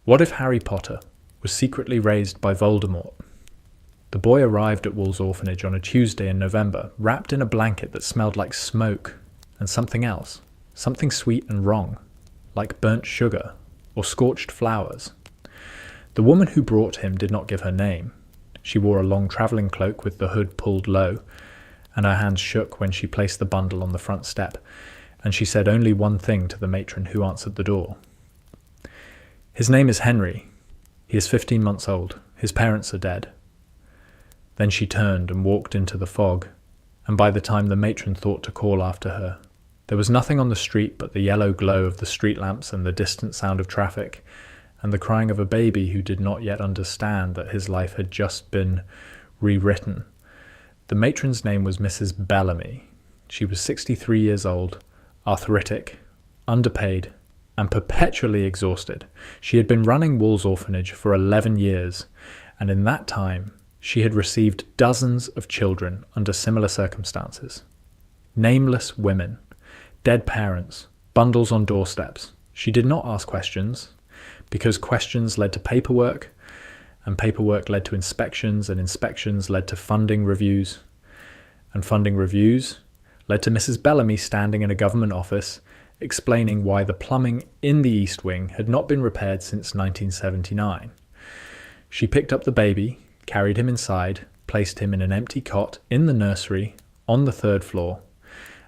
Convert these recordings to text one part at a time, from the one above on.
What if Harry Potter was secretly raised by Voldemort? The boy arrived at Wool's orphanage on a Tuesday in November, wrapped in a blanket that smelled like smoke and something else, something sweet and wrong, like burnt sugar or scorched flowers. The woman who brought him did not give her name. She wore a long travelling cloak with the hood pulled low, and her hands shook when she placed the bundle on the front step, and she said only one thing to the matron who answered the door. "His name is Henry. He is 15 months old. His parents are dead." Then she turned and walked into the fog, and by the time the matron thought to call after her, there was nothing on the street but the yellow glow of the street lamps and the distant sound of traffic, and the crying of a baby who did not yet understand that his life had just been rewritten. The matron's name was Mrs. Bellamy. She was 63 years old, arthritic, underpaid, and perpetually exhausted. She had been running Wool's orphanage for 11 years, and in that time she had received dozens of children under similar circumstances. Nameless women, dead parents, bundles on doorsteps. She did not ask questions, because questions led to paperwork, and paperwork led to inspections, and inspections led to funding reviews, and funding reviews led to Mrs. Bellamy standing in a government office explaining why the plumbing in the East Wing had not been repaired since 1979. She picked up the baby, carried him inside, placed him in an empty cot in the nursery on the 3rd floor,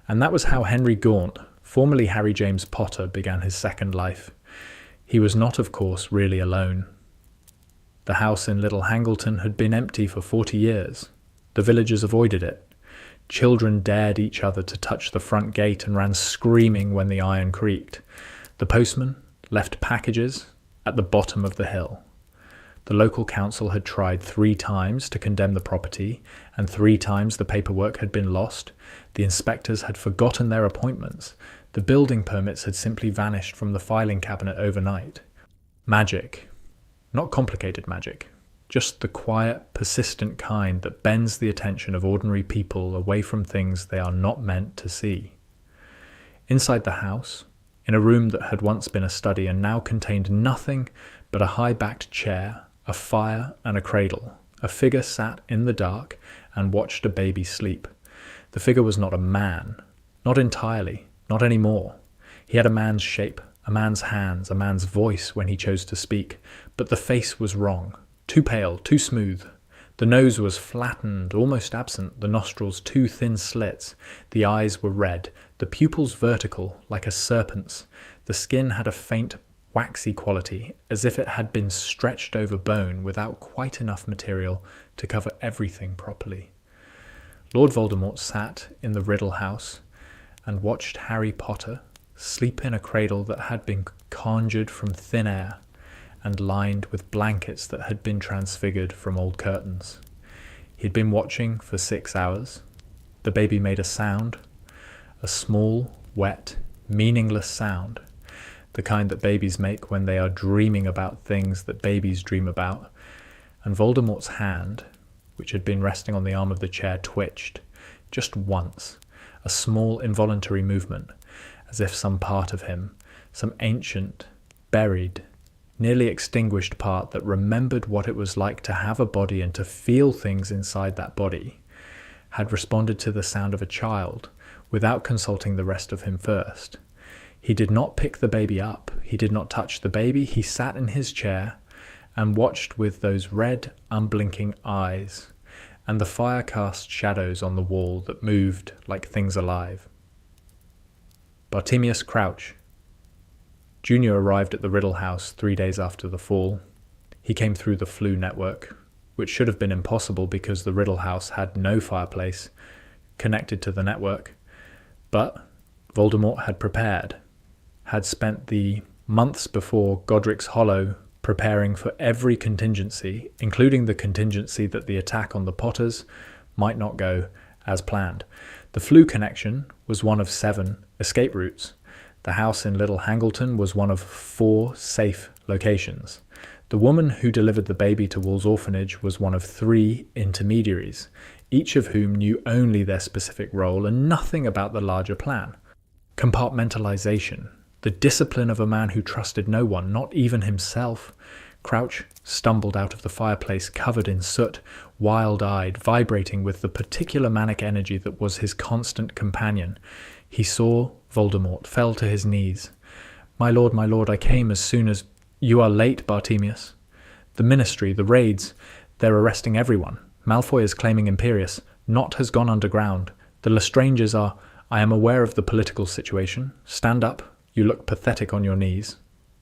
and that was how Henry Gaunt, formerly Harry James Potter, began his second life. He was not, of course, really alone. The house in Little Hangleton had been empty for 40 years. The villagers avoided it. Children dared each other to touch the front gate and ran screaming when the iron creaked. The postman left packages at the bottom of the hill. The local council had tried 3 times to condemn the property, and 3 times the paperwork had been lost. The inspectors had forgotten their appointments. The building permits had simply vanished from the filing cabinet overnight. Magic. Not complicated magic. Just the quiet, persistent kind that bends the attention of ordinary people away from things they are not meant to see. Inside the house, in a room that had once been a study and now contained nothing but a high-backed chair, a fire and a cradle, a figure sat in the dark and watched a baby sleep. The figure was not a man, not entirely, not anymore. He had a man's shape, a man's hands, a man's voice when he chose to speak, but the face was wrong. Too pale, too smooth. The nose was flattened, almost absent, the nostrils 2 thin slits. The eyes were red, the pupils vertical, like a serpent's. The skin had a faint, waxy quality, as if it had been stretched over bone without quite enough material to cover everything properly. Lord Voldemort sat in the Riddle House and watched Harry Potter sleep in a cradle that had been conjured from thin air and lined with blankets that had been transfigured from old curtains. He had been watching for 6 hours. The baby made a sound, a small, wet, meaningless sound, the kind that babies make when they are dreaming about things that babies dream about, and Voldemort's hand, which had been resting on the arm of the chair, twitched, just once, a small involuntary movement, as if some part of him, some ancient, buried, nearly extinguished part that remembered what it was like to have a body and to feel things inside that body, had responded to the sound of a child without consulting the rest of him first. He did not pick the baby up. He did not touch the baby. He sat in his chair and watched with those red, unblinking eyes and the fire-cast shadows on the wall that moved like things alive. Bartemius Crouch. Junior arrived at the Riddle House 3 days after the fall. He came through the flue network, which should have been impossible because the Riddle House had no fireplace connected to the network. But Voldemort had prepared, had spent the months before Godric's Hollow preparing for every contingency, including the contingency that the attack on the Potters might not go as planned. The flue connection was one of 7 escape routes. The house in Little Hangleton was one of 4 safe locations. The woman who delivered the baby to Wool's orphanage was one of 3 intermediaries, each of whom knew only their specific role and nothing about the larger plan. Compartmentalization, The discipline of a man who trusted no one, not even himself. Crouch stumbled out of the fireplace, covered in soot, wild-eyed, vibrating with the particular manic energy that was his constant companion. He saw Voldemort, fell to his knees. My lord, I came as soon as—" "You are late, Bartemius. The Ministry, the raids, they're arresting everyone. Malfoy is claiming Imperius. Nott has gone underground. The Lestrangers are— I am aware of the political situation. Stand up. You look pathetic on your knees."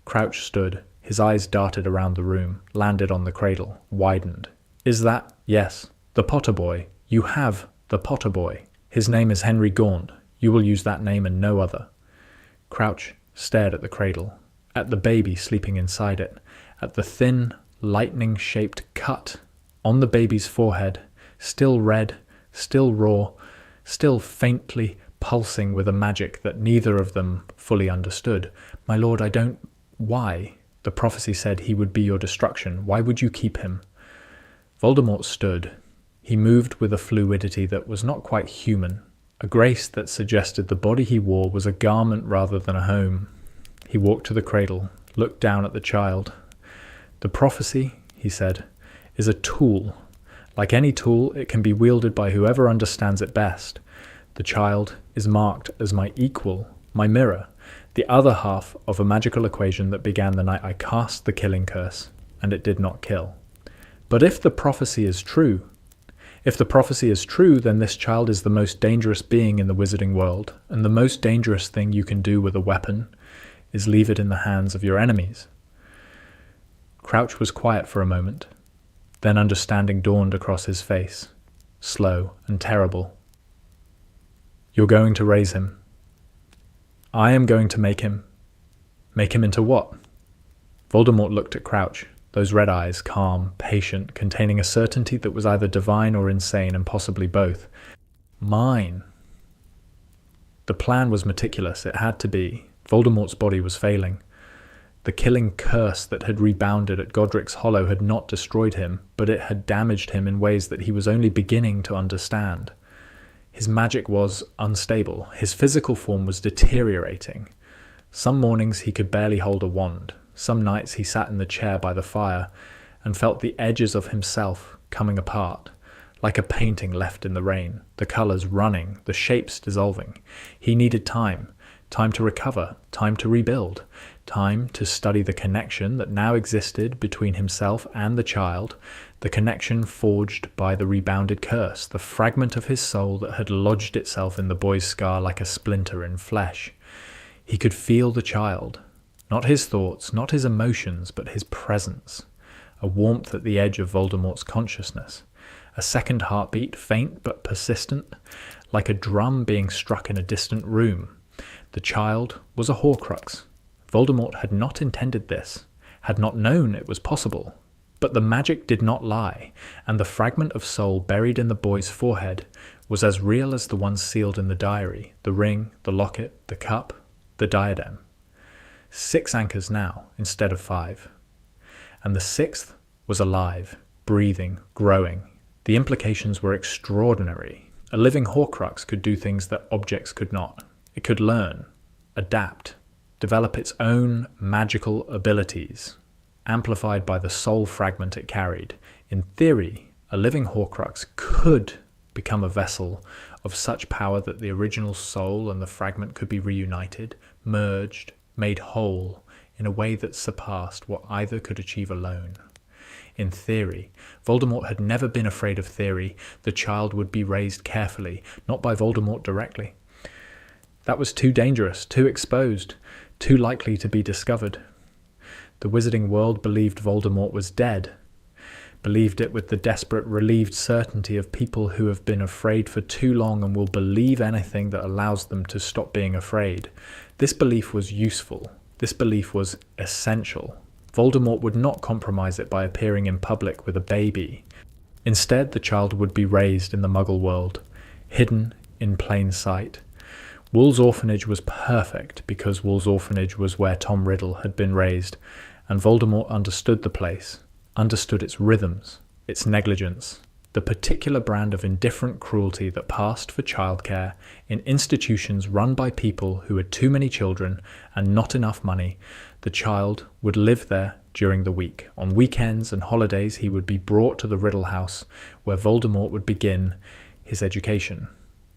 Crouch stood. His eyes darted around the room, landed on the cradle, widened. "Is that—" "Yes. The Potter boy. You have the Potter boy. His name is Henry Gaunt. You will use that name and no other." Crouch stared at the cradle, at the baby sleeping inside it, at the thin, lightning-shaped cut on the baby's forehead, still red, still raw, still faintly pulsing with a magic that neither of them fully understood. "My lord, I don't— Why? The prophecy said he would be your destruction. Why would you keep him?" Voldemort stood. He moved with a fluidity that was not quite human, a grace that suggested the body he wore was a garment rather than a home. He walked to the cradle, looked down at the child. "The prophecy," he said, "is a tool. Like any tool, it can be wielded by whoever understands it best. The child is marked as my equal, my mirror, the other half of a magical equation that began the night I cast the killing curse, and it did not kill. But if the prophecy is true, then this child is the most dangerous being in the wizarding world, and the most dangerous thing you can do with a weapon is leave it in the hands of your enemies." Crouch was quiet for a moment. Then understanding dawned across his face, slow and terrible. "You're going to raise him. I am going to make him. Make him into what?" Voldemort looked at Crouch, those red eyes, calm, patient, containing a certainty that was either divine or insane, and possibly both. "Mine." The plan was meticulous. It had to be. Voldemort's body was failing. The killing curse that had rebounded at Godric's Hollow had not destroyed him, but it had damaged him in ways that he was only beginning to understand. His magic was unstable. His physical form was deteriorating. Some mornings he could barely hold a wand. Some nights he sat in the chair by the fire and felt the edges of himself coming apart, like a painting left in the rain, the colors running, the shapes dissolving. He needed time to recover, time to rebuild, time to study the connection that now existed between himself and the child, the connection forged by the rebounded curse, the fragment of his soul that had lodged itself in the boy's scar like a splinter in flesh. He could feel the child, not his thoughts, not his emotions, but his presence, a warmth at the edge of Voldemort's consciousness, a second heartbeat, faint but persistent, like a drum being struck in a distant room. The child was a Horcrux. Voldemort had not intended this, had not known it was possible. But the magic did not lie, and the fragment of soul buried in the boy's forehead was as real as the one sealed in the diary, the ring, the locket, the cup, the diadem. 6 anchors now, instead of 5. And the 6th was alive, breathing, growing. The implications were extraordinary. A living Horcrux could do things that objects could not. It could learn, adapt, develop its own magical abilities, amplified by the soul fragment it carried. In theory, a living Horcrux could become a vessel of such power that the original soul and the fragment could be reunited, merged, made whole, in a way that surpassed what either could achieve alone. In theory, Voldemort had never been afraid of theory. The child would be raised carefully, not by Voldemort directly. That was too dangerous, too exposed, too likely to be discovered. The wizarding world believed Voldemort was dead, believed it with the desperate, relieved certainty of people who have been afraid for too long and will believe anything that allows them to stop being afraid. This belief was useful. This belief was essential. Voldemort would not compromise it by appearing in public with a baby. Instead, the child would be raised in the Muggle world, hidden in plain sight. Wool's Orphanage was perfect because Wool's Orphanage was where Tom Riddle had been raised, and Voldemort understood the place, understood its rhythms, its negligence, the particular brand of indifferent cruelty that passed for childcare in institutions run by people who had too many children and not enough money. The child would live there during the week. On weekends and holidays, he would be brought to the Riddle House, where Voldemort would begin his education.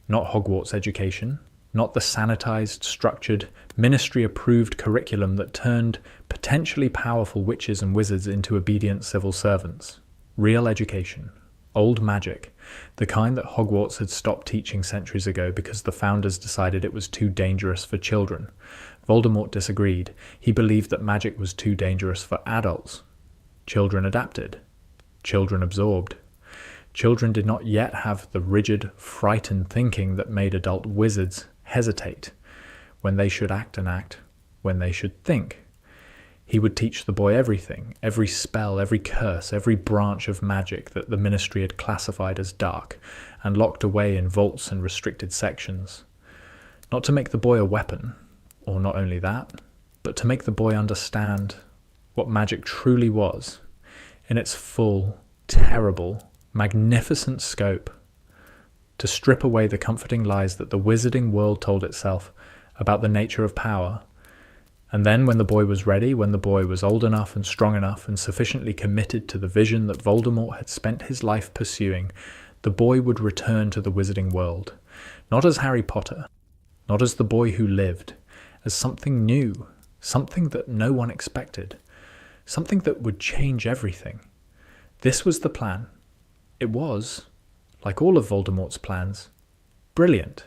Not Hogwarts education, not the sanitized, structured, ministry-approved curriculum that turned potentially powerful witches and wizards into obedient civil servants. Real education. Old magic, the kind that Hogwarts had stopped teaching centuries ago because the founders decided it was too dangerous for children. Voldemort disagreed. He believed that magic was too dangerous for adults. Children adapted. Children absorbed. Children did not yet have the rigid, frightened thinking that made adult wizards hesitate when they should act and act when they should think. He would teach the boy everything, every spell, every curse, every branch of magic that the Ministry had classified as dark and locked away in vaults and restricted sections. Not to make the boy a weapon, or not only that, but to make the boy understand what magic truly was in its full, terrible, magnificent scope. To strip away the comforting lies that the wizarding world told itself about the nature of power. And then when the boy was ready, when the boy was old enough and strong enough and sufficiently committed to the vision that Voldemort had spent his life pursuing, the boy would return to the wizarding world. Not as Harry Potter, not as the boy who lived, as something new, something that no one expected, something that would change everything. This was the plan. It was, like all of Voldemort's plans, brilliant.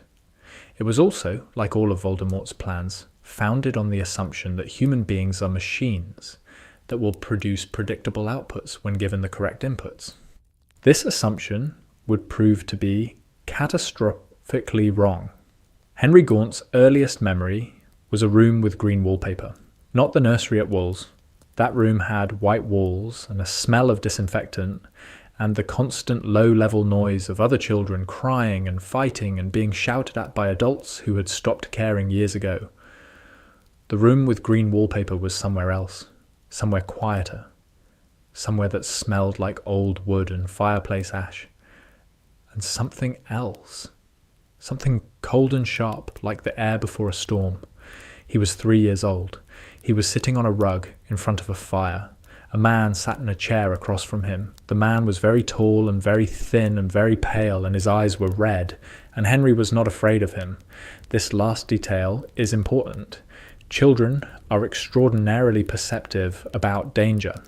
It was also, like all of Voldemort's plans, founded on the assumption that human beings are machines that will produce predictable outputs when given the correct inputs. This assumption would prove to be catastrophically wrong. Henry Gaunt's earliest memory was a room with green wallpaper, not the nursery at Wool's. That room had white walls and a smell of disinfectant and the constant low-level noise of other children crying and fighting and being shouted at by adults who had stopped caring years ago. The room with green wallpaper was somewhere else, somewhere quieter, somewhere that smelled like old wood and fireplace ash, and something else, something cold and sharp like the air before a storm. He was 3 years old. He was sitting on a rug in front of a fire. A man sat in a chair across from him. The man was very tall and very thin and very pale, and his eyes were red, and Henry was not afraid of him. This last detail is important. Children are extraordinarily perceptive about danger.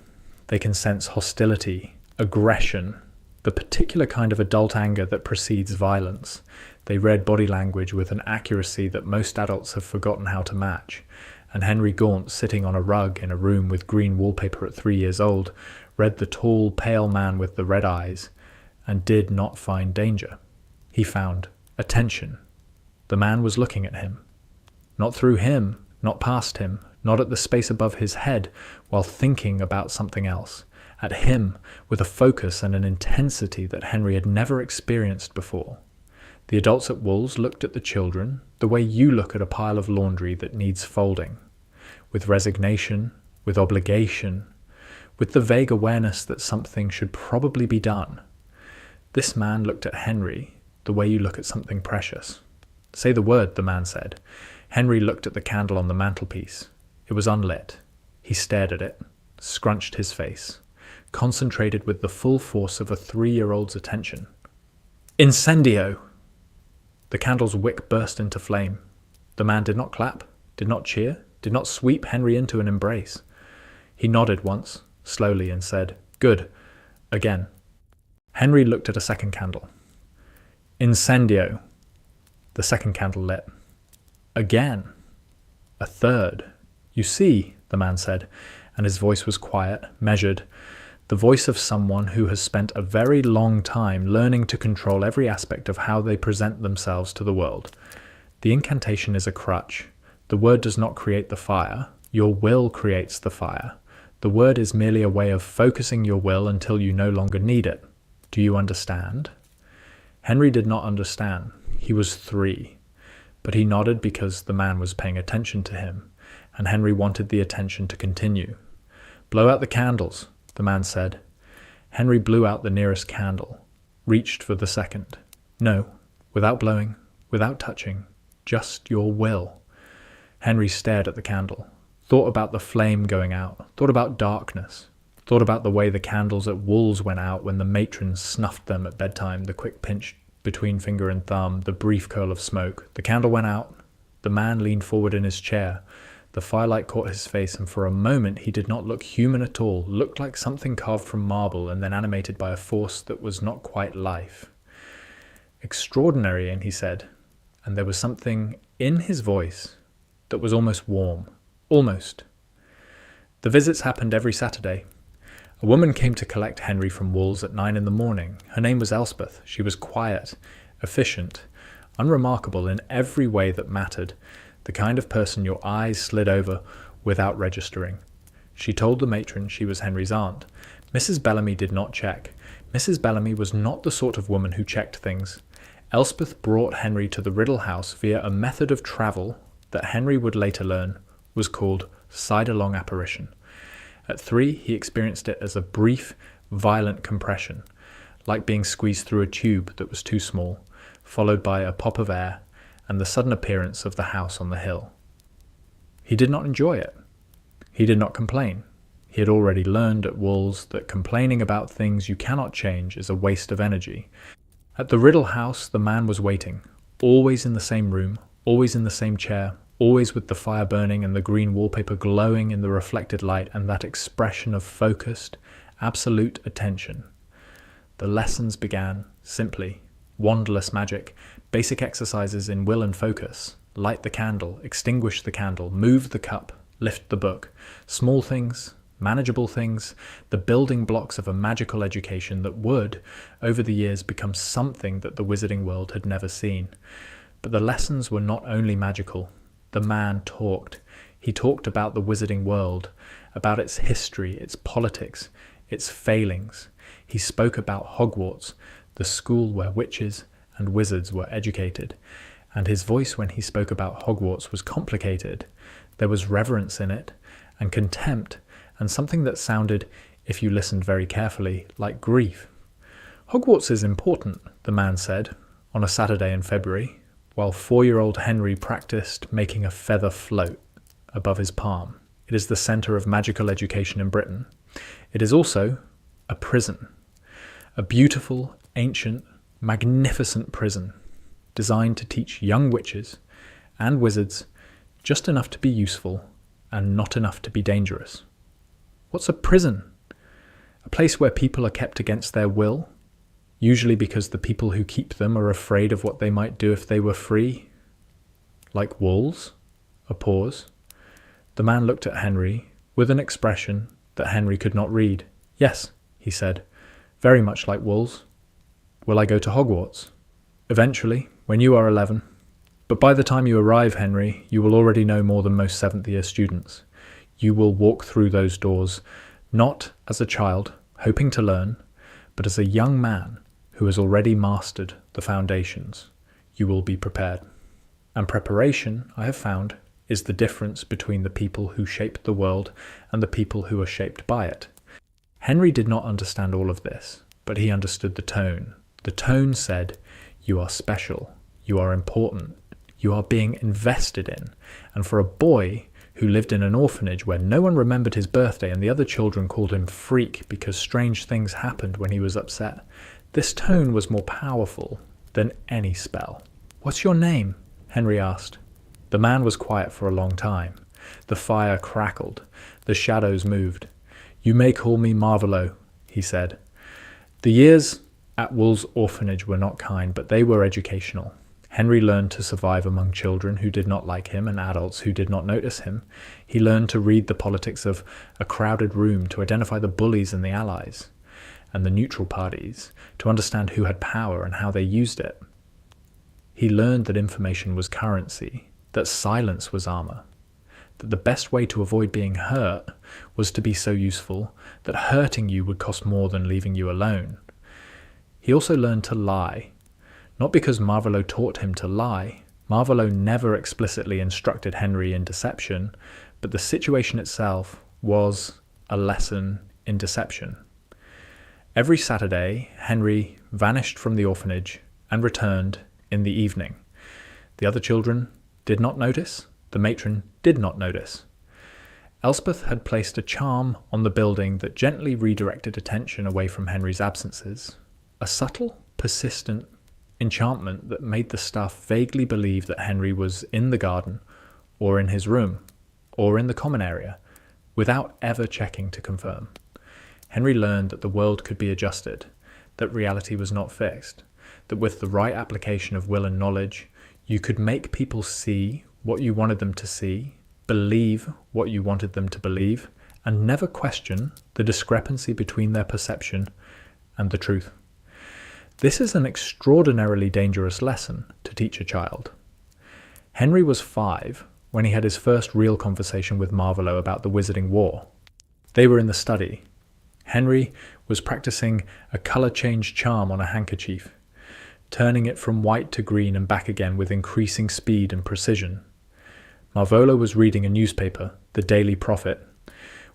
They can sense hostility, aggression, the particular kind of adult anger that precedes violence. They read body language with an accuracy that most adults have forgotten how to match. And Henry Gaunt, sitting on a rug in a room with green wallpaper at 3 years old, read the tall, pale man with the red eyes and did not find danger. He found attention. The man was looking at him. Not through him, not past him, not at the space above his head, while thinking about something else. At him, with a focus and an intensity that Henry had never experienced before. The adults at Wool's looked at the children the way you look at a pile of laundry that needs folding, with resignation, with obligation, with the vague awareness that something should probably be done. This man looked at Henry the way you look at something precious. "Say the word," the man said. Henry looked at the candle on the mantelpiece. It was unlit. He stared at it, scrunched his face, concentrated with the full force of a 3-year-old's attention. "Incendio!" The candle's wick burst into flame. The man did not clap, did not cheer, did not sweep Henry into an embrace. He nodded once, slowly, and said, "Good," again. Henry looked at a second candle. "Incendio." The second candle lit. Again. A third. "You see," the man said, and his voice was quiet, measured, the voice of someone who has spent a very long time learning to control every aspect of how they present themselves to the world. "The incantation is a crutch. The word does not create the fire. Your will creates the fire. The word is merely a way of focusing your will until you no longer need it. Do you understand?" Henry did not understand. He was 3. But he nodded because the man was paying attention to him, and Henry wanted the attention to continue. "Blow out the candles," the man said. Henry blew out the nearest candle. reached for the second. No, without blowing, without touching, just your will. Henry stared at the candle, thought about the flame going out, thought about darkness, thought about the way the candles at Wool's went out when the matrons snuffed them at bedtime, the quick pinch between finger and thumb, the brief curl of smoke. The candle went out. The man leaned forward in his chair. The firelight caught his face, and for a moment he did not look human at all, looked like something carved from marble and then animated by a force that was not quite life. Extraordinary, and he said, and there was something in his voice that was almost warm. Almost. The visits happened every Saturday. A woman came to collect Henry from Wool's at 9 a.m. Her name was Elspeth. She was quiet, efficient, unremarkable in every way that mattered, the kind of person your eyes slid over without registering. She told the matron she was Henry's aunt. Mrs. Bellamy did not check. Mrs. Bellamy was not the sort of woman who checked things. Elspeth brought Henry to the Riddle House via a method of travel that Henry would later learn was called side-along apparition. At 3, he experienced it as a brief, violent compression, like being squeezed through a tube that was too small, followed by a pop of air and the sudden appearance of the house on the hill. He did not enjoy it. He did not complain. He had already learned at Wool's that complaining about things you cannot change is a waste of energy. At the Riddle House, the man was waiting, always in the same room, always in the same chair, always with the fire burning and the green wallpaper glowing in the reflected light and that expression of focused, absolute attention. The lessons began simply, wandless magic, basic exercises in will and focus, light the candle, extinguish the candle, move the cup, lift the book, small things, manageable things, the building blocks of a magical education that would, over the years, become something that the wizarding world had never seen. But the lessons were not only magical. The man talked. He talked about the wizarding world, about its history, its politics, its failings. He spoke about Hogwarts, the school where witches and wizards were educated, and his voice when he spoke about Hogwarts was complicated. There was reverence in it, and contempt, and something that sounded, if you listened very carefully, like grief. Hogwarts is important, the man said, on a Saturday in February, while 4-year-old Henry practiced making a feather float above his palm. It is the centre of magical education in Britain. It is also a prison, a beautiful, ancient, magnificent prison designed to teach young witches and wizards just enough to be useful and not enough to be dangerous. What's a prison? A place where people are kept against their will, usually because the people who keep them are afraid of what they might do if they were free. Like wolves? A pause. The man looked at Henry with an expression that Henry could not read. Yes, he said, very much like wolves. Will I go to Hogwarts? Eventually, when you are 11. But by the time you arrive, Henry, you will already know more than most 7th-year students. You will walk through those doors, not as a child, hoping to learn, but as a young man who has already mastered the foundations. You will be prepared. And preparation, I have found, is the difference between the people who shape the world and the people who are shaped by it. Henry did not understand all of this, but he understood the tone. The tone said, you are special, you are important, you are being invested in. And for a boy who lived in an orphanage where no one remembered his birthday and the other children called him freak because strange things happened when he was upset, this tone was more powerful than any spell. What's your name? Henry asked. The man was quiet for a long time. The fire crackled. The shadows moved. You may call me Marvolo, he said. The years at Wool's orphanage were not kind, but they were educational. Henry learned to survive among children who did not like him and adults who did not notice him. He learned to read the politics of a crowded room, to identify the bullies and the allies, and the neutral parties, to understand who had power and how they used it. He learned that information was currency, that silence was armor, that the best way to avoid being hurt was to be so useful that hurting you would cost more than leaving you alone. He also learned to lie, not because Marvolo taught him to lie. Marvolo never explicitly instructed Henry in deception, but the situation itself was a lesson in deception. Every Saturday, Henry vanished from the orphanage and returned in the evening. The other children did not notice. The matron did not notice. Elspeth had placed a charm on the building that gently redirected attention away from Henry's absences. A subtle, persistent enchantment that made the staff vaguely believe that Henry was in the garden, or in his room, or in the common area, without ever checking to confirm. Henry learned that the world could be adjusted, that reality was not fixed, that with the right application of will and knowledge, you could make people see what you wanted them to see, believe what you wanted them to believe, and never question the discrepancy between their perception and the truth. This is an extraordinarily dangerous lesson to teach a child. Henry was 5 when he had his first real conversation with Marvolo about the Wizarding War. They were in the study. Henry was practicing a colour change charm on a handkerchief, turning it from white to green and back again with increasing speed and precision. Marvolo was reading a newspaper, the Daily Prophet,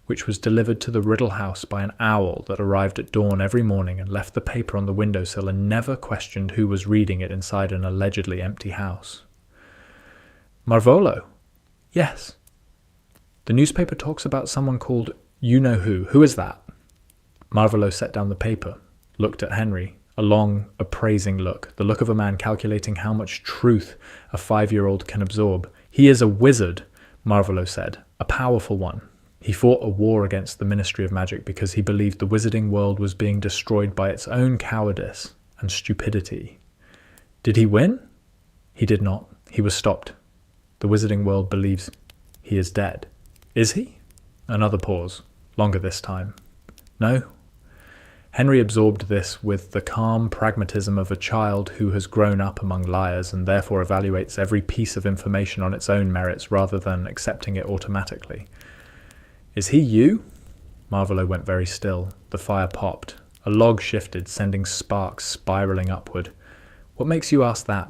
which was delivered to the Riddle House by an owl that arrived at dawn every morning and left the paper on the windowsill and never questioned who was reading it inside an allegedly empty house. Marvolo? Yes. The newspaper talks about someone called you-know-who. Who is that? Marvolo set down the paper, looked at Henry, a long, appraising look, the look of a man calculating how much truth a 5-year-old can absorb. He is a wizard, Marvolo said, a powerful one. He fought a war against the Ministry of Magic because he believed the wizarding world was being destroyed by its own cowardice and stupidity. Did he win? He did not. He was stopped. The wizarding world believes he is dead. Is he? Another pause, longer this time. No. Henry absorbed this with the calm pragmatism of a child who has grown up among liars and therefore evaluates every piece of information on its own merits rather than accepting it automatically. Is he you? Marvolo went very still. The fire popped. A log shifted, sending sparks spiraling upward. What makes you ask that?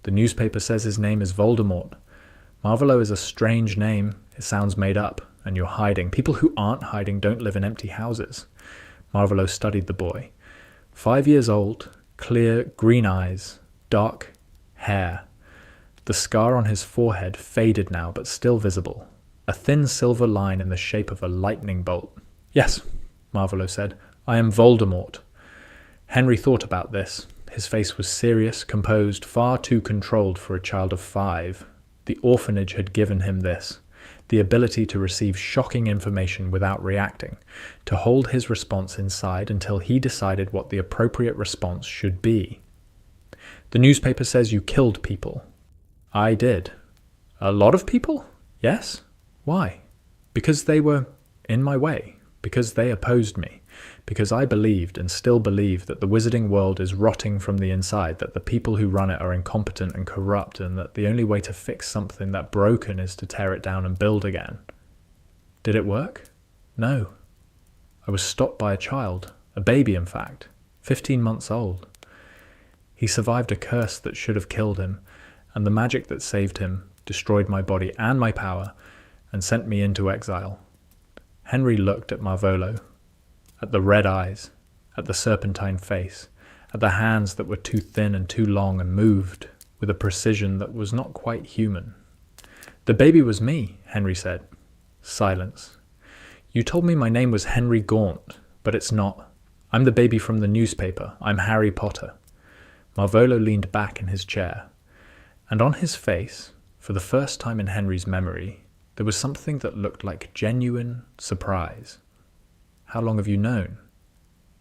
The newspaper says his name is Voldemort. Marvolo is a strange name. It sounds made up, and you're hiding. People who aren't hiding don't live in empty houses. Marvolo studied the boy. 5 years old, clear green eyes, dark hair. The scar on his forehead faded now, but still visible. A thin silver line in the shape of a lightning bolt. Yes, Marvolo said, I am Voldemort. Henry thought about this. His face was serious, composed, far too controlled for a child of 5. The orphanage had given him this. The ability to receive shocking information without reacting, to hold his response inside until he decided what the appropriate response should be. The newspaper says you killed people. I did. A lot of people? Yes. Why? Because they were in my way, because they opposed me, because I believed and still believe that the wizarding world is rotting from the inside, that the people who run it are incompetent and corrupt, and that the only way to fix something that's broken is to tear it down and build again. Did it work? No. I was stopped by a child, a baby in fact, 15 months old. He survived a curse that should have killed him, and the magic that saved him destroyed my body and my power, and sent me into exile. Henry looked at Marvolo, at the red eyes, at the serpentine face, at the hands that were too thin and too long and moved with a precision that was not quite human. The baby was me, Henry said. Silence. You told me my name was Henry Gaunt, but it's not. I'm the baby from the newspaper. I'm Harry Potter. Marvolo leaned back in his chair, and on his face, for the first time in Henry's memory, there was something that looked like genuine surprise. How long have you known?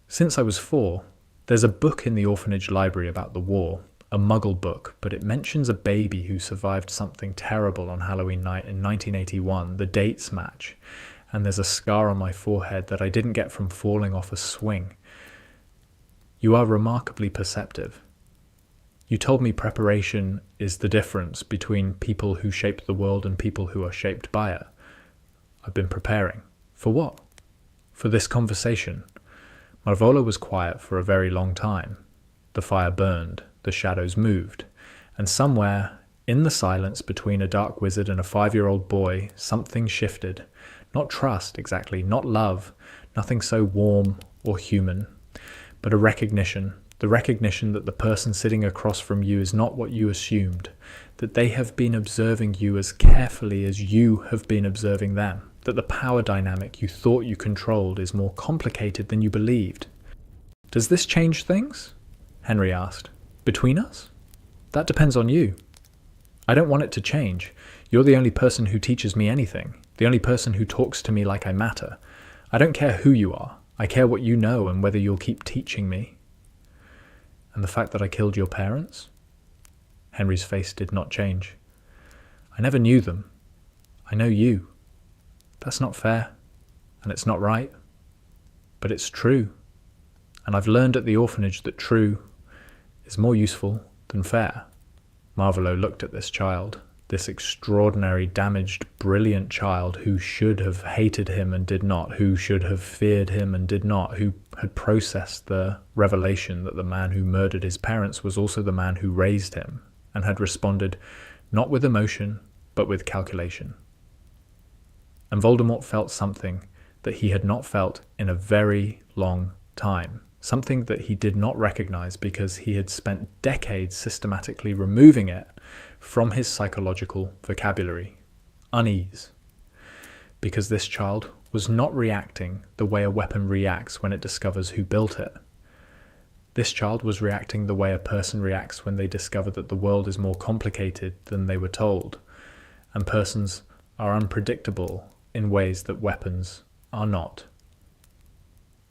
Since I was 4. There's a book in the orphanage library about the war, a Muggle book, but it mentions a baby who survived something terrible on Halloween night in 1981, the dates match, and there's a scar on my forehead that I didn't get from falling off a swing. You are remarkably perceptive. You told me preparation is the difference between people who shape the world and people who are shaped by it. I've been preparing. For what? For this conversation. Marvolo was quiet for a very long time. The fire burned, the shadows moved, and somewhere, in the silence between a dark wizard and a 5-year-old boy, something shifted. Not trust, exactly, not love, nothing so warm or human, but a recognition, the recognition that the person sitting across from you is not what you assumed, that they have been observing you as carefully as you have been observing them, that the power dynamic you thought you controlled is more complicated than you believed. Does this change things? Henry asked. Between us? That depends on you. I don't want it to change. You're the only person who teaches me anything, the only person who talks to me like I matter. I don't care who you are. I care what you know and whether you'll keep teaching me. And the fact that I killed your parents? Henry's face did not change. I never knew them. I know you. That's not fair, and it's not right. But it's true. And I've learned at the orphanage that true is more useful than fair. Marvolo looked at this child, this extraordinary, damaged, brilliant child who should have hated him and did not, who should have feared him and did not, who had processed the revelation that the man who murdered his parents was also the man who raised him, and had responded not with emotion, but with calculation. And Voldemort felt something that he had not felt in a very long time. Something that he did not recognize because he had spent decades systematically removing it from his psychological vocabulary. Unease. Because this child was not reacting the way a weapon reacts when it discovers who built it. This child was reacting the way a person reacts when they discover that the world is more complicated than they were told, and persons are unpredictable in ways that weapons are not.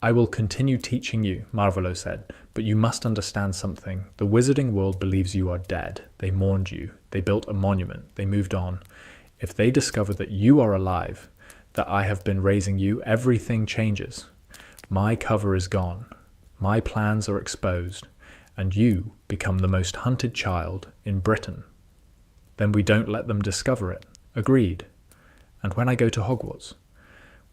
I will continue teaching you, Marvolo said, but you must understand something. The wizarding world believes you are dead. They mourned you. They built a monument. They moved on. If they discover that you are alive, that I have been raising you, everything changes. My cover is gone. My plans are exposed, and you become the most hunted child in Britain. Then we don't let them discover it. Agreed. And when I go to Hogwarts?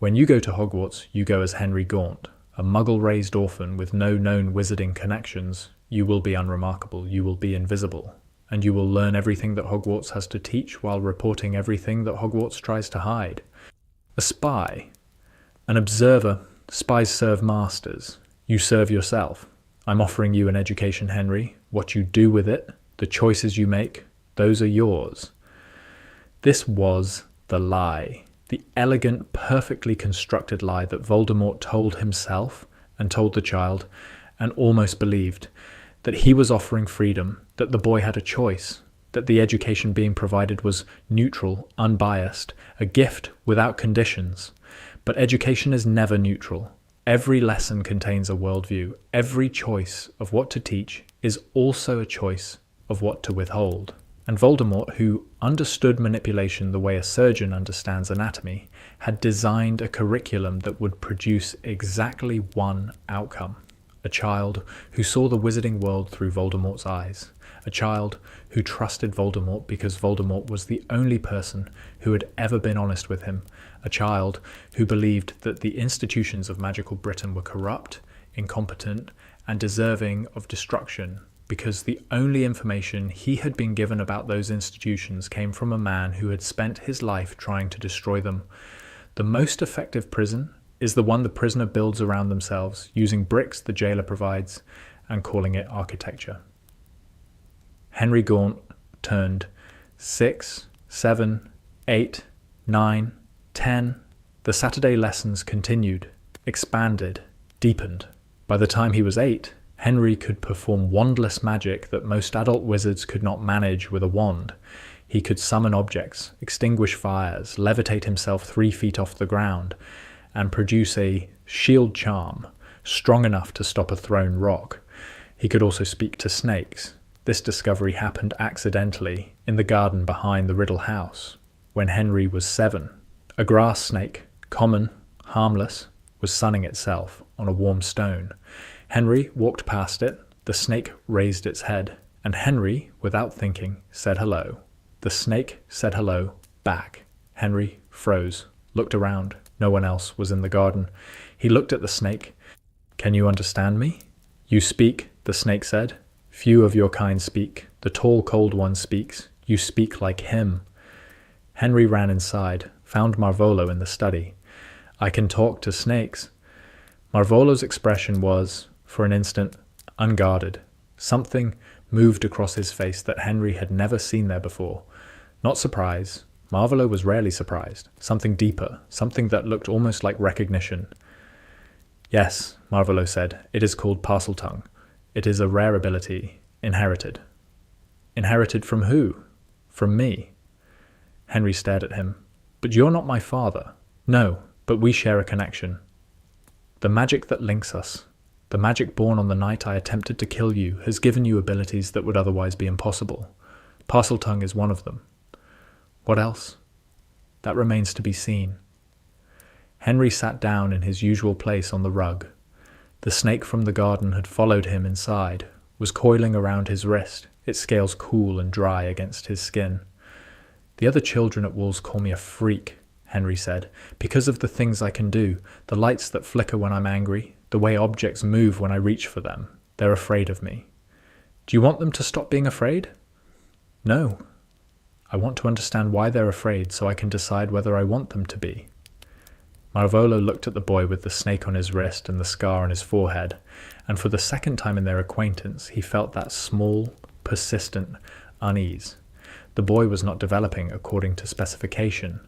When you go to Hogwarts, you go as Henry Gaunt. A muggle-raised orphan with no known wizarding connections, you will be unremarkable, you will be invisible, and you will learn everything that Hogwarts has to teach while reporting everything that Hogwarts tries to hide. A spy, an observer, spies serve masters. You serve yourself. I'm offering you an education, Henry. What you do with it, the choices you make, those are yours. This was the lie. The elegant, perfectly constructed lie that Voldemort told himself and told the child, and almost believed, that he was offering freedom, that the boy had a choice, that the education being provided was neutral, unbiased, a gift without conditions. But education is never neutral. Every lesson contains a worldview. Every choice of what to teach is also a choice of what to withhold. And Voldemort, who understood manipulation the way a surgeon understands anatomy, had designed a curriculum that would produce exactly one outcome. A child who saw the wizarding world through Voldemort's eyes. A child who trusted Voldemort because Voldemort was the only person who had ever been honest with him. A child who believed that the institutions of magical Britain were corrupt, incompetent, and deserving of destruction, because the only information he had been given about those institutions came from a man who had spent his life trying to destroy them. The most effective prison is the one the prisoner builds around themselves, using bricks the jailer provides, and calling it architecture. Henry Gaunt turned 6, 7, 8, 9, 10. The Saturday lessons continued, expanded, deepened. By the time he was 8, Henry could perform wandless magic that most adult wizards could not manage with a wand. He could summon objects, extinguish fires, levitate himself 3 feet off the ground, and produce a shield charm strong enough to stop a thrown rock. He could also speak to snakes. This discovery happened accidentally in the garden behind the Riddle house when Henry was 7. A grass snake, common, harmless, was sunning itself on a warm stone. Henry walked past it, the snake raised its head, and Henry, without thinking, said hello. The snake said hello back. Henry froze, looked around. No one else was in the garden. He looked at the snake. "Can you understand me?" "You speak," the snake said. "Few of your kind speak. The tall, cold one speaks. You speak like him." Henry ran inside, found Marvolo in the study. "I can talk to snakes." Marvolo's expression was, for an instant, unguarded. Something moved across his face that Henry had never seen there before. Not surprise. Marvolo was rarely surprised. Something deeper, something that looked almost like recognition. Yes, Marvolo said, it is called Parseltongue. It is a rare ability, inherited. Inherited from who? From me. Henry stared at him. But you're not my father. No, but we share a connection. The magic that links us, the magic born on the night I attempted to kill you, has given you abilities that would otherwise be impossible. Parseltongue is one of them. What else? That remains to be seen. Henry sat down in his usual place on the rug. The snake from the garden had followed him inside, was coiling around his wrist, its scales cool and dry against his skin. The other children at Wolves call me a freak, Henry said, because of the things I can do, the lights that flicker when I'm angry, the way objects move when I reach for them. They're afraid of me. Do you want them to stop being afraid? No. I want to understand why they're afraid so I can decide whether I want them to be. Marvolo looked at the boy with the snake on his wrist and the scar on his forehead, and for the second time in their acquaintance he felt that small, persistent unease. The boy was not developing according to specification.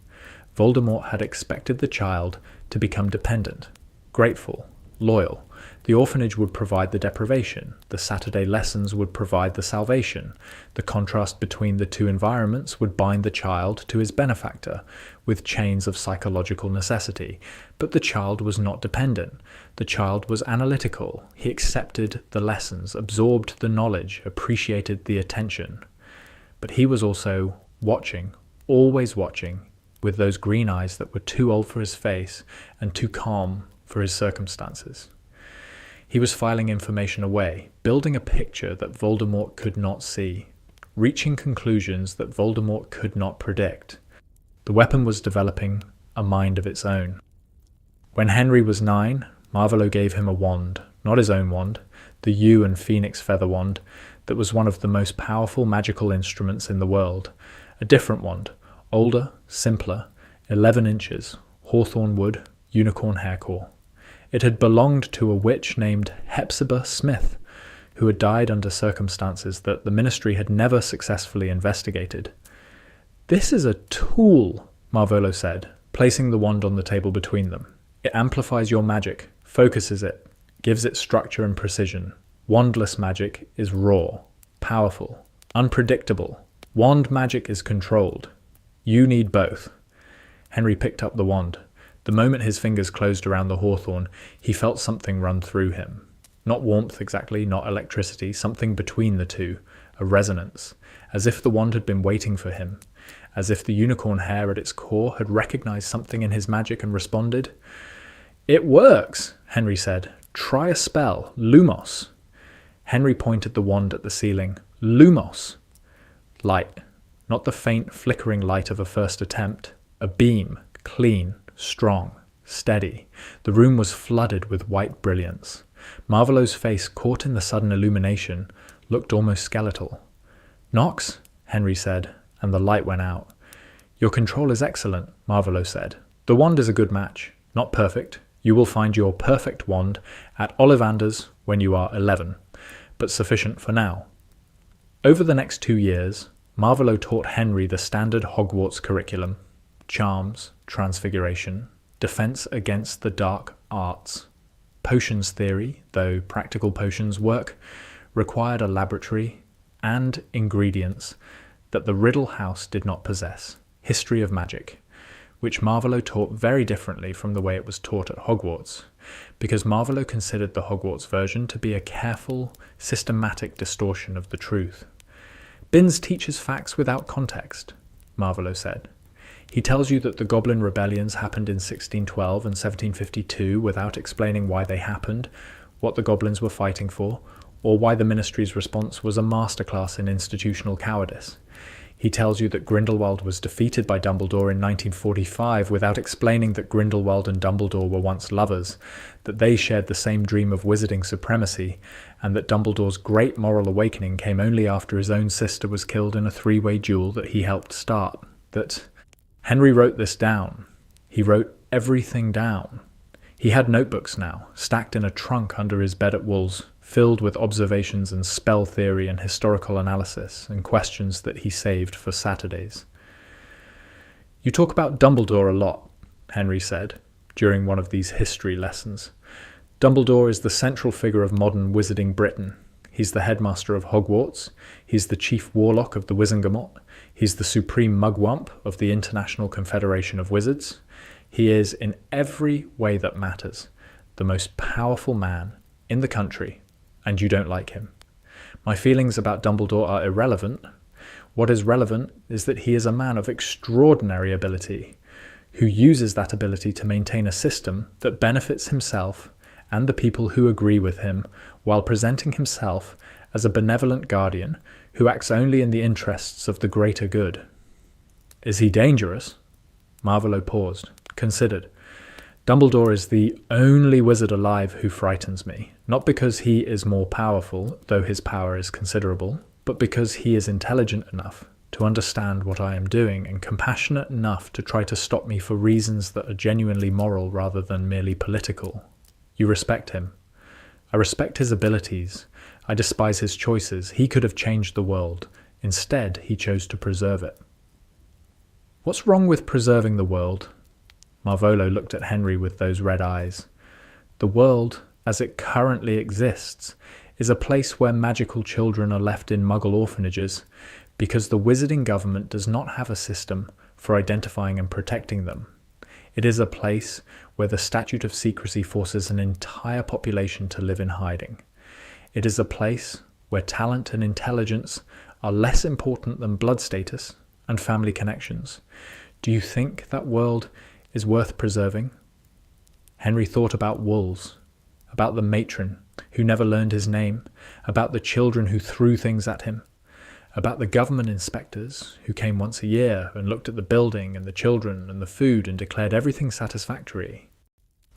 Voldemort had expected the child to become dependent, grateful, loyal. The orphanage would provide the deprivation. The Saturday lessons would provide the salvation. The contrast between the two environments would bind the child to his benefactor with chains of psychological necessity. But the child was not dependent. The child was analytical. He accepted the lessons, absorbed the knowledge, appreciated the attention. But he was also watching, always watching, with those green eyes that were too old for his face and too calm for his circumstances. He was filing information away, building a picture that Voldemort could not see, reaching conclusions that Voldemort could not predict. The weapon was developing a mind of its own. When Henry was 9, Marvolo gave him a wand, not his own wand, the yew and phoenix feather wand, that was one of the most powerful magical instruments in the world. A different wand, older, simpler, 11 inches, hawthorn wood, unicorn hair core. It had belonged to a witch named Hepzibah Smith, who had died under circumstances that the Ministry had never successfully investigated. "This is a tool," Marvolo said, placing the wand on the table between them. "It amplifies your magic, focuses it, gives it structure and precision. Wandless magic is raw, powerful, unpredictable. Wand magic is controlled. You need both." Henry picked up the wand. The moment his fingers closed around the hawthorn, he felt something run through him. Not warmth exactly, not electricity, something between the two, a resonance, as if the wand had been waiting for him, as if the unicorn hair at its core had recognized something in his magic and responded. "It works," Henry said. "Try a spell, Lumos." Henry pointed the wand at the ceiling. Lumos. Light. Not the faint, flickering light of a first attempt. A beam, clean, strong, steady. The room was flooded with white brilliance. Marvolo's face, caught in the sudden illumination, looked almost skeletal. "Nox," Henry said, and the light went out. "Your control is excellent," Marvolo said. "The wand is a good match. Not perfect. You will find your perfect wand at Ollivander's when you are 11, but sufficient for now." Over the next 2 years, Marvolo taught Henry the standard Hogwarts curriculum: charms, transfiguration, defense against the dark arts. Potions theory, though practical potions work, required a laboratory and ingredients that the Riddle House did not possess. History of magic, which Marvolo taught very differently from the way it was taught at Hogwarts, because Marvolo considered the Hogwarts version to be a careful, systematic distortion of the truth. "Binns teaches facts without context," Marvolo said. "He tells you that the Goblin rebellions happened in 1612 and 1752 without explaining why they happened, what the goblins were fighting for, or why the Ministry's response was a masterclass in institutional cowardice. He tells you that Grindelwald was defeated by Dumbledore in 1945 without explaining that Grindelwald and Dumbledore were once lovers, that they shared the same dream of wizarding supremacy, and that Dumbledore's great moral awakening came only after his own sister was killed in a three-way duel that he helped start. That..." Henry wrote this down. He wrote everything down. He had notebooks now, stacked in a trunk under his bed at Wool's, filled with observations and spell theory and historical analysis and questions that he saved for Saturdays. "You talk about Dumbledore a lot," Henry said, during one of these history lessons. "Dumbledore is the central figure of modern wizarding Britain. He's the headmaster of Hogwarts. He's the chief warlock of the Wizengamot. He's the supreme mugwump of the International Confederation of Wizards. He is, in every way that matters, the most powerful man in the country, and you don't like him. My feelings about Dumbledore are irrelevant. What is relevant is that he is a man of extraordinary ability, who uses that ability to maintain a system that benefits himself and the people who agree with him, while presenting himself as a benevolent guardian who acts only in the interests of the greater good. Is he dangerous?" Marvolo paused, considered. "Dumbledore is the only wizard alive who frightens me, not because he is more powerful, though his power is considerable, but because he is intelligent enough to understand what I am doing and compassionate enough to try to stop me for reasons that are genuinely moral rather than merely political. You respect him. I respect his abilities. I despise his choices. He could have changed the world. Instead, he chose to preserve it." "What's wrong with preserving the world?" Marvolo looked at Henry with those red eyes. "The world, as it currently exists, is a place where magical children are left in Muggle orphanages because the wizarding government does not have a system for identifying and protecting them. It is a place where the statute of secrecy forces an entire population to live in hiding. It is a place where talent and intelligence are less important than blood status and family connections. Do you think that world is worth preserving?" Henry thought about Wolves, about the matron who never learned his name, about the children who threw things at him, about the government inspectors who came once a year and looked at the building and the children and the food and declared everything satisfactory.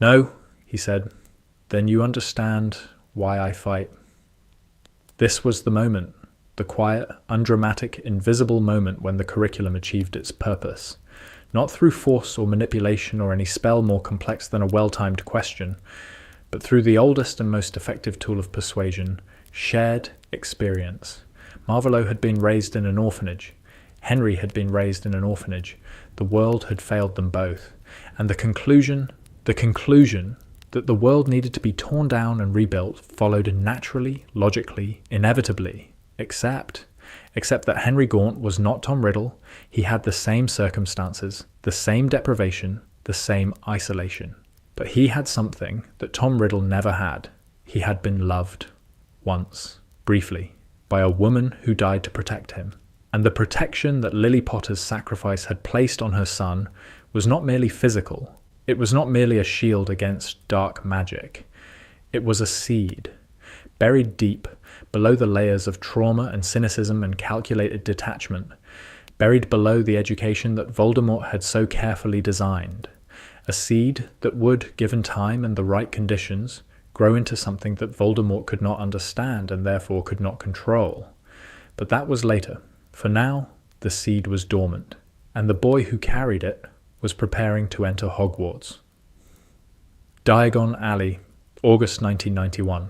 "No," he said, "then you understand why I fight." This was the moment, the quiet, undramatic, invisible moment when the curriculum achieved its purpose. Not through force or manipulation or any spell more complex than a well-timed question, but through the oldest and most effective tool of persuasion, shared experience. Marvolo had been raised in an orphanage. Henry had been raised in an orphanage. The world had failed them both. And the conclusion that the world needed to be torn down and rebuilt followed naturally, logically, inevitably, except that Henry Gaunt was not Tom Riddle. He had the same circumstances, the same deprivation, the same isolation. But he had something that Tom Riddle never had. He had been loved, once, briefly, by a woman who died to protect him. And the protection that Lily Potter's sacrifice had placed on her son was not merely physical. It was not merely a shield against dark magic. It was a seed, buried deep below the layers of trauma and cynicism and calculated detachment, buried below the education that Voldemort had so carefully designed. A seed that would, given time and the right conditions, grow into something that Voldemort could not understand and therefore could not control. But that was later. For now, the seed was dormant, and the boy who carried it was preparing to enter Hogwarts. Diagon Alley, August 1991.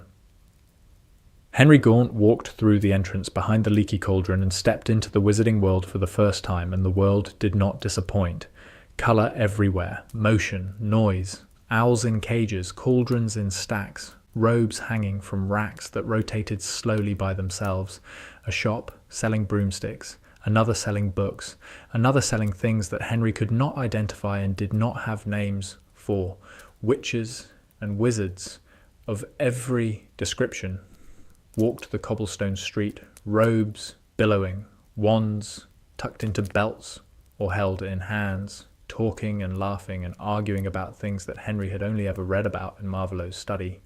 Henry Gaunt walked through the entrance behind the leaky cauldron and stepped into the wizarding world for the first time, and the world did not disappoint. Colour everywhere, motion, noise, owls in cages, cauldrons in stacks, robes hanging from racks that rotated slowly by themselves, a shop selling broomsticks, another selling books, another selling things that Henry could not identify and did not have names for, witches and wizards of every description walked the cobblestone street, robes billowing, wands tucked into belts or held in hands, talking and laughing and arguing about things that Henry had only ever read about in Marvolo's study.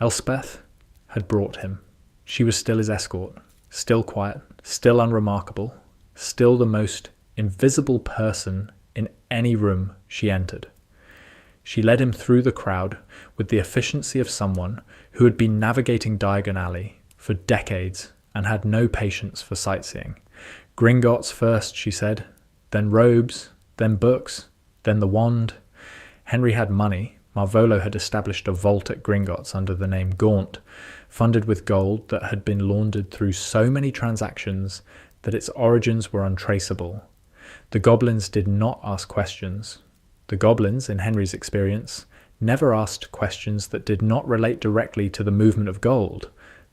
Elspeth had brought him. She was still his escort, still quiet, still unremarkable, still the most invisible person in any room she entered. She led him through the crowd with the efficiency of someone who had been navigating Diagon Alley for decades and had no patience for sightseeing. Gringotts first, she said, then robes, then books, then the wand. Henry had money, Marvolo had established a vault at Gringotts under the name Gaunt, funded with gold that had been laundered through so many transactions that its origins were untraceable. The goblins did not ask questions. The goblins, in Henry's experience, never asked questions that did not relate directly to the movement of gold.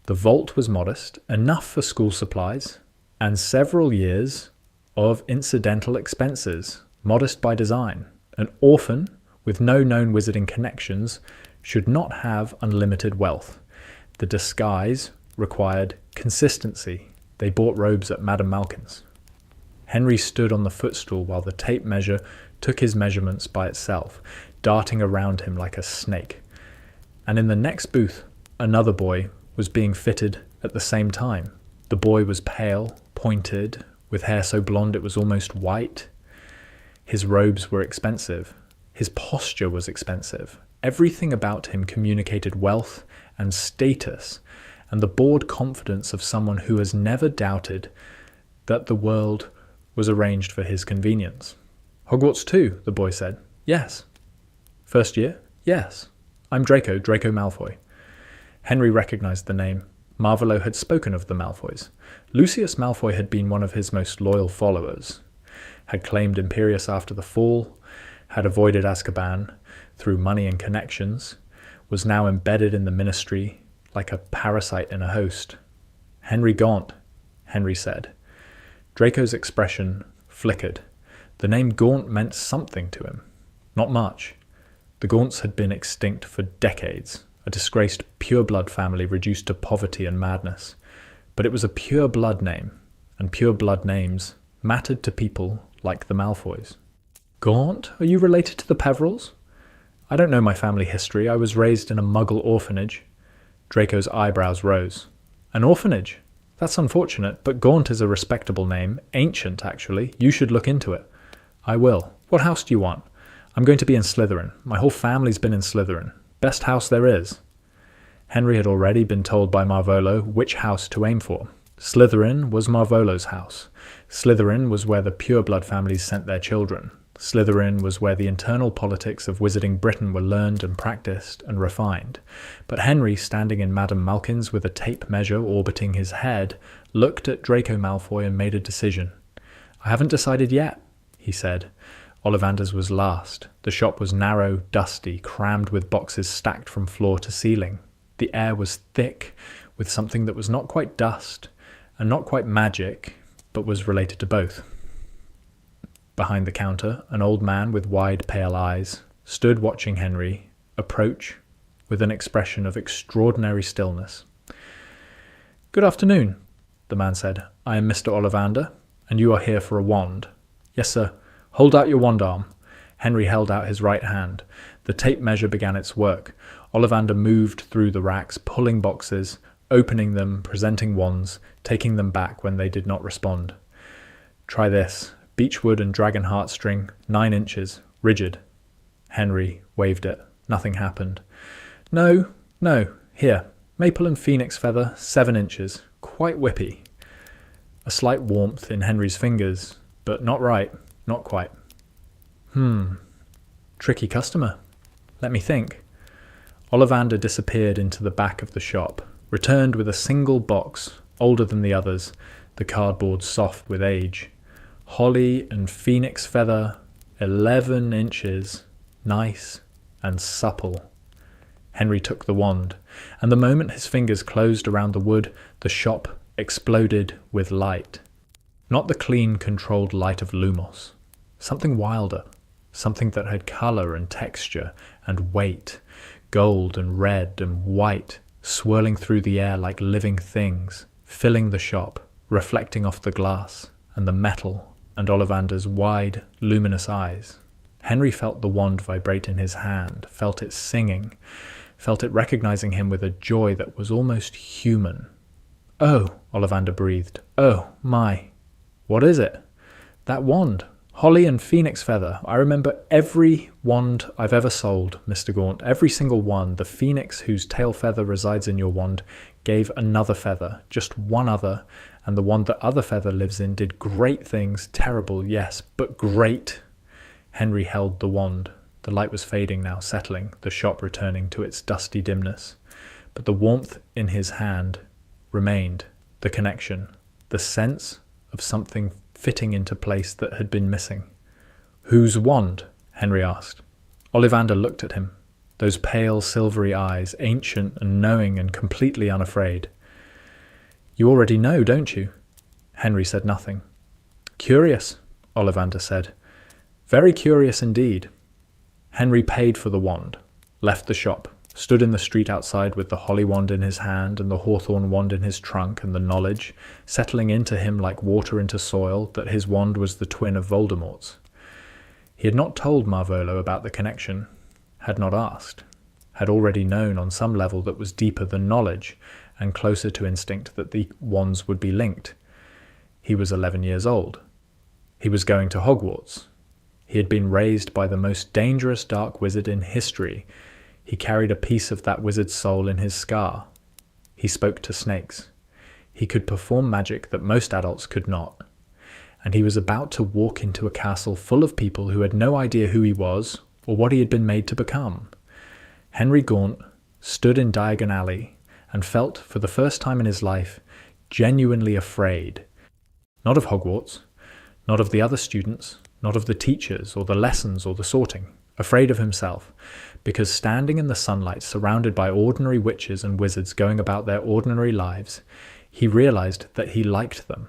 The vault was modest, enough for school supplies, and several years of incidental expenses, modest by design. An orphan, with no known wizarding connections, should not have unlimited wealth. The disguise required consistency. They bought robes at Madame Malkin's. Henry stood on the footstool while the tape measure took his measurements by itself, darting around him like a snake. And in the next booth, another boy was being fitted at the same time. The boy was pale, pointed, with hair so blonde it was almost white. His robes were expensive. His posture was expensive. Everything about him communicated wealth and status, and the bored confidence of someone who has never doubted that the world was arranged for his convenience. "Hogwarts too," the boy said. "Yes." "First year?" "Yes." "I'm Draco Malfoy." Henry recognized the name. Marvolo had spoken of the Malfoys. Lucius Malfoy had been one of his most loyal followers, had claimed Imperius after the fall, had avoided Azkaban through money and connections, was now embedded in the Ministry like a parasite in a host. "Henry Gaunt," Henry said. Draco's expression flickered. The name Gaunt meant something to him. Not much. The Gaunts had been extinct for decades, a disgraced pure-blood family reduced to poverty and madness. But it was a pure-blood name, and pure-blood names mattered to people like the Malfoys. "Gaunt? Are you related to the Peverils?" "I don't know my family history. I was raised in a Muggle orphanage." Draco's eyebrows rose. "An orphanage? That's unfortunate, but Gaunt is a respectable name. Ancient, actually. You should look into it." "I will. What house do you want?" "I'm going to be in Slytherin. My whole family's been in Slytherin. Best house there is." Henry had already been told by Marvolo which house to aim for. Slytherin was Marvolo's house. Slytherin was where the pure-blood families sent their children. Slytherin was where the internal politics of Wizarding Britain were learned and practiced and refined. But Henry, standing in Madame Malkin's with a tape measure orbiting his head, looked at Draco Malfoy and made a decision. "I haven't decided yet," he said. Ollivander's was last. The shop was narrow, dusty, crammed with boxes stacked from floor to ceiling. The air was thick with something that was not quite dust and not quite magic, but was related to both. Behind the counter, an old man with wide, pale eyes stood watching Henry approach with an expression of extraordinary stillness. "Good afternoon," the man said. "I am Mr. Ollivander, and you are here for a wand." "Yes, sir." "Hold out your wand arm." Henry held out his right hand. The tape measure began its work. Ollivander moved through the racks, pulling boxes, opening them, presenting wands, taking them back when they did not respond. "Try this. Beechwood and dragon heartstring, 9 inches, rigid." Henry waved it. Nothing happened. No, here. Maple and phoenix feather, 7 inches, quite whippy." A slight warmth in Henry's fingers, but not right, not quite. Tricky customer. Let me think." Ollivander disappeared into the back of the shop, returned with a single box, older than the others, the cardboard soft with age. Holly and phoenix feather, 11 inches, nice and supple. Henry took the wand, and the moment his fingers closed around the wood, the shop exploded with light. Not the clean, controlled light of Lumos. Something wilder, something that had colour and texture and weight, gold and red and white, swirling through the air like living things, filling the shop, reflecting off the glass and the metal and Ollivander's wide, luminous eyes. Henry felt the wand vibrate in his hand, felt it singing, felt it recognizing him with a joy that was almost human. "Oh," Ollivander breathed. "Oh, my. What is it?" "That wand. Holly and phoenix feather. I remember every wand I've ever sold, Mr. Gaunt. Every single one. The phoenix whose tail feather resides in your wand gave another feather, just one other, and the one that other feather lives in did great things. Terrible, yes, but great." Henry held the wand. The light was fading now, settling, the shop returning to its dusty dimness. But the warmth in his hand remained, the connection, the sense of something fitting into place that had been missing. "Whose wand?" Henry asked. Ollivander looked at him, those pale silvery eyes, ancient and knowing and completely unafraid. "You already know, don't you?" Henry said nothing. "Curious," Ollivander said. "Very curious indeed." Henry paid for the wand, left the shop, stood in the street outside with the holly wand in his hand and the hawthorn wand in his trunk, and the knowledge, settling into him like water into soil, that his wand was the twin of Voldemort's. He had not told Marvolo about the connection, had not asked, had already known on some level that was deeper than knowledge and closer to instinct that the wands would be linked. He was 11 years old. He was going to Hogwarts. He had been raised by the most dangerous dark wizard in history. He carried a piece of that wizard's soul in his scar. He spoke to snakes. He could perform magic that most adults could not. And he was about to walk into a castle full of people who had no idea who he was or what he had been made to become. Henry Gaunt stood in Diagon Alley and felt, for the first time in his life, genuinely afraid. Not of Hogwarts, not of the other students, not of the teachers or the lessons or the sorting. Afraid of himself, because standing in the sunlight surrounded by ordinary witches and wizards going about their ordinary lives, he realized that he liked them.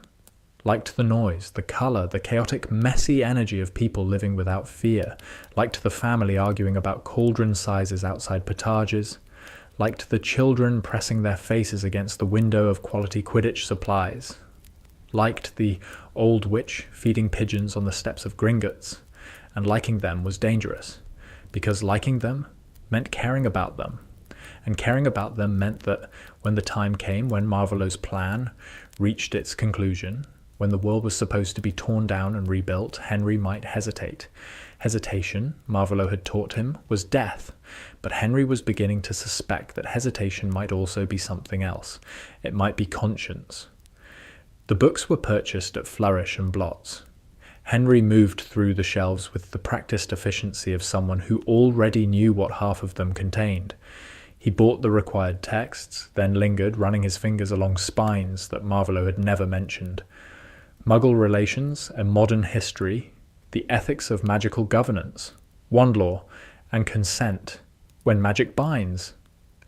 Liked the noise, the colour, the chaotic, messy energy of people living without fear. Liked the family arguing about cauldron sizes outside potages. Liked the children pressing their faces against the window of quality Quidditch supplies. Liked the old witch feeding pigeons on the steps of Gringotts. And liking them was dangerous, because liking them meant caring about them. And caring about them meant that when the time came, when Marvolo's plan reached its conclusion, when the world was supposed to be torn down and rebuilt, Henry might hesitate. Hesitation, Marvolo had taught him, was death, but Henry was beginning to suspect that hesitation might also be something else. It might be conscience. The books were purchased at Flourish and Blott's. Henry moved through the shelves with the practiced efficiency of someone who already knew what half of them contained. He bought the required texts, then lingered, running his fingers along spines that Marvolo had never mentioned. Muggle relations and modern history, the ethics of magical governance, wand law, and consent when magic binds.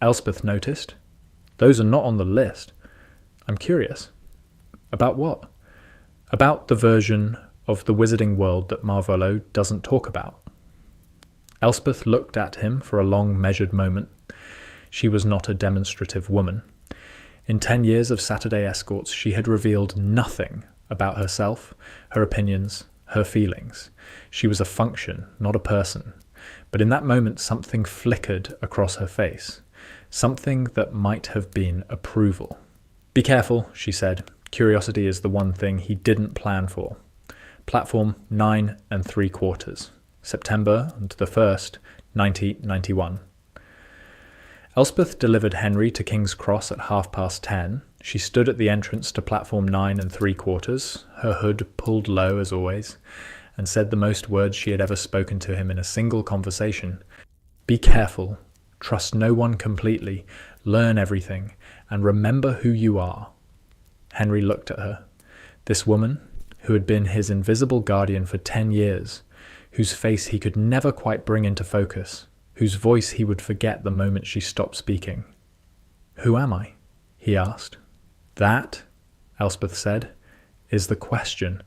Elspeth noticed. Those are not on the list. I'm curious. About what? About the version of the wizarding world that Marvolo doesn't talk about. Elspeth looked at him for a long, measured moment. She was not a demonstrative woman. In 10 years of Saturday escorts, she had revealed nothing about herself, her opinions, her feelings. She was a function, not a person. But in that moment, something flickered across her face. Something that might have been approval. "Be careful," she said. Curiosity is the one thing he didn't plan for. Platform 9 3/4, September the 1st, 1991. Elspeth delivered Henry to King's Cross at 10:30. She stood at the entrance to platform 9 3/4, her hood pulled low as always, and said the most words she had ever spoken to him in a single conversation. "Be careful, trust no one completely, learn everything, and remember who you are." Henry looked at her. This woman, who had been his invisible guardian for 10 years, whose face he could never quite bring into focus, whose voice he would forget the moment she stopped speaking. "Who am I?" he asked. "That," Elspeth said, "is the question."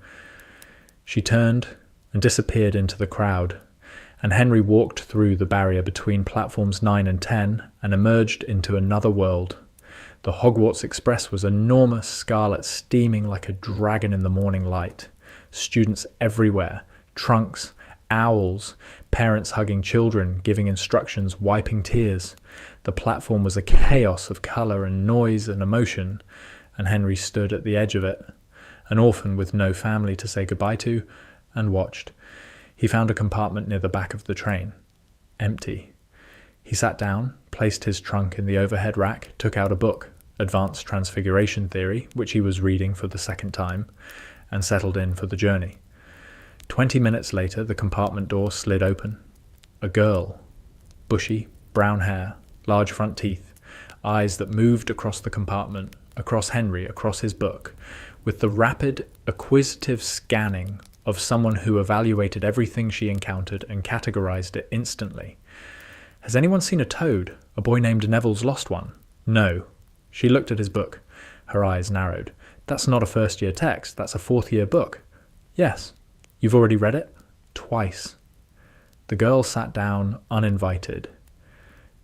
She turned and disappeared into the crowd, and Henry walked through the barrier between platforms 9 and 10 and emerged into another world. The Hogwarts Express was enormous, scarlet, steaming like a dragon in the morning light. Students everywhere, trunks, owls, parents hugging children, giving instructions, wiping tears. The platform was a chaos of colour and noise and emotion, and Henry stood at the edge of it, an orphan with no family to say goodbye to, and watched. He found a compartment near the back of the train. Empty. He sat down, placed his trunk in the overhead rack, took out a book, Advanced Transfiguration Theory, which he was reading for the second time, and settled in for the journey. 20 minutes later, the compartment door slid open. A girl. Bushy, brown hair, large front teeth, eyes that moved across the compartment, across Henry, across his book, with the rapid, acquisitive scanning of someone who evaluated everything she encountered and categorized it instantly. Has anyone seen a toad? A boy named Neville's lost one? No. She looked at his book. Her eyes narrowed. That's not a first-year text. That's a fourth-year book. Yes. You've already read it? Twice. The girl sat down, uninvited.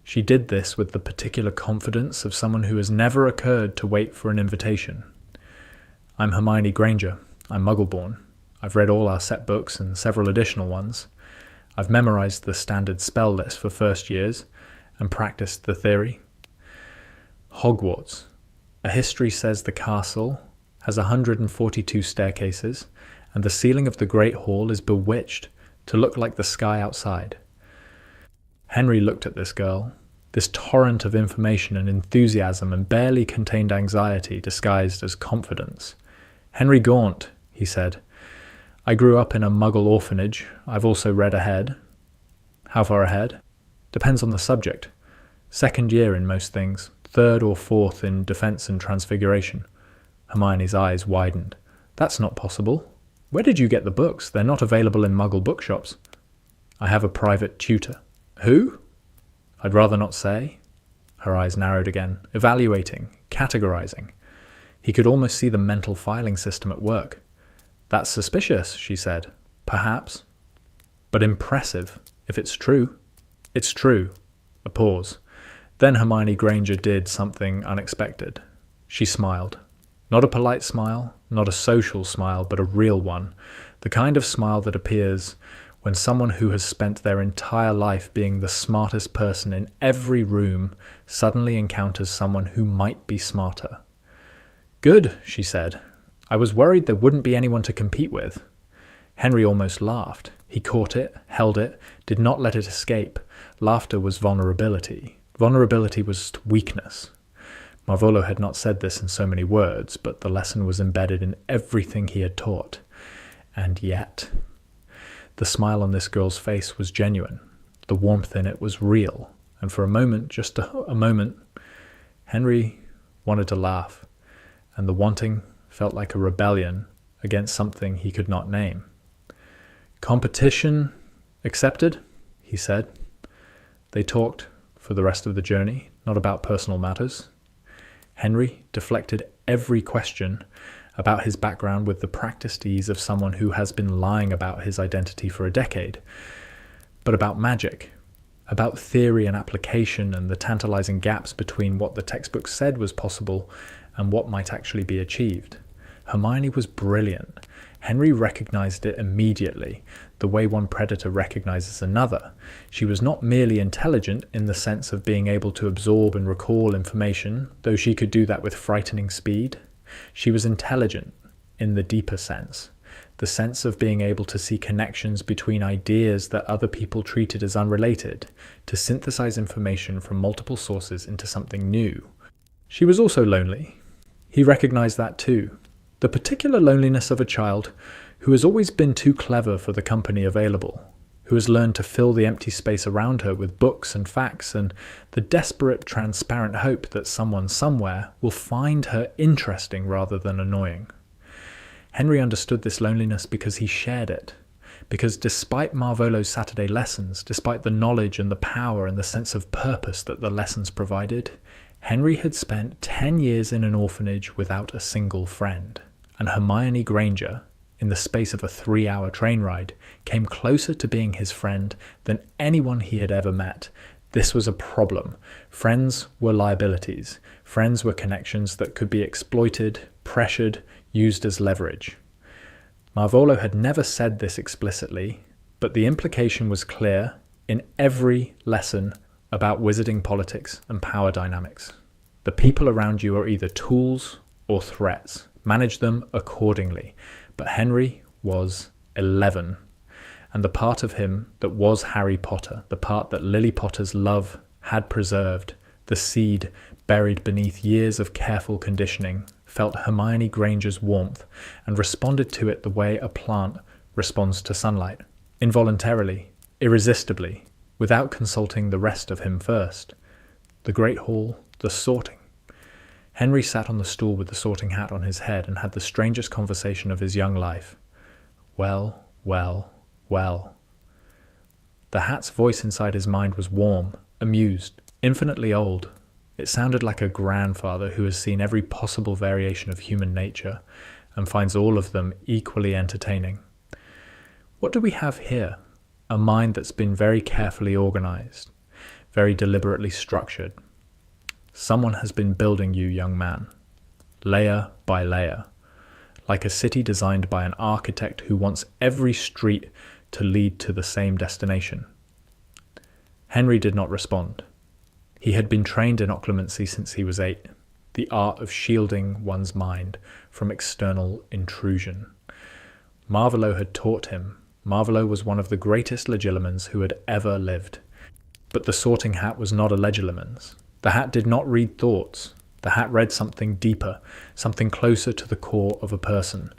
She did this with the particular confidence of someone who has never occurred to wait for an invitation. I'm Hermione Granger. I'm Muggle-born. I've read all our set books and several additional ones. I've memorized the standard spell list for first years and practiced the theory. Hogwarts. A history says the castle has 142 staircases, and the ceiling of the Great Hall is bewitched to look like the sky outside. Henry looked at this girl, this torrent of information and enthusiasm and barely contained anxiety disguised as confidence. Henry Gaunt, he said. I grew up in a Muggle orphanage. I've also read ahead. How far ahead? Depends on the subject. Second year in most things, third or fourth in Defense and Transfiguration. Hermione's eyes widened. That's not possible. Where did you get the books? They're not available in Muggle bookshops. I have a private tutor. Who? I'd rather not say. Her eyes narrowed again, evaluating, categorizing. He could almost see the mental filing system at work. That's suspicious, she said. Perhaps. But impressive, if it's true. It's true. A pause. Then Hermione Granger did something unexpected. She smiled. Not a polite smile, not a social smile, but a real one. The kind of smile that appears when someone who has spent their entire life being the smartest person in every room suddenly encounters someone who might be smarter. Good, she said. I was worried there wouldn't be anyone to compete with. Henry almost laughed. He caught it, held it, did not let it escape. Laughter was vulnerability. Vulnerability was weakness. Marvolo had not said this in so many words, but the lesson was embedded in everything he had taught. And yet, the smile on this girl's face was genuine. The warmth in it was real. And for a moment, just a moment, Henry wanted to laugh. And the wanting felt like a rebellion against something he could not name. Competition accepted, he said. They talked for the rest of the journey, not about personal matters. Henry deflected every question about his background with the practiced ease of someone who has been lying about his identity for a decade, but about magic, about theory and application and the tantalizing gaps between what the textbook said was possible and what might actually be achieved. Hermione was brilliant. Henry recognized it immediately, the way one predator recognizes another. She was not merely intelligent in the sense of being able to absorb and recall information, though she could do that with frightening speed. She was intelligent in the deeper sense, the sense of being able to see connections between ideas that other people treated as unrelated, to synthesize information from multiple sources into something new. She was also lonely. He recognized that too. The particular loneliness of a child who has always been too clever for the company available, who has learned to fill the empty space around her with books and facts, and the desperate, transparent hope that someone somewhere will find her interesting rather than annoying. Henry understood this loneliness because he shared it, because despite Marvolo's Saturday lessons, despite the knowledge and the power and the sense of purpose that the lessons provided, Henry had spent 10 years in an orphanage without a single friend. And Hermione Granger, in the space of a 3-hour train ride, came closer to being his friend than anyone he had ever met. This was a problem. Friends were liabilities. Friends were connections that could be exploited, pressured, used as leverage. Marvolo had never said this explicitly, but the implication was clear in every lesson about wizarding politics and power dynamics. The people around you are either tools or threats. Manage them accordingly. But Henry was 11, and the part of him that was Harry Potter, the part that Lily Potter's love had preserved, the seed buried beneath years of careful conditioning, felt Hermione Granger's warmth and responded to it the way a plant responds to sunlight. Involuntarily, irresistibly, without consulting the rest of him first. The great hall, the sorting. Henry sat on the stool with the sorting hat on his head and had the strangest conversation of his young life. Well, well, well. The hat's voice inside his mind was warm, amused, infinitely old. It sounded like a grandfather who has seen every possible variation of human nature and finds all of them equally entertaining. What do we have here? A mind that's been very carefully organized, very deliberately structured. Someone has been building you, young man, layer by layer, like a city designed by an architect who wants every street to lead to the same destination. Henry did not respond. He had been trained in occlumency since he was 8, the art of shielding one's mind from external intrusion. Marvolo had taught him. Marvolo was one of the greatest legilimens who had ever lived. But the sorting hat was not a legilimens. The hat did not read thoughts. The hat read something deeper, something closer to the core of a person,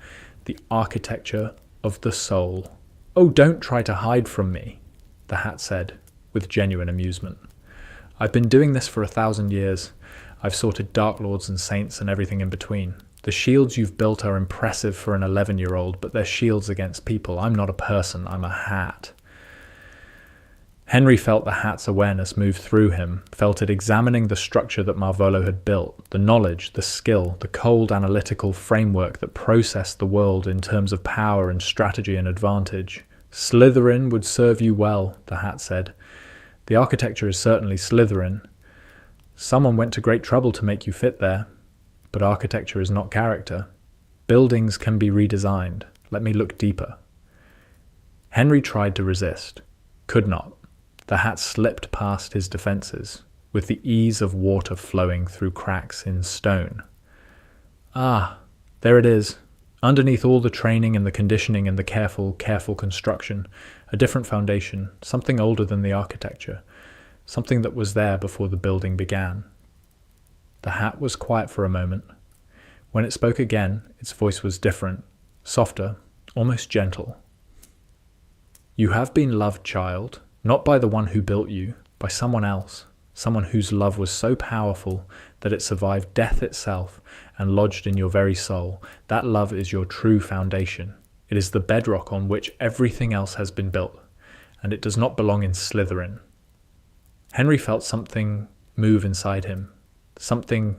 the architecture of the soul. "Oh, don't try to hide from me," the hat said, with genuine amusement. "I've been doing this for 1,000 years. I've sorted Dark Lords and Saints and everything in between. The shields you've built are impressive for an 11-year-old, but they're shields against people. I'm not a person, I'm a hat." Henry felt the hat's awareness move through him, felt it examining the structure that Marvolo had built, the knowledge, the skill, the cold analytical framework that processed the world in terms of power and strategy and advantage. "Slytherin would serve you well," the hat said. "The architecture is certainly Slytherin. Someone went to great trouble to make you fit there. But architecture is not character. Buildings can be redesigned. Let me look deeper." Henry tried to resist. Could not. The hat slipped past his defenses, with the ease of water flowing through cracks in stone. Ah, there it is. Underneath all the training and the conditioning and the careful construction, a different foundation, something older than the architecture, something that was there before the building began. The hat was quiet for a moment. When it spoke again, its voice was different, softer, almost gentle. "You have been loved, child, not by the one who built you, by someone else, someone whose love was so powerful that it survived death itself and lodged in your very soul. That love is your true foundation. It is the bedrock on which everything else has been built, and it does not belong in Slytherin." Henry felt something move inside him, something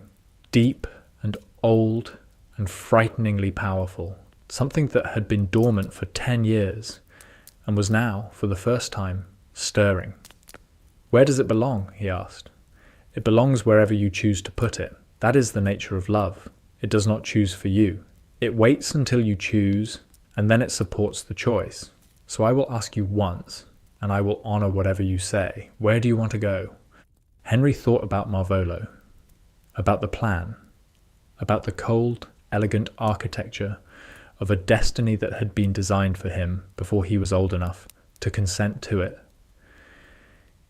deep and old and frighteningly powerful, something that had been dormant for 10 years and was now, for the first time, stirring. "Where does it belong?" he asked. "It belongs wherever you choose to put it. That is the nature of love. It does not choose for you. It waits until you choose, and then it supports the choice. So I will ask you once, and I will honor whatever you say. Where do you want to go?" Henry thought about Marvolo, about the plan, about the cold, elegant architecture of a destiny that had been designed for him before he was old enough to consent to it.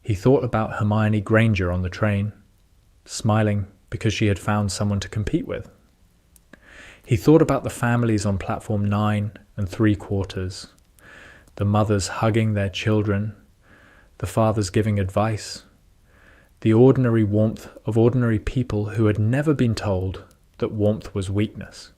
He thought about Hermione Granger on the train, smiling because she had found someone to compete with. He thought about the families on platform 9 3/4, the mothers hugging their children, the fathers giving advice, the ordinary warmth of ordinary people who had never been told that warmth was weakness.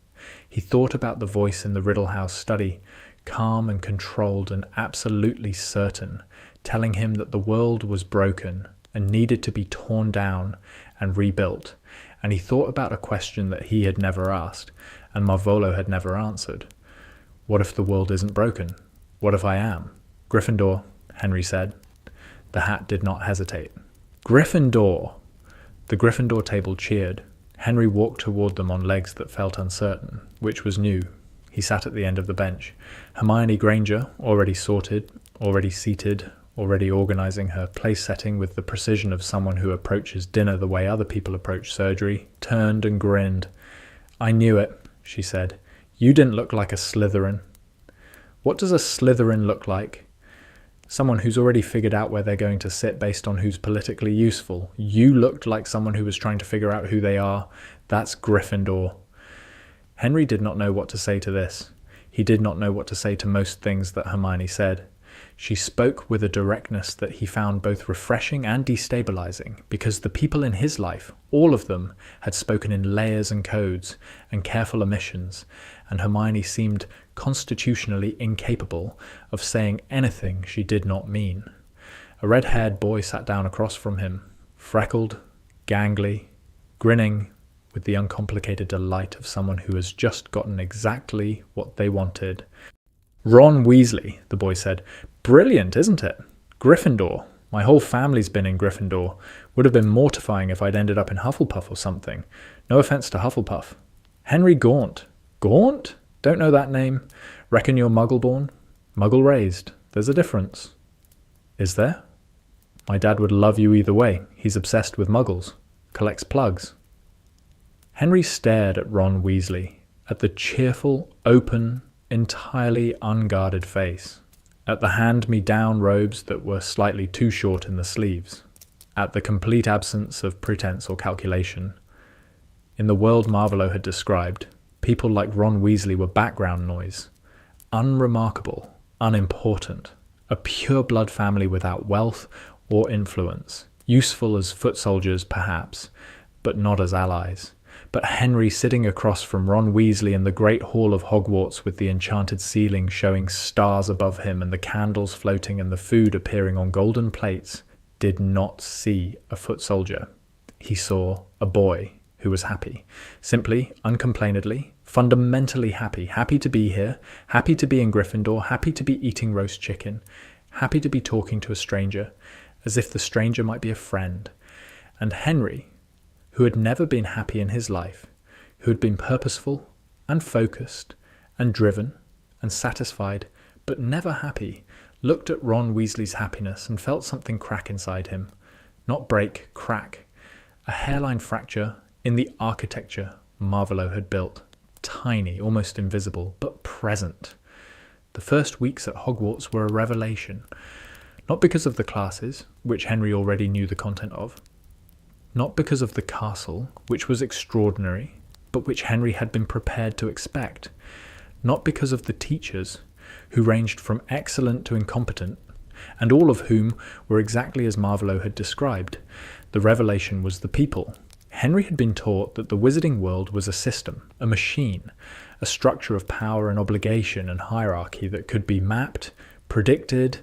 He thought about the voice in the Riddle House study, calm and controlled and absolutely certain, telling him that the world was broken and needed to be torn down and rebuilt. And he thought about a question that he had never asked and Marvolo had never answered. What if the world isn't broken? What if I am? "Gryffindor," Henry said. The hat did not hesitate. "Gryffindor!" The Gryffindor table cheered. Henry walked toward them on legs that felt uncertain, which was new. He sat at the end of the bench. Hermione Granger, already sorted, already seated, already organizing her place setting with the precision of someone who approaches dinner the way other people approach surgery, turned and grinned. "I knew it," she said. "You didn't look like a Slytherin." "What does a Slytherin look like?" "Someone who's already figured out where they're going to sit based on who's politically useful. You looked like someone who was trying to figure out who they are. That's Gryffindor." Henry did not know what to say to this. He did not know what to say to most things that Hermione said. She spoke with a directness that he found both refreshing and destabilizing, because the people in his life, all of them, had spoken in layers and codes and careful omissions, and Hermione seemed constitutionally incapable of saying anything she did not mean. A red-haired boy sat down across from him, freckled, gangly, grinning with the uncomplicated delight of someone who has just gotten exactly what they wanted. "Ron Weasley," the boy said. "Brilliant, isn't it? Gryffindor. My whole family's been in Gryffindor. Would have been mortifying if I'd ended up in Hufflepuff or something. No offense to Hufflepuff. Henry Gaunt." "Gaunt? Don't know that name. Reckon you're Muggle-born?" "Muggle-raised. There's a difference." "Is there?" "My dad would love you either way. He's obsessed with Muggles. Collects plugs." Henry stared at Ron Weasley, at the cheerful, open, entirely unguarded face, at the hand-me-down robes that were slightly too short in the sleeves, at the complete absence of pretense or calculation. In the world Marvolo had described, people like Ron Weasley were background noise, unremarkable, unimportant, a pure-blood family without wealth or influence, useful as foot soldiers perhaps, but not as allies. But Henry sitting across from Ron Weasley in the great hall of Hogwarts with the enchanted ceiling showing stars above him and the candles floating and the food appearing on golden plates did not see a foot soldier. He saw a boy who was happy, simply, uncomplainedly, fundamentally happy, happy to be here, happy to be in Gryffindor, happy to be eating roast chicken, happy to be talking to a stranger, as if the stranger might be a friend. And Henry, who had never been happy in his life, who had been purposeful and focused and driven and satisfied, but never happy, looked at Ron Weasley's happiness and felt something crack inside him. Not break, crack. A hairline fracture in the architecture Marvolo had built. Tiny, almost invisible, but present. The first weeks at Hogwarts were a revelation. Not because of the classes, which Henry already knew the content of. Not because of the castle, which was extraordinary, but which Henry had been prepared to expect. Not because of the teachers, who ranged from excellent to incompetent, and all of whom were exactly as Marvolo had described. The revelation was the people. Henry had been taught that the wizarding world was a system, a machine, a structure of power and obligation and hierarchy that could be mapped, predicted,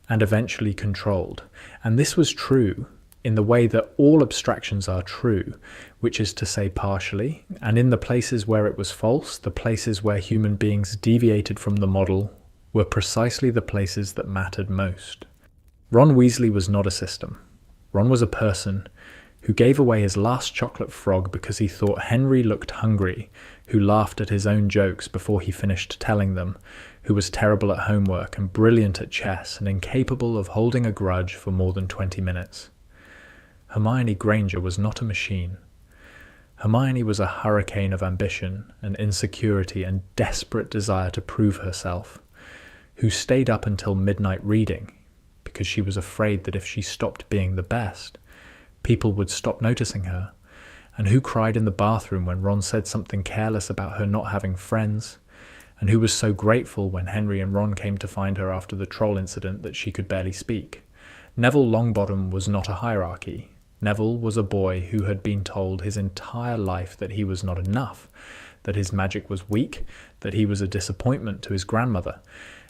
and eventually controlled. And this was true in the way that all abstractions are true, which is to say partially, and in the places where it was false, the places where human beings deviated from the model were precisely the places that mattered most. Ron Weasley was not a system. Ron was a person who gave away his last chocolate frog because he thought Henry looked hungry, who laughed at his own jokes before he finished telling them, who was terrible at homework and brilliant at chess and incapable of holding a grudge for more than 20 minutes. Hermione Granger was not a machine. Hermione was a hurricane of ambition and insecurity and desperate desire to prove herself, who stayed up until midnight reading because she was afraid that if she stopped being the best, people would stop noticing her, and who cried in the bathroom when Ron said something careless about her not having friends, and who was so grateful when Henry and Ron came to find her after the troll incident that she could barely speak. Neville Longbottom was not a hierarchy. Neville was a boy who had been told his entire life that he was not enough, that his magic was weak, that he was a disappointment to his grandmother,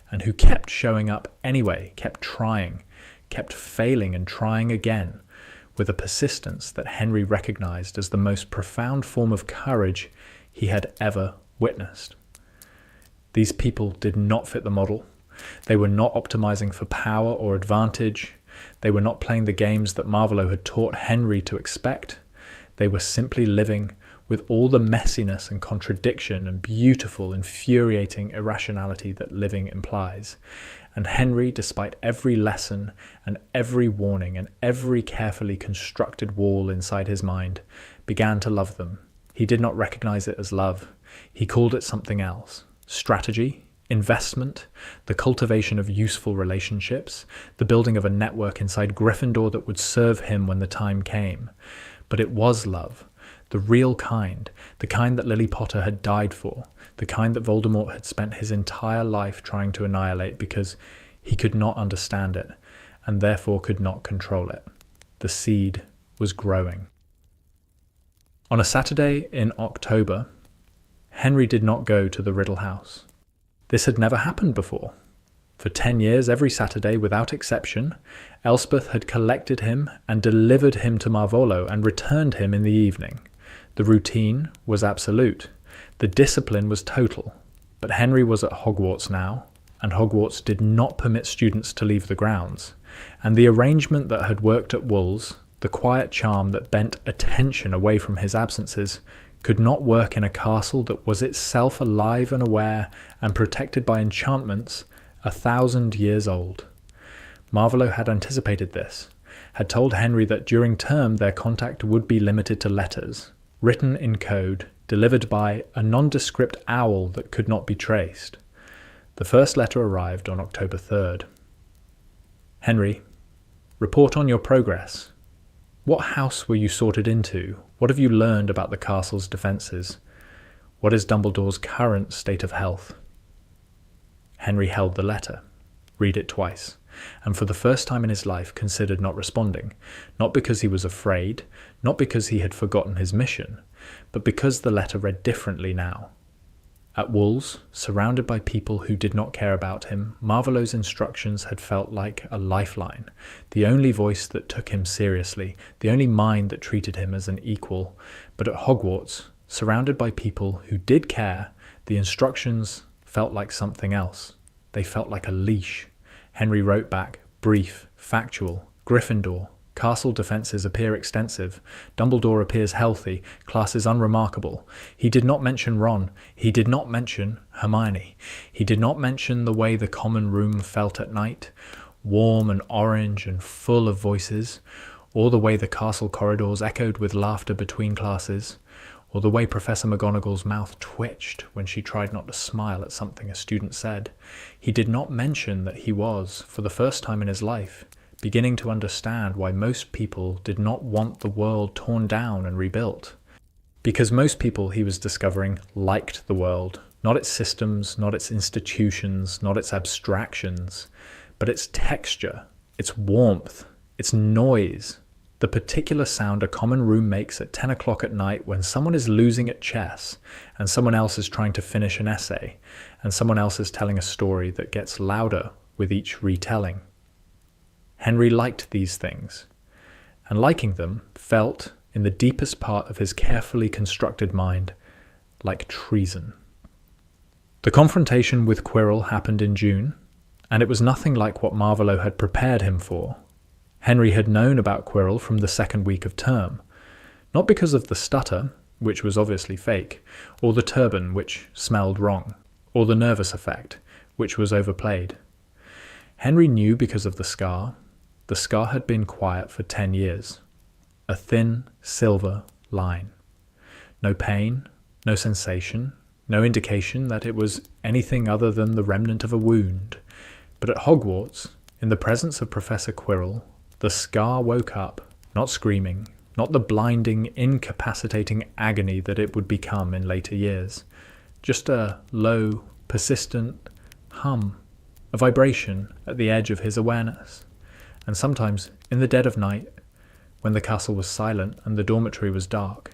and who kept showing up anyway, kept trying, kept failing and trying again, with a persistence that Henry recognized as the most profound form of courage he had ever witnessed. These people did not fit the model. They were not optimizing for power or advantage. They were not playing the games that Marvolo had taught Henry to expect. They were simply living with all the messiness and contradiction and beautiful, infuriating irrationality that living implies. And Henry, despite every lesson and every warning and every carefully constructed wall inside his mind, began to love them. He did not recognize it as love. He called it something else. Strategy, investment, the cultivation of useful relationships, the building of a network inside Gryffindor that would serve him when the time came. But it was love, the real kind, the kind that Lily Potter had died for, the kind that Voldemort had spent his entire life trying to annihilate because He could not understand it, and therefore could not control it. The seed was growing. On a Saturday in October, Henry did not go to the Riddle House. This had never happened before. For 10 years, every Saturday, without exception, Elspeth had collected him and delivered him to Marvolo and returned him in the evening. The routine was absolute. The discipline was total. But Henry was at Hogwarts now, and Hogwarts did not permit students to leave the grounds. And the arrangement that had worked at Wool's, the quiet charm that bent attention away from his absences, could not work in a castle that was itself alive and aware and protected by enchantments 1,000 years old. Marvolo had anticipated this, had told Henry that during term their contact would be limited to letters, written in code, delivered by a nondescript owl that could not be traced. The first letter arrived on October 3rd. Henry, report on your progress. What house were you sorted into? What have you learned about the castle's defences? What is Dumbledore's current state of health? Henry held the letter, read it twice, and for the first time in his life considered not responding, not because he was afraid, not because he had forgotten his mission, but because the letter read differently now. At Wool's, surrounded by people who did not care about him, Marvolo's instructions had felt like a lifeline, the only voice that took him seriously, the only mind that treated him as an equal. But at Hogwarts, surrounded by people who did care, the instructions felt like something else. They felt like a leash. Henry wrote back, brief, factual, Gryffindor. Castle defences appear extensive. Dumbledore appears healthy. Class is unremarkable. He did not mention Ron. He did not mention Hermione. He did not mention the way the common room felt at night, warm and orange and full of voices, or the way the castle corridors echoed with laughter between classes, or the way Professor McGonagall's mouth twitched when she tried not to smile at something a student said. He did not mention that he was, for the first time in his life, beginning to understand why most people did not want the world torn down and rebuilt. Because most people, he was discovering, liked the world, not its systems, not its institutions, not its abstractions, but its texture, its warmth, its noise, the particular sound a common room makes at 10 o'clock at night when someone is losing at chess, and someone else is trying to finish an essay, and someone else is telling a story that gets louder with each retelling. Henry liked these things, and liking them felt, in the deepest part of his carefully constructed mind, like treason. The confrontation with Quirrell happened in June, and it was nothing like what Marvolo had prepared him for. Henry had known about Quirrell from the second week of term, not because of the stutter, which was obviously fake, or the turban, which smelled wrong, or the nervous effect, which was overplayed. Henry knew because of the scar. The scar had been quiet for 10 years. A thin, silver line. No pain, no sensation, no indication that it was anything other than the remnant of a wound. But at Hogwarts, in the presence of Professor Quirrell, the scar woke up, not screaming, not the blinding, incapacitating agony that it would become in later years. Just a low, persistent hum, a vibration at the edge of his awareness. And sometimes, in the dead of night, when the castle was silent and the dormitory was dark,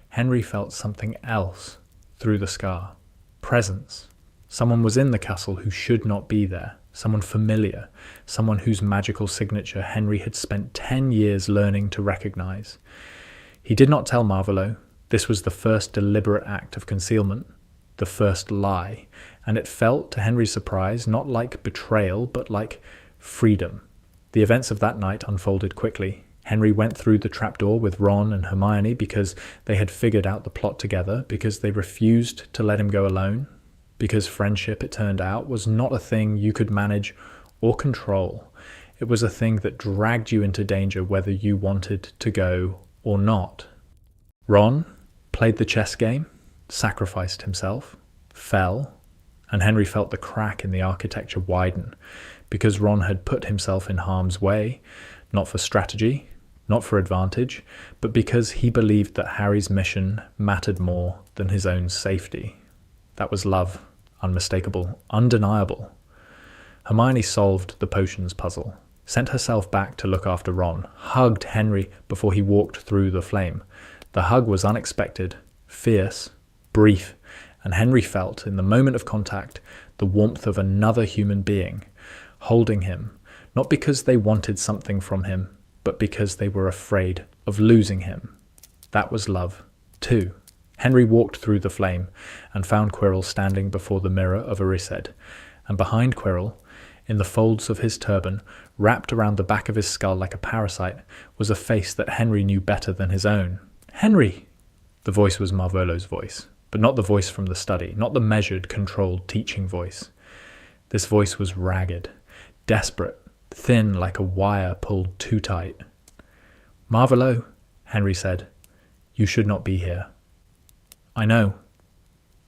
Henry felt something else through the scar. Presence. Someone was in the castle who should not be there. Someone familiar. Someone whose magical signature Henry had spent 10 years learning to recognize. He did not tell Marvolo. This was the first deliberate act of concealment, the first lie, and it felt, to Henry's surprise, not like betrayal, but like freedom. The events of that night unfolded quickly. Henry went through the trapdoor with Ron and Hermione because they had figured out the plot together, because they refused to let him go alone, because friendship, it turned out, was not a thing you could manage or control. It was a thing that dragged you into danger whether you wanted to go or not. Ron played the chess game, sacrificed himself, fell, and Henry felt the crack in the architecture widen, because Ron had put himself in harm's way, not for strategy, not for advantage, but because he believed that Harry's mission mattered more than his own safety. That was love, unmistakable, undeniable. Hermione solved the potions puzzle, sent herself back to look after Ron, hugged Henry before he walked through the flame. The hug was unexpected, fierce, brief, and Henry felt, in the moment of contact, the warmth of another human being, holding him, not because they wanted something from him, but because they were afraid of losing him. That was love, too. Henry walked through the flame and found Quirrell standing before the mirror of Erised, and behind Quirrell, in the folds of his turban, wrapped around the back of his skull like a parasite, was a face that Henry knew better than his own. "Henry!" The voice was Marvolo's voice, but not the voice from the study, not the measured, controlled teaching voice. This voice was ragged, desperate, thin like a wire pulled too tight. "Marvolo," Henry said, "you should not be here." "I know.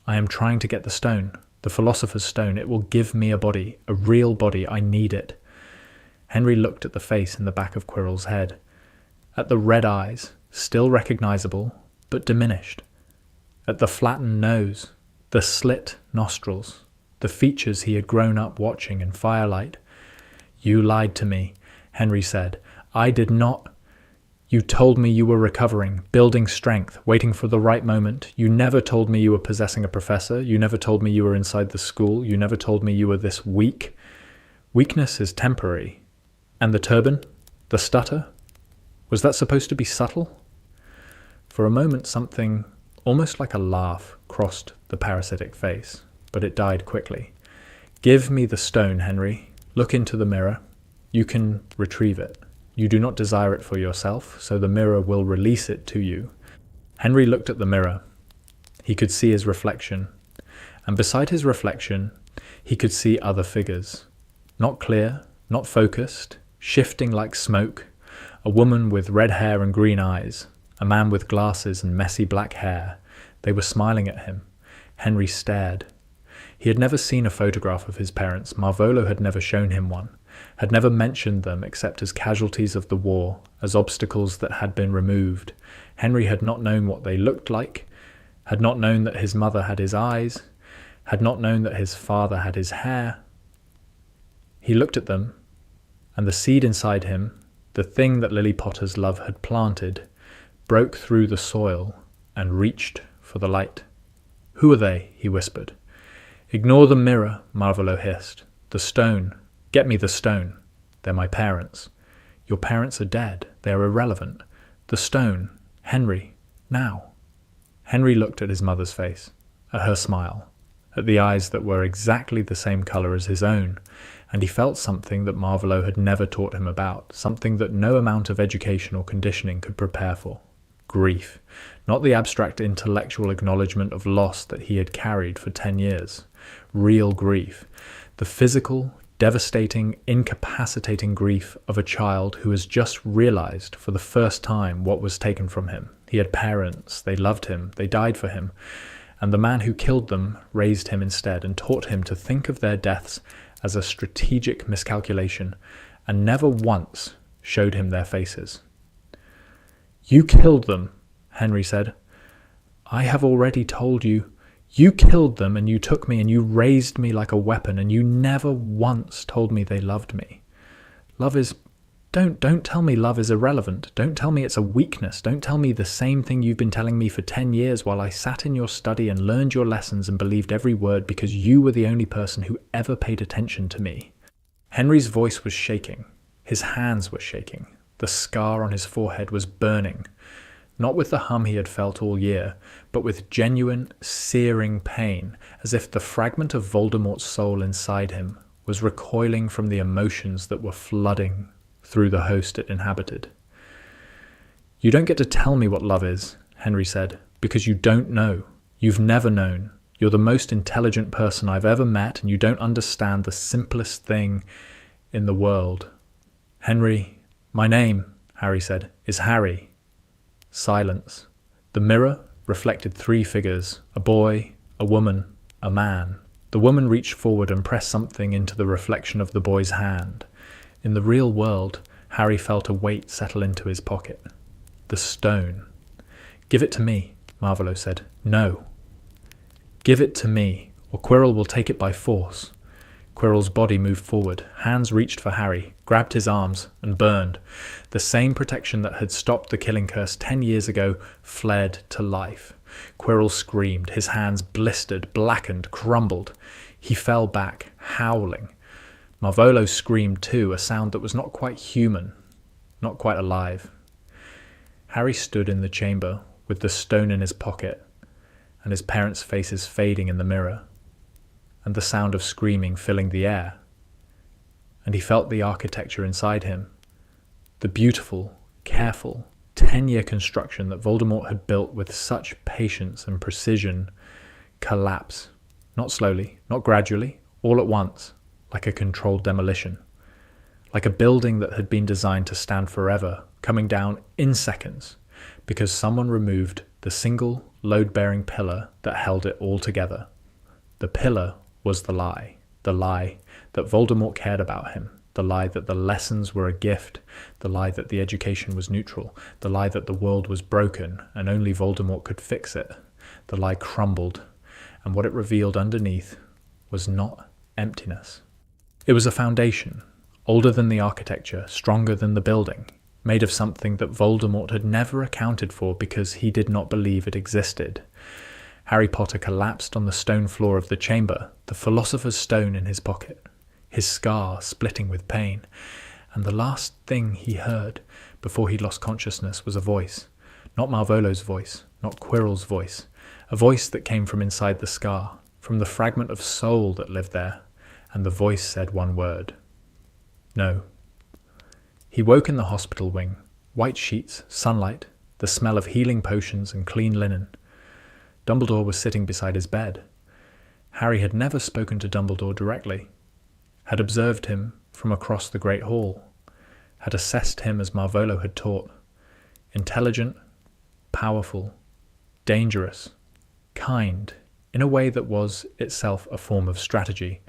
I am trying to get the stone, the Philosopher's Stone. It will give me a body, a real body. I need it." Henry looked at the face in the back of Quirrell's head, at the red eyes, still recognizable, but diminished, at the flattened nose, the slit nostrils, the features he had grown up watching in firelight. "You lied to me," Henry said. "I did not. You told me you were recovering, building strength, waiting for the right moment. You never told me you were possessing a professor. You never told me you were inside the school. You never told me you were this weak. Weakness is temporary. And the turban? The stutter? Was that supposed to be subtle?" For a moment something, almost like a laugh, crossed the parasitic face, but it died quickly. "Give me the stone, Henry. Look into the mirror. You can retrieve it. You do not desire it for yourself, so the mirror will release it to you." Henry looked at the mirror. He could see his reflection, and beside his reflection, he could see other figures. Not clear, not focused, shifting like smoke. A woman with red hair and green eyes, a man with glasses and messy black hair. They were smiling at him. Henry stared. He had never seen a photograph of his parents. Marvolo had never shown him one, had never mentioned them except as casualties of the war, as obstacles that had been removed. Henry had not known what they looked like, had not known that his mother had his eyes, had not known that his father had his hair. He looked at them, and the seed inside him, the thing that Lily Potter's love had planted, broke through the soil and reached for the light. "Who are they?" he whispered. "Ignore the mirror," Marvolo hissed. "The stone. Get me the stone. They're my parents." "Your parents are dead. They are irrelevant." "The stone. Henry. Now." Henry looked at his mother's face, at her smile, at the eyes that were exactly the same color as his own, and he felt something that Marvolo had never taught him about, something that no amount of education or conditioning could prepare for. Grief. Not the abstract intellectual acknowledgement of loss that he had carried for 10 years. Real grief. The physical, devastating, incapacitating grief of a child who has just realized for the first time what was taken from him. He had parents, they loved him, they died for him, and the man who killed them raised him instead and taught him to think of their deaths as a strategic miscalculation, and never once showed him their faces. "You killed them," Henry said. "I have already told you. You killed them, and you took me, and you raised me like a weapon, and you never once told me they loved me. Love is... Don't tell me love is irrelevant. Don't tell me it's a weakness. Don't tell me the same thing you've been telling me for 10 years while I sat in your study and learned your lessons and believed every word because you were the only person who ever paid attention to me." Henry's voice was shaking. His hands were shaking. The scar on his forehead was burning. Not with the hum he had felt all year, but with genuine, searing pain, as if the fragment of Voldemort's soul inside him was recoiling from the emotions that were flooding through the host it inhabited. "You don't get to tell me what love is," Henry said, "because you don't know. You've never known. You're the most intelligent person I've ever met, and you don't understand the simplest thing in the world." "Henry, my name," Harry said, "is Harry." Silence. The mirror reflected 3 figures, a boy, a woman, a man. The woman reached forward and pressed something into the reflection of the boy's hand. In the real world, Harry felt a weight settle into his pocket. The stone. "Give it to me," Marvolo said. "No." "Give it to me, or Quirrell will take it by force. Quirrell's body moved forward. Hands reached for Harry, grabbed his arms, and burned. The same protection that had stopped the killing curse 10 years ago flared to life. Quirrell screamed. His hands blistered, blackened, crumbled. He fell back, howling. Marvolo screamed too, a sound that was not quite human, not quite alive. Harry stood in the chamber with the stone in his pocket, and his parents' faces fading in the mirror, and the sound of screaming filling the air. And he felt the architecture inside him, the beautiful, careful, 10-year construction that Voldemort had built with such patience and precision, collapse, not slowly, not gradually, all at once, like a controlled demolition, like a building that had been designed to stand forever, coming down in seconds, because someone removed the single load-bearing pillar that held it all together. The pillar was the lie that Voldemort cared about him, the lie that the lessons were a gift, the lie that the education was neutral, the lie that the world was broken and only Voldemort could fix it. The lie crumbled, and what it revealed underneath was not emptiness. It was a foundation, older than the architecture, stronger than the building, made of something that Voldemort had never accounted for because he did not believe it existed. Harry Potter collapsed on the stone floor of the chamber, the Philosopher's Stone in his pocket, his scar splitting with pain, and the last thing he heard before he lost consciousness was a voice, not Marvolo's voice, not Quirrell's voice, a voice that came from inside the scar, from the fragment of soul that lived there, and the voice said one word: no. He woke in the hospital wing, white sheets, sunlight, the smell of healing potions and clean linen. Dumbledore was sitting beside his bed. Harry had never spoken to Dumbledore directly, had observed him from across the Great Hall, had assessed him as Marvolo had taught, intelligent, powerful, dangerous, kind, in a way that was itself a form of strategy.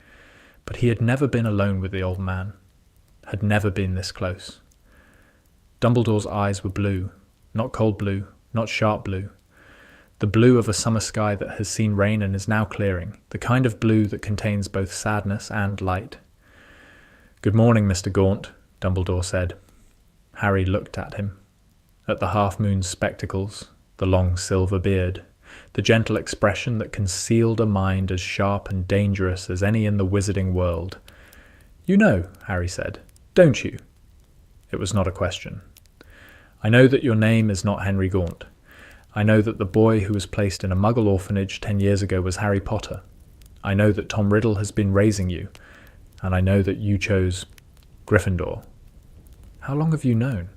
But he had never been alone with the old man, had never been this close. Dumbledore's eyes were blue, not cold blue, not sharp blue. The blue of a summer sky that has seen rain and is now clearing, the kind of blue that contains both sadness and light. "Good morning, Mr. Gaunt," Dumbledore said. Harry looked at him, at the half-moon's spectacles, the long silver beard, the gentle expression that concealed a mind as sharp and dangerous as any in the wizarding world. "You know," Harry said, "don't you?" It was not a question. "I know that your name is not Henry Gaunt. I know that the boy who was placed in a Muggle orphanage 10 years ago was Harry Potter. I know that Tom Riddle has been raising you, and I know that you chose Gryffindor." "How long have you known?"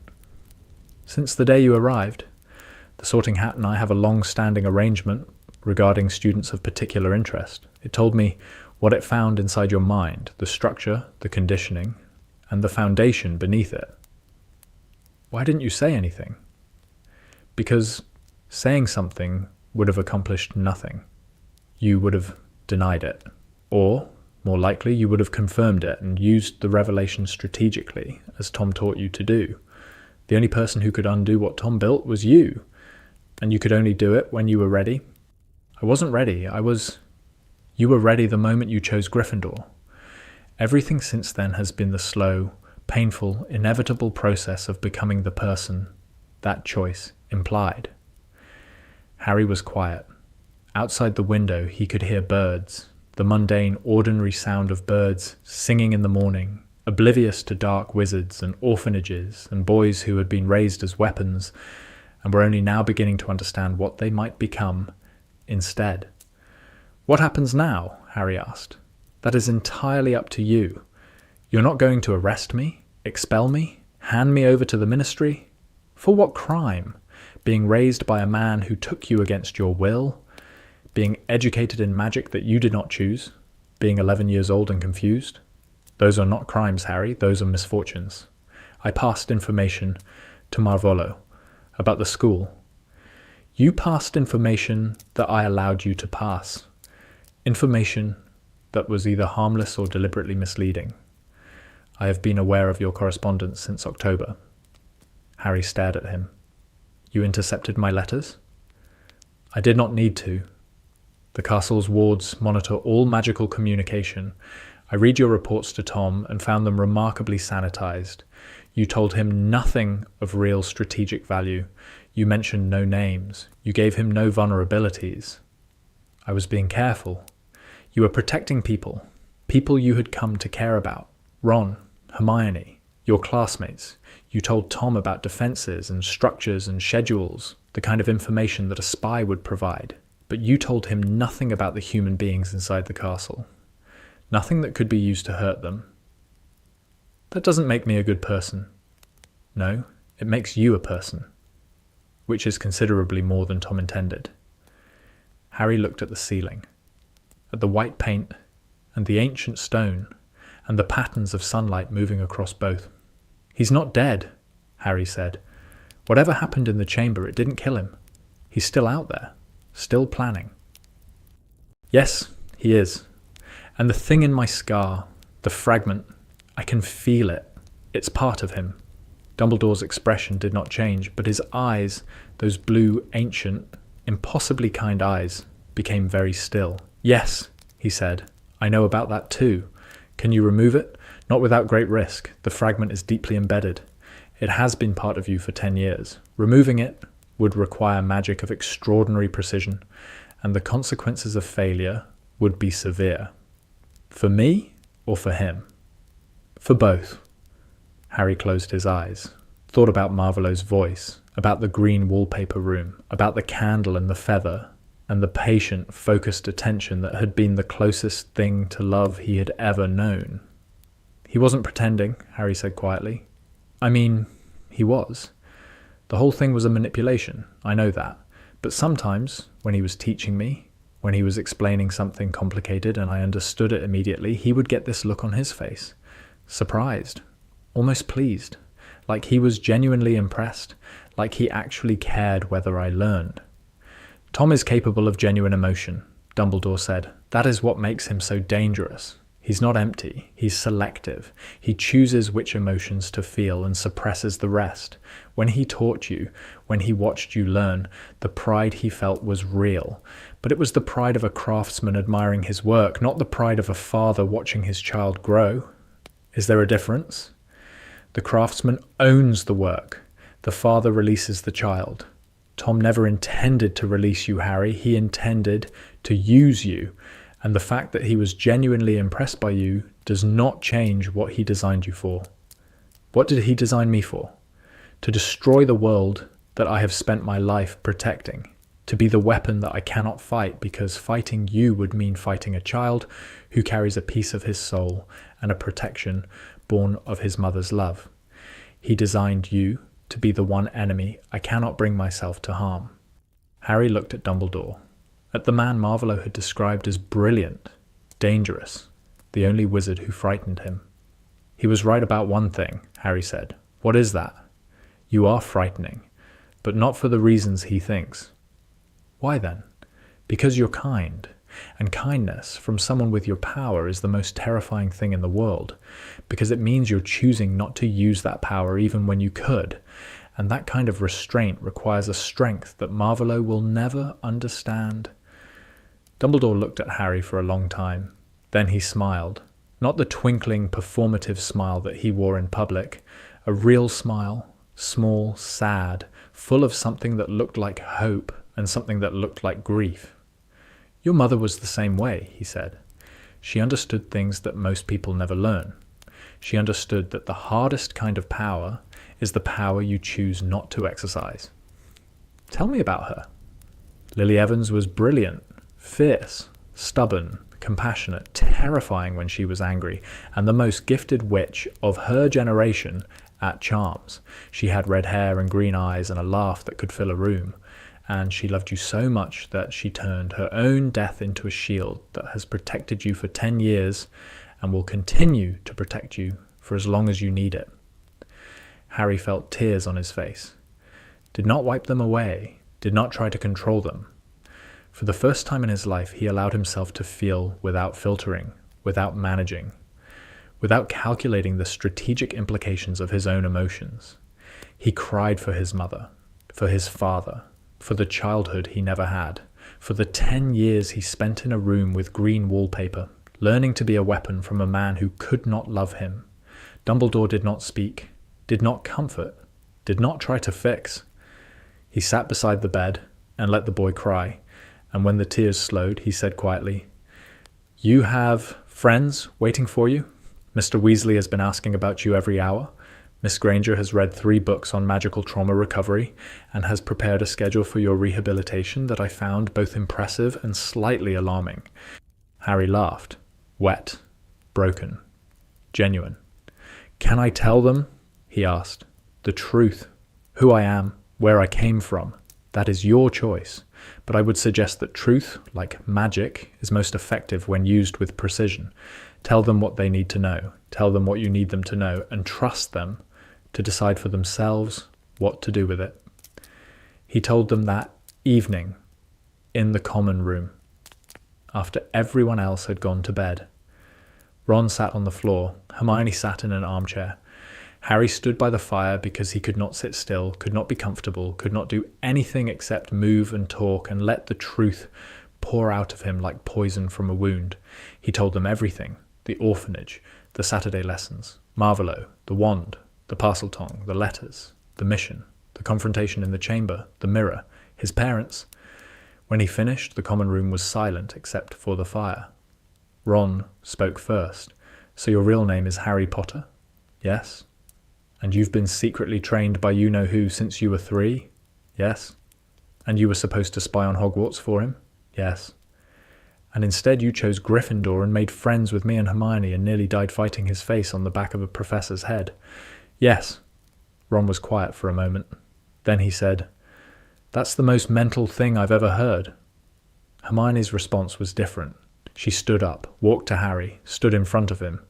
"Since the day you arrived. The Sorting Hat and I have a long-standing arrangement regarding students of particular interest. It told me what it found inside your mind, the structure, the conditioning, and the foundation beneath it." "Why didn't you say anything?" "Because saying something would have accomplished nothing. You would have denied it. Or, more likely, you would have confirmed it and used the revelation strategically, as Tom taught you to do. The only person who could undo what Tom built was you, and you could only do it when you were ready. I wasn't ready. You were ready the moment you chose Gryffindor. Everything since then has been the slow, painful, inevitable process of becoming the person that choice implied." Harry was quiet. Outside the window he could hear birds, the mundane, ordinary sound of birds singing in the morning, oblivious to dark wizards and orphanages and boys who had been raised as weapons and were only now beginning to understand what they might become instead. "What happens now?" Harry asked. "That is entirely up to you. You're not going to arrest me, expel me, hand me over to the Ministry? For what crime? Being raised by a man who took you against your will? Being educated in magic that you did not choose? Being 11 years old and confused? Those are not crimes, Harry. Those are misfortunes. I passed information to Marvolo about the school. You passed information that I allowed you to pass. Information that was either harmless or deliberately misleading. I have been aware of your correspondence since October." Harry stared at him. "You intercepted my letters?" "I did not need to. The castle's wards monitor all magical communication. I read your reports to Tom and found them remarkably sanitized. You told him nothing of real strategic value. You mentioned no names. You gave him no vulnerabilities. I was being careful. You were protecting people you had come to care about. Ron, Hermione, your classmates. You told Tom about defenses and structures and schedules, the kind of information that a spy would provide. But you told him nothing about the human beings inside the castle. Nothing that could be used to hurt them. That doesn't make me a good person. No, it makes you a person, which is considerably more than Tom intended. Harry looked at the ceiling, at the white paint and the ancient stone and the patterns of sunlight moving across both. He's not dead, Harry said. Whatever happened in the chamber, it didn't kill him. He's still out there, still planning. Yes, he is. And the thing in my scar, the fragment, I can feel it. It's part of him. Dumbledore's expression did not change, but his eyes, those blue, ancient, impossibly kind eyes, became very still. Yes, he said, I know about that too. Can you remove it? Not without great risk. The fragment is deeply embedded. It has been part of you for 10 years. Removing it would require magic of extraordinary precision, and the consequences of failure would be severe. For me or for him? For both. Harry closed his eyes, thought about Marvolo's voice, about the green wallpaper room, about the candle and the feather, and the patient, focused attention that had been the closest thing to love he had ever known. He wasn't pretending, Harry said quietly. I mean, he was. The whole thing was a manipulation, I know that. But sometimes, when he was teaching me, when he was explaining something complicated and I understood it immediately, he would get this look on his face. Surprised. Almost pleased. Like he was genuinely impressed. Like he actually cared whether I learned. Tom is capable of genuine emotion, Dumbledore said. That is what makes him so dangerous. He's not empty. He's selective. He chooses which emotions to feel and suppresses the rest. When he taught you, when he watched you learn, the pride he felt was real. But it was the pride of a craftsman admiring his work, not the pride of a father watching his child grow. Is there a difference? The craftsman owns the work. The father releases the child. Tom never intended to release you, Harry. He intended to use you. And the fact that he was genuinely impressed by you does not change what he designed you for. What did he design me for? To destroy the world that I have spent my life protecting. To be the weapon that I cannot fight because fighting you would mean fighting a child who carries a piece of his soul and a protection born of his mother's love. He designed you to be the one enemy I cannot bring myself to harm. Harry looked at Dumbledore, at the man Marvolo had described as brilliant, dangerous, the only wizard who frightened him. He was right about one thing, Harry said. What is that? You are frightening, but not for the reasons he thinks. Why then? Because you're kind, and kindness from someone with your power is the most terrifying thing in the world, because it means you're choosing not to use that power even when you could, and that kind of restraint requires a strength that Marvolo will never understand. Dumbledore looked at Harry for a long time. Then he smiled, not the twinkling, performative smile that he wore in public, a real smile, small, sad, full of something that looked like hope and something that looked like grief. Your mother was the same way, he said. She understood things that most people never learn. She understood that the hardest kind of power is the power you choose not to exercise. Tell me about her. Lily Evans was brilliant, fierce, stubborn, compassionate, terrifying when she was angry, and the most gifted witch of her generation at charms. She had red hair and green eyes and a laugh that could fill a room. And she loved you so much that she turned her own death into a shield that has protected you for 10 years and will continue to protect you for as long as you need it. Harry felt tears on his face, did not wipe them away, did not try to control them. For the first time in his life, he allowed himself to feel without filtering, without managing, without calculating the strategic implications of his own emotions. He cried for his mother, for his father, for the childhood he never had, for the 10 years he spent in a room with green wallpaper, learning to be a weapon from a man who could not love him. Dumbledore did not speak, did not comfort, did not try to fix. He sat beside the bed and let the boy cry, and when the tears slowed, he said quietly, "You have friends waiting for you? Mr. Weasley has been asking about you every hour. Miss Granger has read 3 books on magical trauma recovery and has prepared a schedule for your rehabilitation that I found both impressive and slightly alarming." Harry laughed. Wet, broken, genuine. "Can I tell them," he asked, "the truth, who I am, where I came from? That is your choice, but I would suggest that truth, like magic, is most effective when used with precision. Tell them what they need to know, tell them what you need them to know, and trust them to decide for themselves what to do with it." He told them that evening in the common room, after everyone else had gone to bed. Ron sat on the floor. Hermione sat in an armchair. Harry stood by the fire because he could not sit still, could not be comfortable, could not do anything except move and talk and let the truth pour out of him like poison from a wound. He told them everything: the orphanage, the Saturday lessons, Marvolo, the wand, the parcel-tong, the letters, the mission, the confrontation in the chamber, the mirror, his parents. When he finished, the common room was silent except for the fire. Ron spoke first. "So your real name is Harry Potter?" "Yes." "And you've been secretly trained by you-know-who since you were 3? "Yes." "And you were supposed to spy on Hogwarts for him?" "Yes." "And instead you chose Gryffindor and made friends with me and Hermione and nearly died fighting his face on the back of a professor's head?" "Yes." Ron was quiet for a moment. Then he said, "That's the most mental thing I've ever heard." Hermione's response was different. She stood up, walked to Harry, stood in front of him.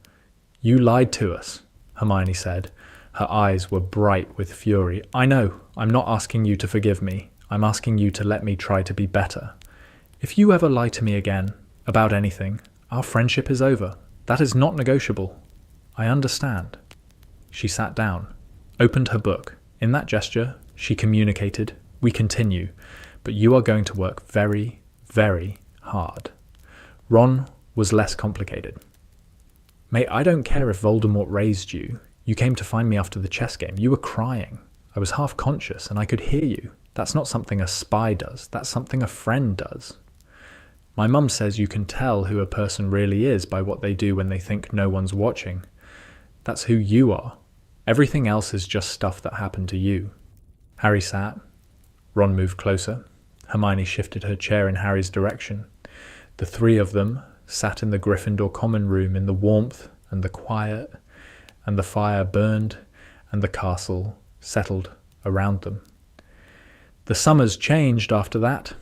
"You lied to us," Hermione said. Her eyes were bright with fury. "I know. I'm not asking you to forgive me. I'm asking you to let me try to be better. If you ever lie to me again, about anything, our friendship is over. That is not negotiable. I understand." She sat down, opened her book. In that gesture, she communicated, "We continue, but you are going to work very, very hard." Ron was less complicated. "Mate, I don't care if Voldemort raised you. You came to find me after the chess game. You were crying. I was half conscious and I could hear you. That's not something a spy does. That's something a friend does. My mum says you can tell who a person really is by what they do when they think no one's watching. That's who you are. Everything else is just stuff that happened to you." Harry sat. Ron moved closer. Hermione shifted her chair in Harry's direction. The 3 of them sat in the Gryffindor common room in the warmth and the quiet, and the fire burned and the castle settled around them. The summers changed after that.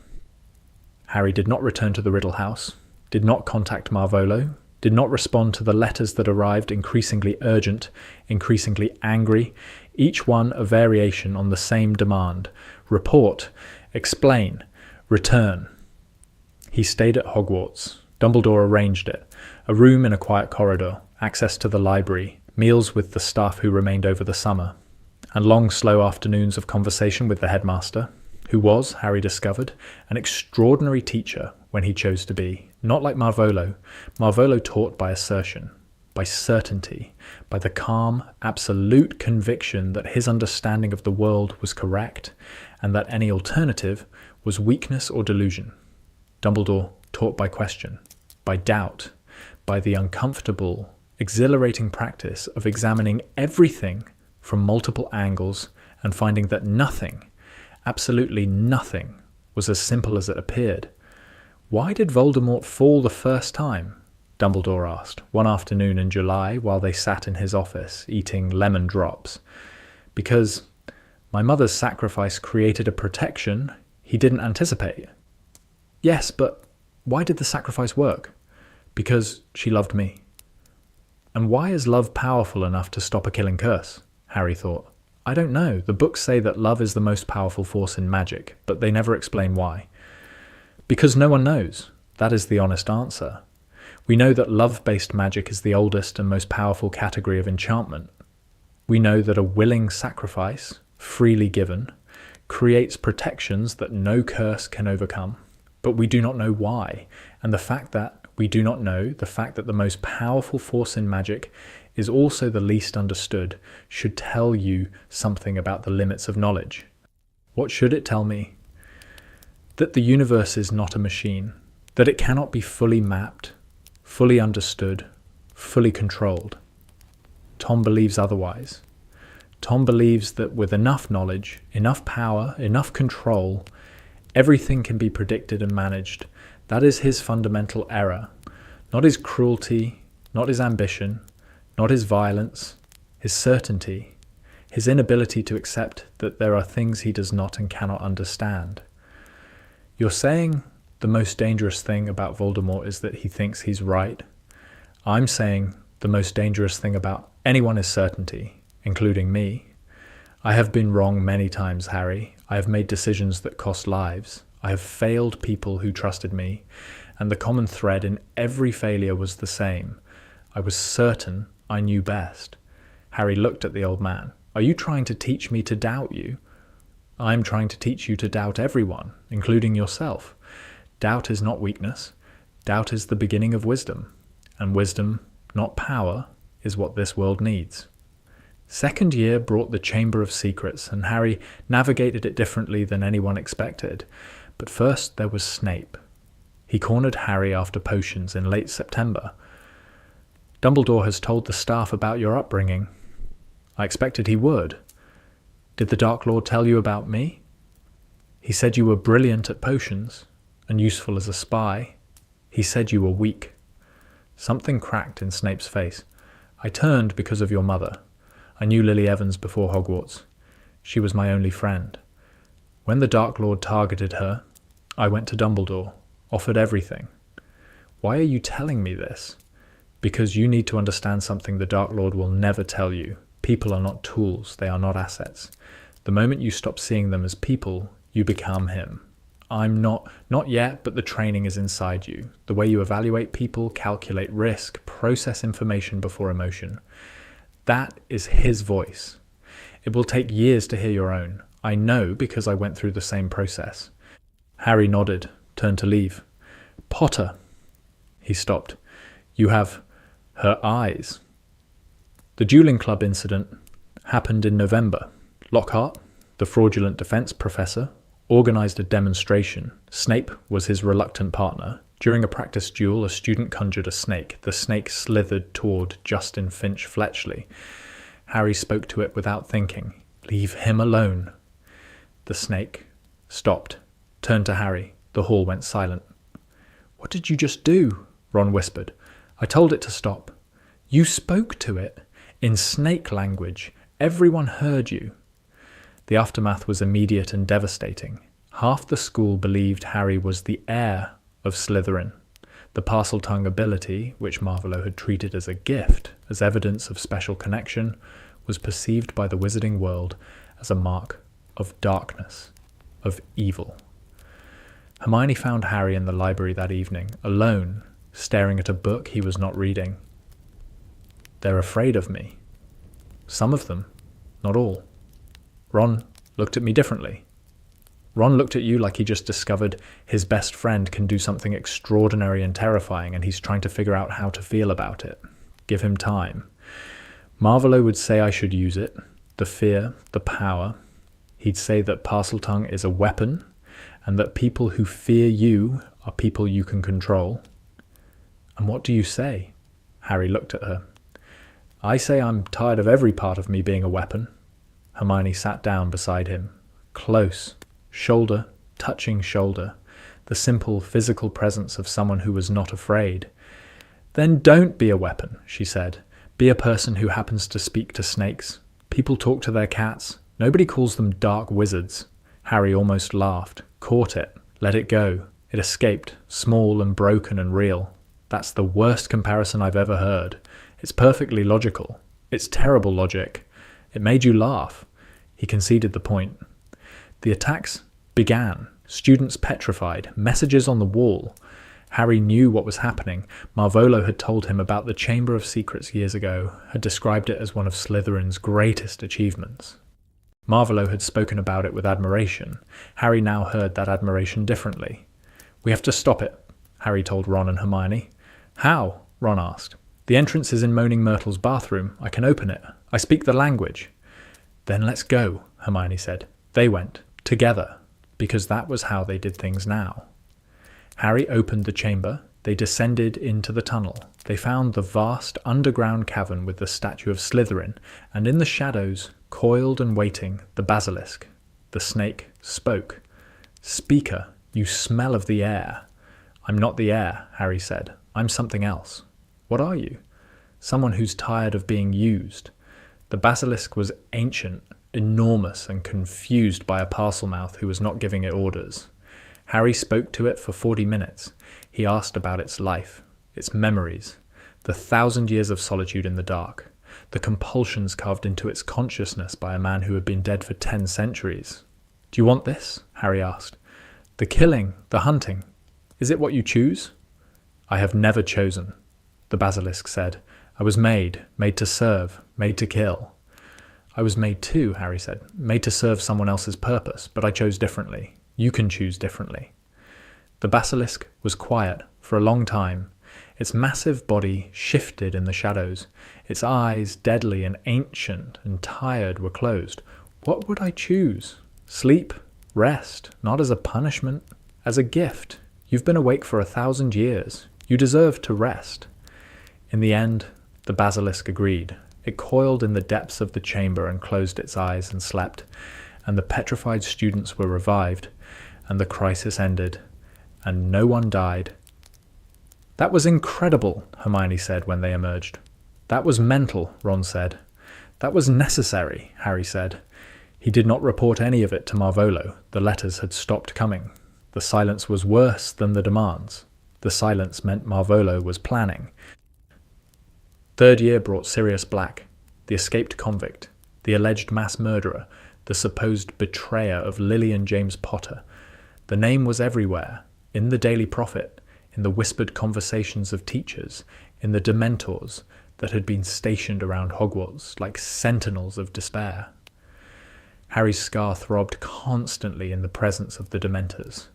Harry did not return to the Riddle House, did not contact Marvolo, did not respond to the letters that arrived increasingly urgent, increasingly angry, each one a variation on the same demand: report, explain, return. He stayed at Hogwarts. Dumbledore arranged it: a room in a quiet corridor, access to the library, meals with the staff who remained over the summer, and long, slow afternoons of conversation with the headmaster, who was, Harry discovered, an extraordinary teacher when he chose to be. Not like Marvolo. Marvolo taught by assertion, by certainty, by the calm, absolute conviction that his understanding of the world was correct, and that any alternative was weakness or delusion. Dumbledore taught by question, by doubt, by the uncomfortable, exhilarating practice of examining everything from multiple angles and finding that nothing, absolutely nothing, was as simple as it appeared. "Why did Voldemort fall the first time?" Dumbledore asked, one afternoon in July while they sat in his office, eating lemon drops. "Because my mother's sacrifice created a protection he didn't anticipate." "Yes, but why did the sacrifice work?" "Because she loved me." "And why is love powerful enough to stop a killing curse?" Harry thought. "I don't know. The books say that love is the most powerful force in magic, but they never explain why." "Because no one knows. That is the honest answer. We know that love-based magic is the oldest and most powerful category of enchantment. We know that a willing sacrifice, freely given, creates protections that no curse can overcome. but we do not know why. And the fact that we do not know, the fact that the most powerful force in magic is also the least understood, should tell you something about the limits of knowledge. What should it tell me? That the universe is not a machine, that it cannot be fully mapped, fully understood, fully controlled. Tom believes otherwise. Tom believes that with enough knowledge, enough power, enough control, everything can be predicted and managed. That is his fundamental error. Not his cruelty, not his ambition, not his violence, his certainty, his inability to accept that there are things he does not and cannot understand. You're saying the most dangerous thing about Voldemort is that he thinks he's right. I'm saying the most dangerous thing about anyone is certainty, including me. I have been wrong many times, Harry. I have made decisions that cost lives. I have failed people who trusted me, and the common thread in every failure was the same. I was certain I knew best. Harry looked at the old man. Are you trying to teach me to doubt you? I'm trying to teach you to doubt everyone, including yourself. Doubt is not weakness. Doubt is the beginning of wisdom. And wisdom, not power, is what this world needs. Second year brought the Chamber of Secrets, and Harry navigated it differently than anyone expected. But first there was Snape. He cornered Harry after potions in late September. Dumbledore has told the staff about your upbringing. I expected he would. Did the Dark Lord tell you about me? He said you were brilliant at potions and useful as a spy. He said you were weak. Something cracked in Snape's face. I turned because of your mother. I knew Lily Evans before Hogwarts. She was my only friend. When the Dark Lord targeted her, I went to Dumbledore, offered everything. Why are you telling me this? Because you need to understand something the Dark Lord will never tell you. People are not tools, they are not assets. The moment you stop seeing them as people, you become him. I'm not yet, but the training is inside you. The way you evaluate people, calculate risk, process information before emotion. That is his voice. It will take years to hear your own. I know because I went through the same process. Harry nodded, turned to leave. Potter. He stopped. You have her eyes. The dueling club incident happened in November. Lockhart, the fraudulent defense professor, organized a demonstration. Snape was his reluctant partner. During a practice duel, a student conjured a snake. The snake slithered toward Justin Finch Fletchley. Harry spoke to it without thinking. Leave him alone. The snake stopped, turned to Harry. The hall went silent. What did you just do? Ron whispered. I told it to stop. You spoke to it. In snake language. Everyone heard you. The aftermath was immediate and devastating. Half the school believed Harry was the heir of Slytherin. The Parseltongue ability, which Marvolo had treated as a gift, as evidence of special connection, was perceived by the wizarding world as a mark of darkness, of evil. Hermione found Harry in the library that evening, alone, staring at a book he was not reading. They're afraid of me. Some of them, not all. Ron looked at me differently. Ron looked at you like he just discovered his best friend can do something extraordinary and terrifying, and he's trying to figure out how to feel about it. Give him time. Marvolo would say I should use it, the fear, the power. He'd say that Parseltongue is a weapon, and that people who fear you are people you can control. And what do you say? Harry looked at her. I say I'm tired of every part of me being a weapon. Hermione sat down beside him, close, shoulder touching shoulder, the simple physical presence of someone who was not afraid. Then don't be a weapon, she said. Be a person who happens to speak to snakes. People talk to their cats. Nobody calls them dark wizards. Harry almost laughed, caught it, let it go. It escaped, small and broken and real. That's the worst comparison I've ever heard. It's perfectly logical. It's terrible logic. It made you laugh. He conceded the point. The attacks began. Students petrified. Messages on the wall. Harry knew what was happening. Marvolo had told him about the Chamber of Secrets years ago, had described it as one of Slytherin's greatest achievements. Marvolo had spoken about it with admiration. Harry now heard that admiration differently. We have to stop it, Harry told Ron and Hermione. How? Ron asked. The entrance is in Moaning Myrtle's bathroom. I can open it. I speak the language. Then let's go, Hermione said. They went, together, because that was how they did things now. Harry opened the chamber. They descended into the tunnel. They found the vast underground cavern with the statue of Slytherin, and in the shadows, coiled and waiting, the basilisk. The snake spoke. Speaker, you smell of the air. I'm not the air, Harry said. I'm something else. What are you? Someone who's tired of being used. The basilisk was ancient, enormous, and confused by a parcel-mouth who was not giving it orders. Harry spoke to it for 40 minutes. He asked about its life, its memories, the 1,000 years of solitude in the dark, the compulsions carved into its consciousness by a man who had been dead for 10 centuries. Do you want this? Harry asked. The killing, the hunting. Is it what you choose? I have never chosen, the basilisk said. I was made to serve, made to kill. I was made too, Harry said, made to serve someone else's purpose, but I chose differently. You can choose differently. The basilisk was quiet for a long time. Its massive body shifted in the shadows. Its eyes, deadly and ancient and tired, were closed. What would I choose? Sleep? Rest? Not as a punishment, as a gift. You've been awake for 1,000 years. You deserve to rest. In the end, the basilisk agreed. It coiled in the depths of the chamber and closed its eyes and slept, and the petrified students were revived, and the crisis ended, and no one died. That was incredible, Hermione said when they emerged. That was mental, Ron said. That was necessary, Harry said. He did not report any of it to Marvolo. The letters had stopped coming. The silence was worse than the demands. The silence meant Marvolo was planning. Third year brought Sirius Black, the escaped convict, the alleged mass murderer, the supposed betrayer of Lily and James Potter. The name was everywhere, in the Daily Prophet, in the whispered conversations of teachers, in the Dementors that had been stationed around Hogwarts like sentinels of despair. Harry's scar throbbed constantly in the presence of the Dementors.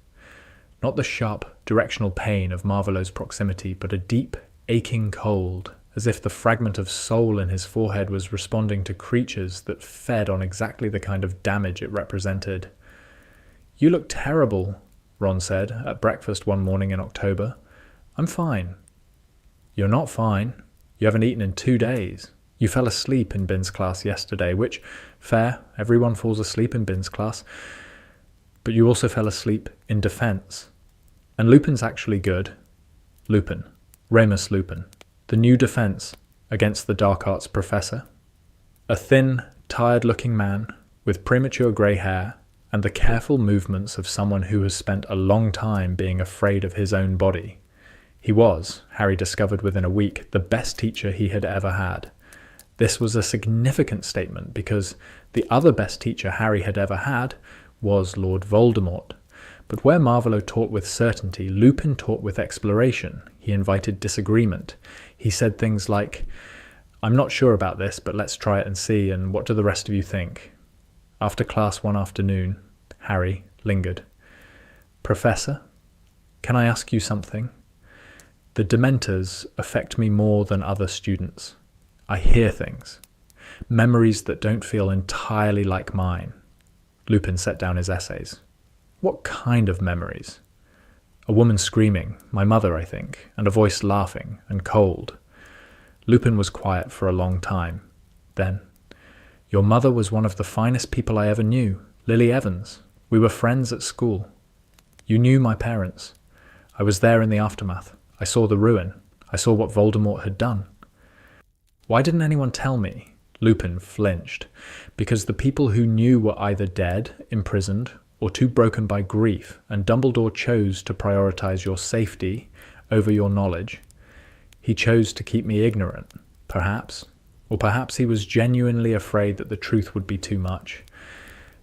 Not the sharp, directional pain of Marvolo's proximity, but a deep, aching cold, as if the fragment of soul in his forehead was responding to creatures that fed on exactly the kind of damage it represented. You look terrible, Ron said at breakfast one morning in October. I'm fine. You're not fine. You haven't eaten in 2 days. You fell asleep in Bin's class yesterday, which, fair, everyone falls asleep in Bin's class. But you also fell asleep in defense. And Lupin's actually good. Lupin. Remus Lupin. The new defense against the dark arts professor. A thin, tired-looking man with premature grey hair and the careful movements of someone who has spent a long time being afraid of his own body. He was, Harry discovered within a week, the best teacher he had ever had. This was a significant statement because the other best teacher Harry had ever had was Lord Voldemort. But where Marvolo taught with certainty, Lupin taught with exploration. He invited disagreement. He said things like, I'm not sure about this, but let's try it and see, and what do the rest of you think? After class one afternoon, Harry lingered. Professor, can I ask you something? The Dementors affect me more than other students. I hear things. Memories that don't feel entirely like mine. Lupin set down his essays. What kind of memories? A woman screaming, my mother, I think, and a voice laughing and cold. Lupin was quiet for a long time. Then, your mother was one of the finest people I ever knew, Lily Evans. We were friends at school. You knew my parents. I was there in the aftermath. I saw the ruin. I saw what Voldemort had done. Why didn't anyone tell me? Lupin flinched. Because the people who knew were either dead, imprisoned, or too broken by grief, and Dumbledore chose to prioritize your safety over your knowledge. He chose to keep me ignorant, perhaps. Or perhaps he was genuinely afraid that the truth would be too much.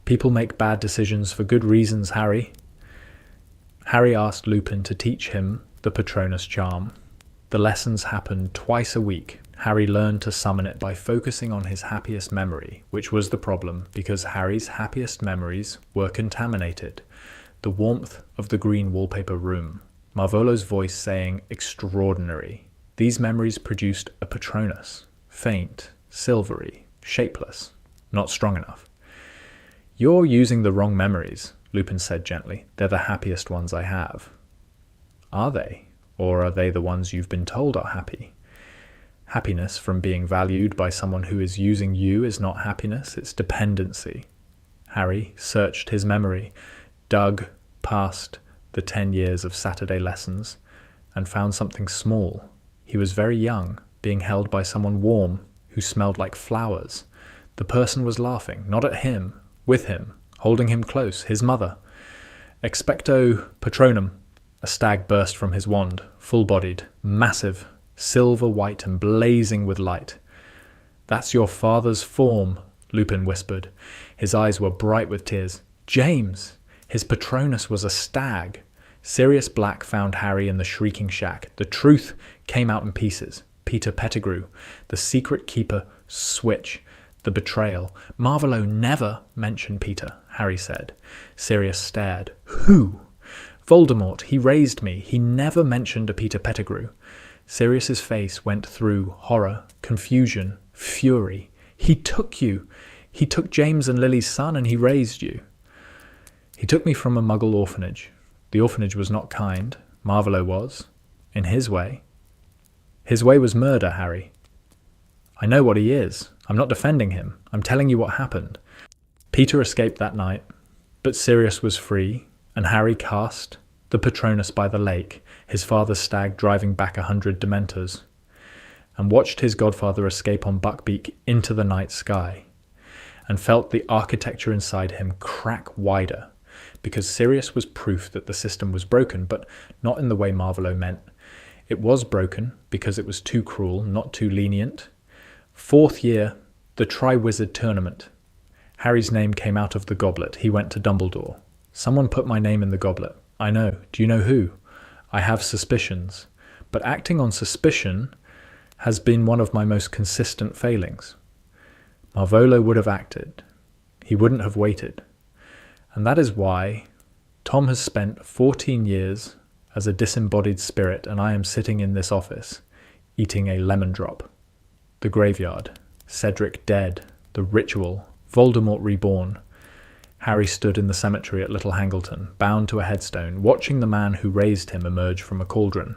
People make bad decisions for good reasons, Harry. Harry asked Lupin to teach him the Patronus charm. The lessons happened twice a week. Harry learned to summon it by focusing on his happiest memory, which was the problem because Harry's happiest memories were contaminated. The warmth of the green wallpaper room. Marvolo's voice saying, extraordinary. These memories produced a Patronus. Faint, silvery, shapeless, not strong enough. You're using the wrong memories, Lupin said gently. They're the happiest ones I have. Are they? Or are they the ones you've been told are happy? Happiness from being valued by someone who is using you is not happiness, it's dependency. Harry searched his memory, dug past the 10 years of Saturday lessons, and found something small. He was very young, being held by someone warm, who smelled like flowers. The person was laughing, not at him, with him, holding him close, his mother. Expecto Patronum. A stag burst from his wand, full-bodied, massive, silver-white and blazing with light. That's your father's form, Lupin whispered. His eyes were bright with tears. James! His Patronus was a stag. Sirius Black found Harry in the shrieking shack. The truth came out in pieces. Peter Pettigrew, the secret keeper, switch, the betrayal. Marvolo never mentioned Peter, Harry said. Sirius stared. Who? Voldemort. He raised me. He never mentioned a Peter Pettigrew. Sirius's face went through horror, confusion, fury. He took you. He took James and Lily's son and he raised you. He took me from a Muggle orphanage. The orphanage was not kind. Marvolo was. In his way. His way was murder, Harry. I know what he is. I'm not defending him. I'm telling you what happened. Peter escaped that night, but Sirius was free, and Harry cast the Patronus by the lake, his father's stag driving back 100 Dementors, and watched his godfather escape on Buckbeak into the night sky, and felt the architecture inside him crack wider, because Sirius was proof that the system was broken, but not in the way Marvolo meant. It was broken because it was too cruel, not too lenient. 4th year, the Triwizard Tournament. Harry's name came out of the goblet. He went to Dumbledore. Someone put my name in the goblet. I know. Do you know who? I have suspicions. But acting on suspicion has been one of my most consistent failings. Marvolo would have acted. He wouldn't have waited. And that is why Tom has spent 14 years as a disembodied spirit, and I am sitting in this office, eating a lemon drop. The graveyard. Cedric dead. The ritual. Voldemort reborn. Harry stood in the cemetery at Little Hangleton, bound to a headstone, watching the man who raised him emerge from a cauldron.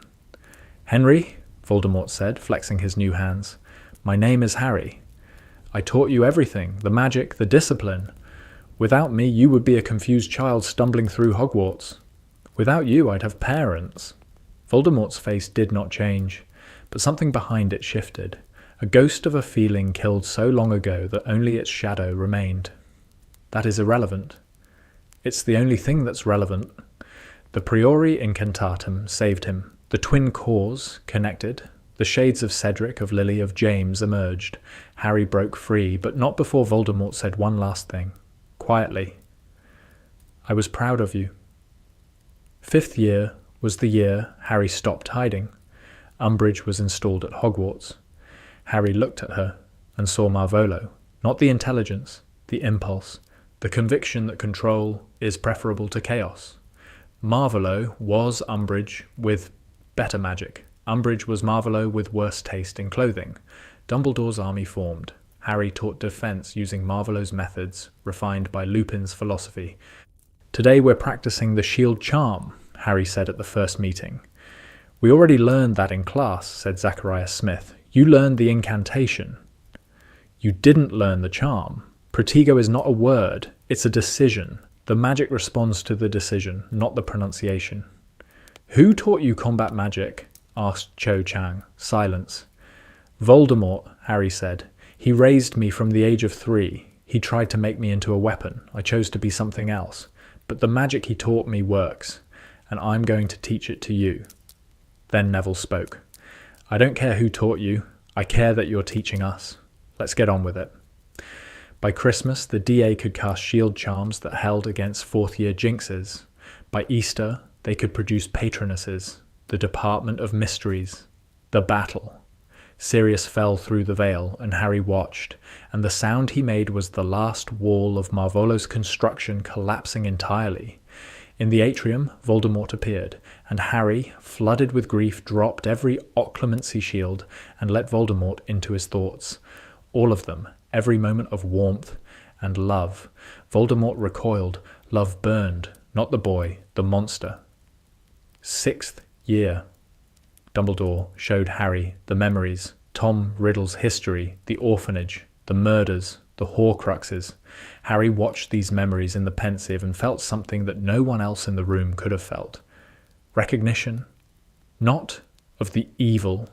Henry, Voldemort said, flexing his new hands, my name is Harry. I taught you everything, the magic, the discipline. Without me, you would be a confused child stumbling through Hogwarts. Without you, I'd have parents. Voldemort's face did not change, but something behind it shifted. A ghost of a feeling killed so long ago that only its shadow remained. That is irrelevant. It's the only thing that's relevant. The priori incantatem saved him. The twin cores connected. The shades of Cedric, of Lily, of James emerged. Harry broke free, but not before Voldemort said one last thing. Quietly. I was proud of you. 5th year was the year Harry stopped hiding. Umbridge was installed at Hogwarts. Harry looked at her and saw Marvolo, not the intelligence, the impulse, the conviction that control is preferable to chaos. Marvolo was Umbridge with better magic. Umbridge was Marvolo with worse taste in clothing. Dumbledore's army formed. Harry taught defense using Marvolo's methods, refined by Lupin's philosophy. Today we're practicing the shield charm, Harry said at the first meeting. We already learned that in class, said Zachariah Smith. You learned the incantation. You didn't learn the charm. Protego is not a word, it's a decision. The magic responds to the decision, not the pronunciation. Who taught you combat magic? Asked Cho Chang. Silence. Voldemort, Harry said. He raised me from the age of 3. He tried to make me into a weapon. I chose to be something else. But the magic he taught me works, and I'm going to teach it to you. Then Neville spoke. I don't care who taught you. I care that you're teaching us. Let's get on with it. By Christmas, the DA could cast shield charms that held against 4th year jinxes. By Easter, they could produce patronesses, the Department of Mysteries, the battle. Sirius fell through the veil, and Harry watched, and the sound he made was the last wall of Marvolo's construction collapsing entirely. In the atrium, Voldemort appeared, and Harry, flooded with grief, dropped every occlumency shield and let Voldemort into his thoughts. All of them, every moment of warmth and love. Voldemort recoiled. Love burned, not the boy, the monster. 6th year. Dumbledore showed Harry the memories, Tom Riddle's history, the orphanage, the murders, the Horcruxes. Harry watched these memories in the Pensieve and felt something that no one else in the room could have felt. Recognition, not of the evil.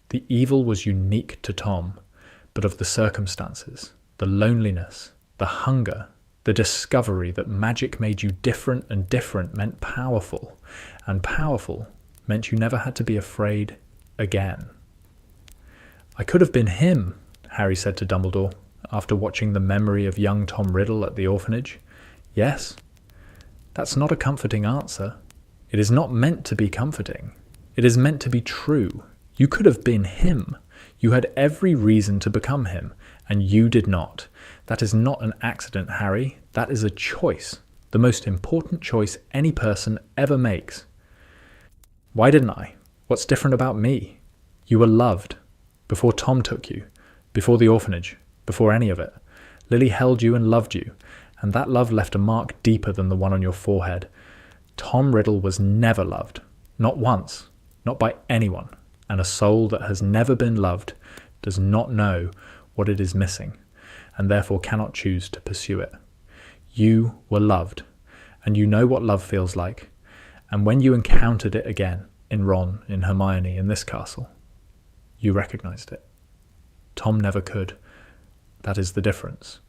The evil was unique to Tom, but of the circumstances, the loneliness, the hunger, the discovery that magic made you different, and different meant powerful, and powerful meant you never had to be afraid again. I could have been him, Harry said to Dumbledore, after watching the memory of young Tom Riddle at the orphanage. Yes. That's not a comforting answer. It is not meant to be comforting. It is meant to be true. You could have been him. You had every reason to become him, and you did not. That is not an accident, Harry. That is a choice. The most important choice any person ever makes. Why didn't I? What's different about me? You were loved. Before Tom took you. Before the orphanage. Before any of it. Lily held you and loved you, and that love left a mark deeper than the one on your forehead. Tom Riddle was never loved. Not once. Not by anyone. And a soul that has never been loved does not know what it is missing, and therefore cannot choose to pursue it. You were loved, and you know what love feels like, and when you encountered it again, in Ron, in Hermione, in this castle, you recognized it. Tom never could. That is the difference.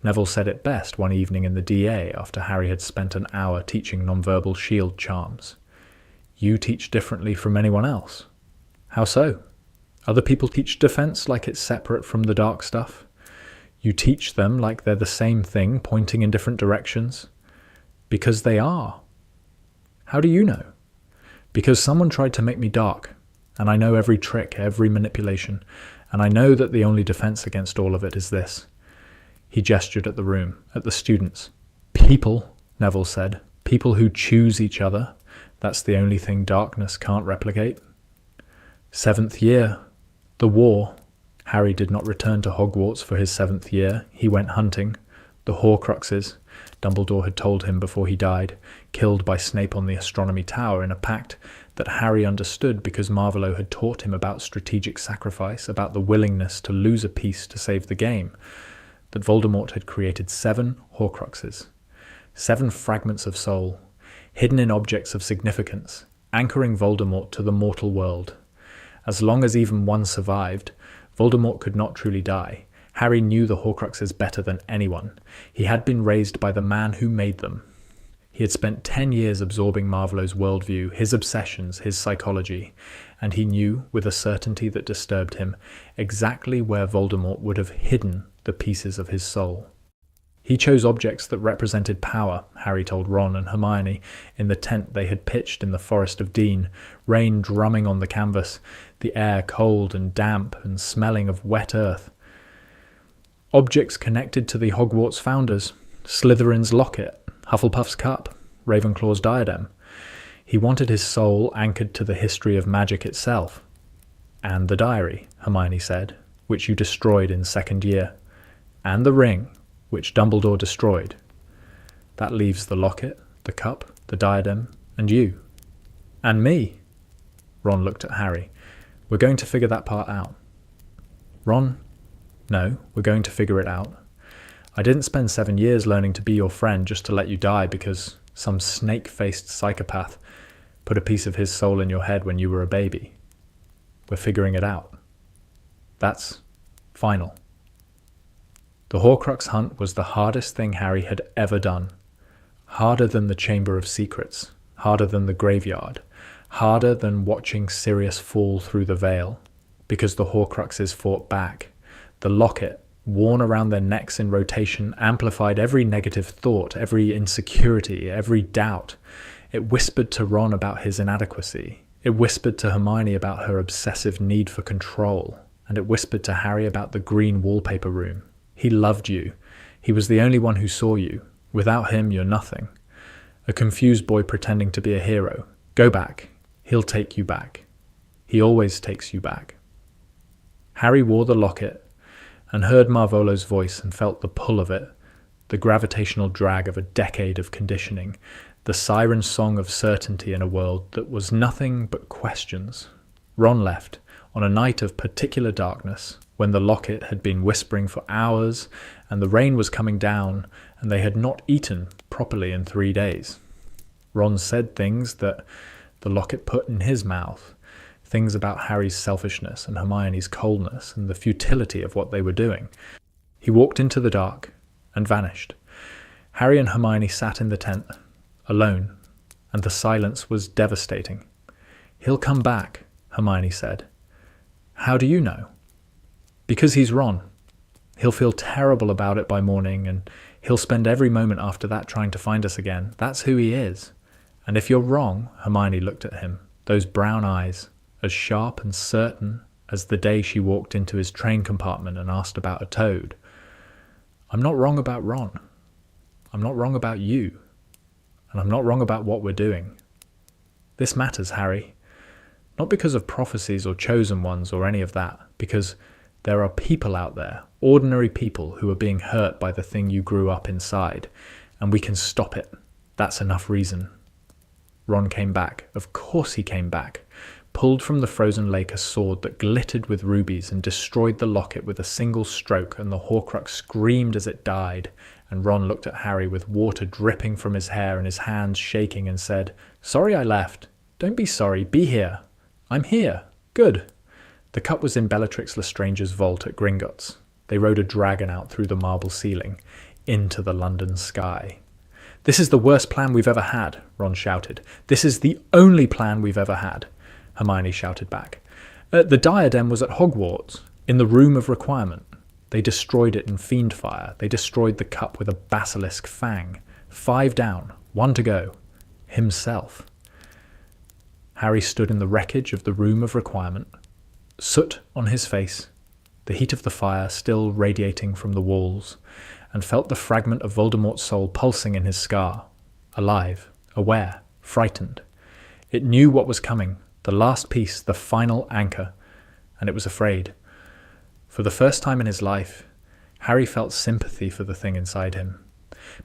Neville said it best one evening in the DA after Harry had spent an hour teaching nonverbal shield charms. You teach differently from anyone else. How so? Other people teach defense like it's separate from the dark stuff. You teach them like they're the same thing, pointing in different directions. Because they are. How do you know? Because someone tried to make me dark, and I know every trick, every manipulation, and I know that the only defense against all of it is this. He gestured at the room, at the students. People, Neville said. People who choose each other. That's the only thing darkness can't replicate. 7th year. The war. Harry did not return to Hogwarts for his 7th year. He went hunting. The Horcruxes, Dumbledore had told him before he died, killed by Snape on the Astronomy Tower in a pact that Harry understood because Marvolo had taught him about strategic sacrifice, about the willingness to lose a piece to save the game, that Voldemort had created 7 Horcruxes, 7 fragments of soul, hidden in objects of significance, anchoring Voldemort to the mortal world. As long as even one survived, Voldemort could not truly die. Harry knew the Horcruxes better than anyone. He had been raised by the man who made them. He had spent 10 years absorbing Marvolo's worldview, his obsessions, his psychology, and he knew, with a certainty that disturbed him, exactly where Voldemort would have hidden the pieces of his soul. He chose objects that represented power, Harry told Ron and Hermione, in the tent they had pitched in the Forest of Dean, rain drumming on the canvas, the air cold and damp and smelling of wet earth. Objects connected to the Hogwarts founders, Slytherin's locket, Hufflepuff's cup, Ravenclaw's diadem. He wanted his soul anchored to the history of magic itself. And the diary, Hermione said, which you destroyed in 2nd year. And the ring, which Dumbledore destroyed. That leaves the locket, the cup, the diadem, and you. And me. Ron looked at Harry. We're going to figure that part out. Ron, no, we're going to figure it out. I didn't spend 7 years learning to be your friend just to let you die because some snake-faced psychopath put a piece of his soul in your head when you were a baby. We're figuring it out. That's final. The Horcrux hunt was the hardest thing Harry had ever done. Harder than the Chamber of Secrets. Harder than the graveyard. Harder than watching Sirius fall through the veil. Because the Horcruxes fought back. The locket, worn around their necks in rotation, amplified every negative thought, every insecurity, every doubt. It whispered to Ron about his inadequacy. It whispered to Hermione about her obsessive need for control. And it whispered to Harry about the green wallpaper room. He loved you. He was the only one who saw you. Without him, you're nothing. A confused boy pretending to be a hero. Go back. He'll take you back. He always takes you back. Harry wore the locket and heard Marvolo's voice and felt the pull of it, the gravitational drag of a decade of conditioning, the siren song of certainty in a world that was nothing but questions. Ron left on a night of particular darkness, when the locket had been whispering for hours and the rain was coming down and they had not eaten properly in 3 days. Ron said things that the locket put in his mouth, things about Harry's selfishness and Hermione's coldness and the futility of what they were doing. He walked into the dark and vanished. Harry and Hermione sat in the tent, alone, and the silence was devastating. "He'll come back," Hermione said. "How do you know?" "Because he's Ron. He'll feel terrible about it by morning, and he'll spend every moment after that trying to find us again. That's who he is. And if you're wrong," Hermione looked at him, those brown eyes, as sharp and certain as the day she walked into his train compartment and asked about a toad. "I'm not wrong about Ron. I'm not wrong about you. And I'm not wrong about what we're doing. This matters, Harry. Not because of prophecies or chosen ones or any of that, because there are people out there, ordinary people, who are being hurt by the thing you grew up inside, and we can stop it. That's enough reason." Ron came back. Of course he came back. Pulled from the frozen lake a sword that glittered with rubies and destroyed the locket with a single stroke, and the Horcrux screamed as it died, and Ron looked at Harry with water dripping from his hair and his hands shaking and said, "Sorry I left. Don't be sorry. Be here. I'm here. Good." The cup was in Bellatrix Lestrange's vault at Gringotts. They rode a dragon out through the marble ceiling, into the London sky. "This is the worst plan we've ever had," Ron shouted. "This is the only plan we've ever had," Hermione shouted back. "The diadem was at Hogwarts, in the Room of Requirement. They destroyed it in fiend fire. They destroyed the cup with a basilisk fang. 5 down, 1 to go. Himself." Harry stood in the wreckage of the Room of Requirement, soot on his face, the heat of the fire still radiating from the walls, and felt the fragment of Voldemort's soul pulsing in his scar, alive, aware, frightened. It knew what was coming, the last piece, the final anchor, and it was afraid. For the first time in his life, Harry felt sympathy for the thing inside him,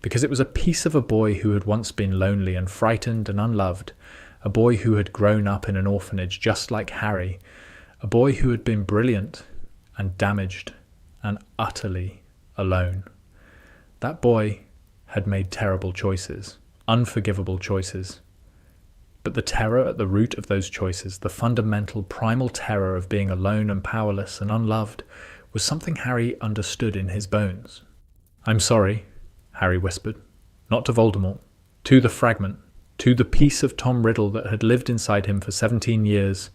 because it was a piece of a boy who had once been lonely and frightened and unloved, a boy who had grown up in an orphanage just like Harry, a boy who had been brilliant and damaged and utterly alone. That boy had made terrible choices, unforgivable choices. But the terror at the root of those choices, the fundamental primal terror of being alone and powerless and unloved, was something Harry understood in his bones. "I'm sorry," Harry whispered. Not to Voldemort, to the fragment, to the piece of Tom Riddle that had lived inside him for 17 years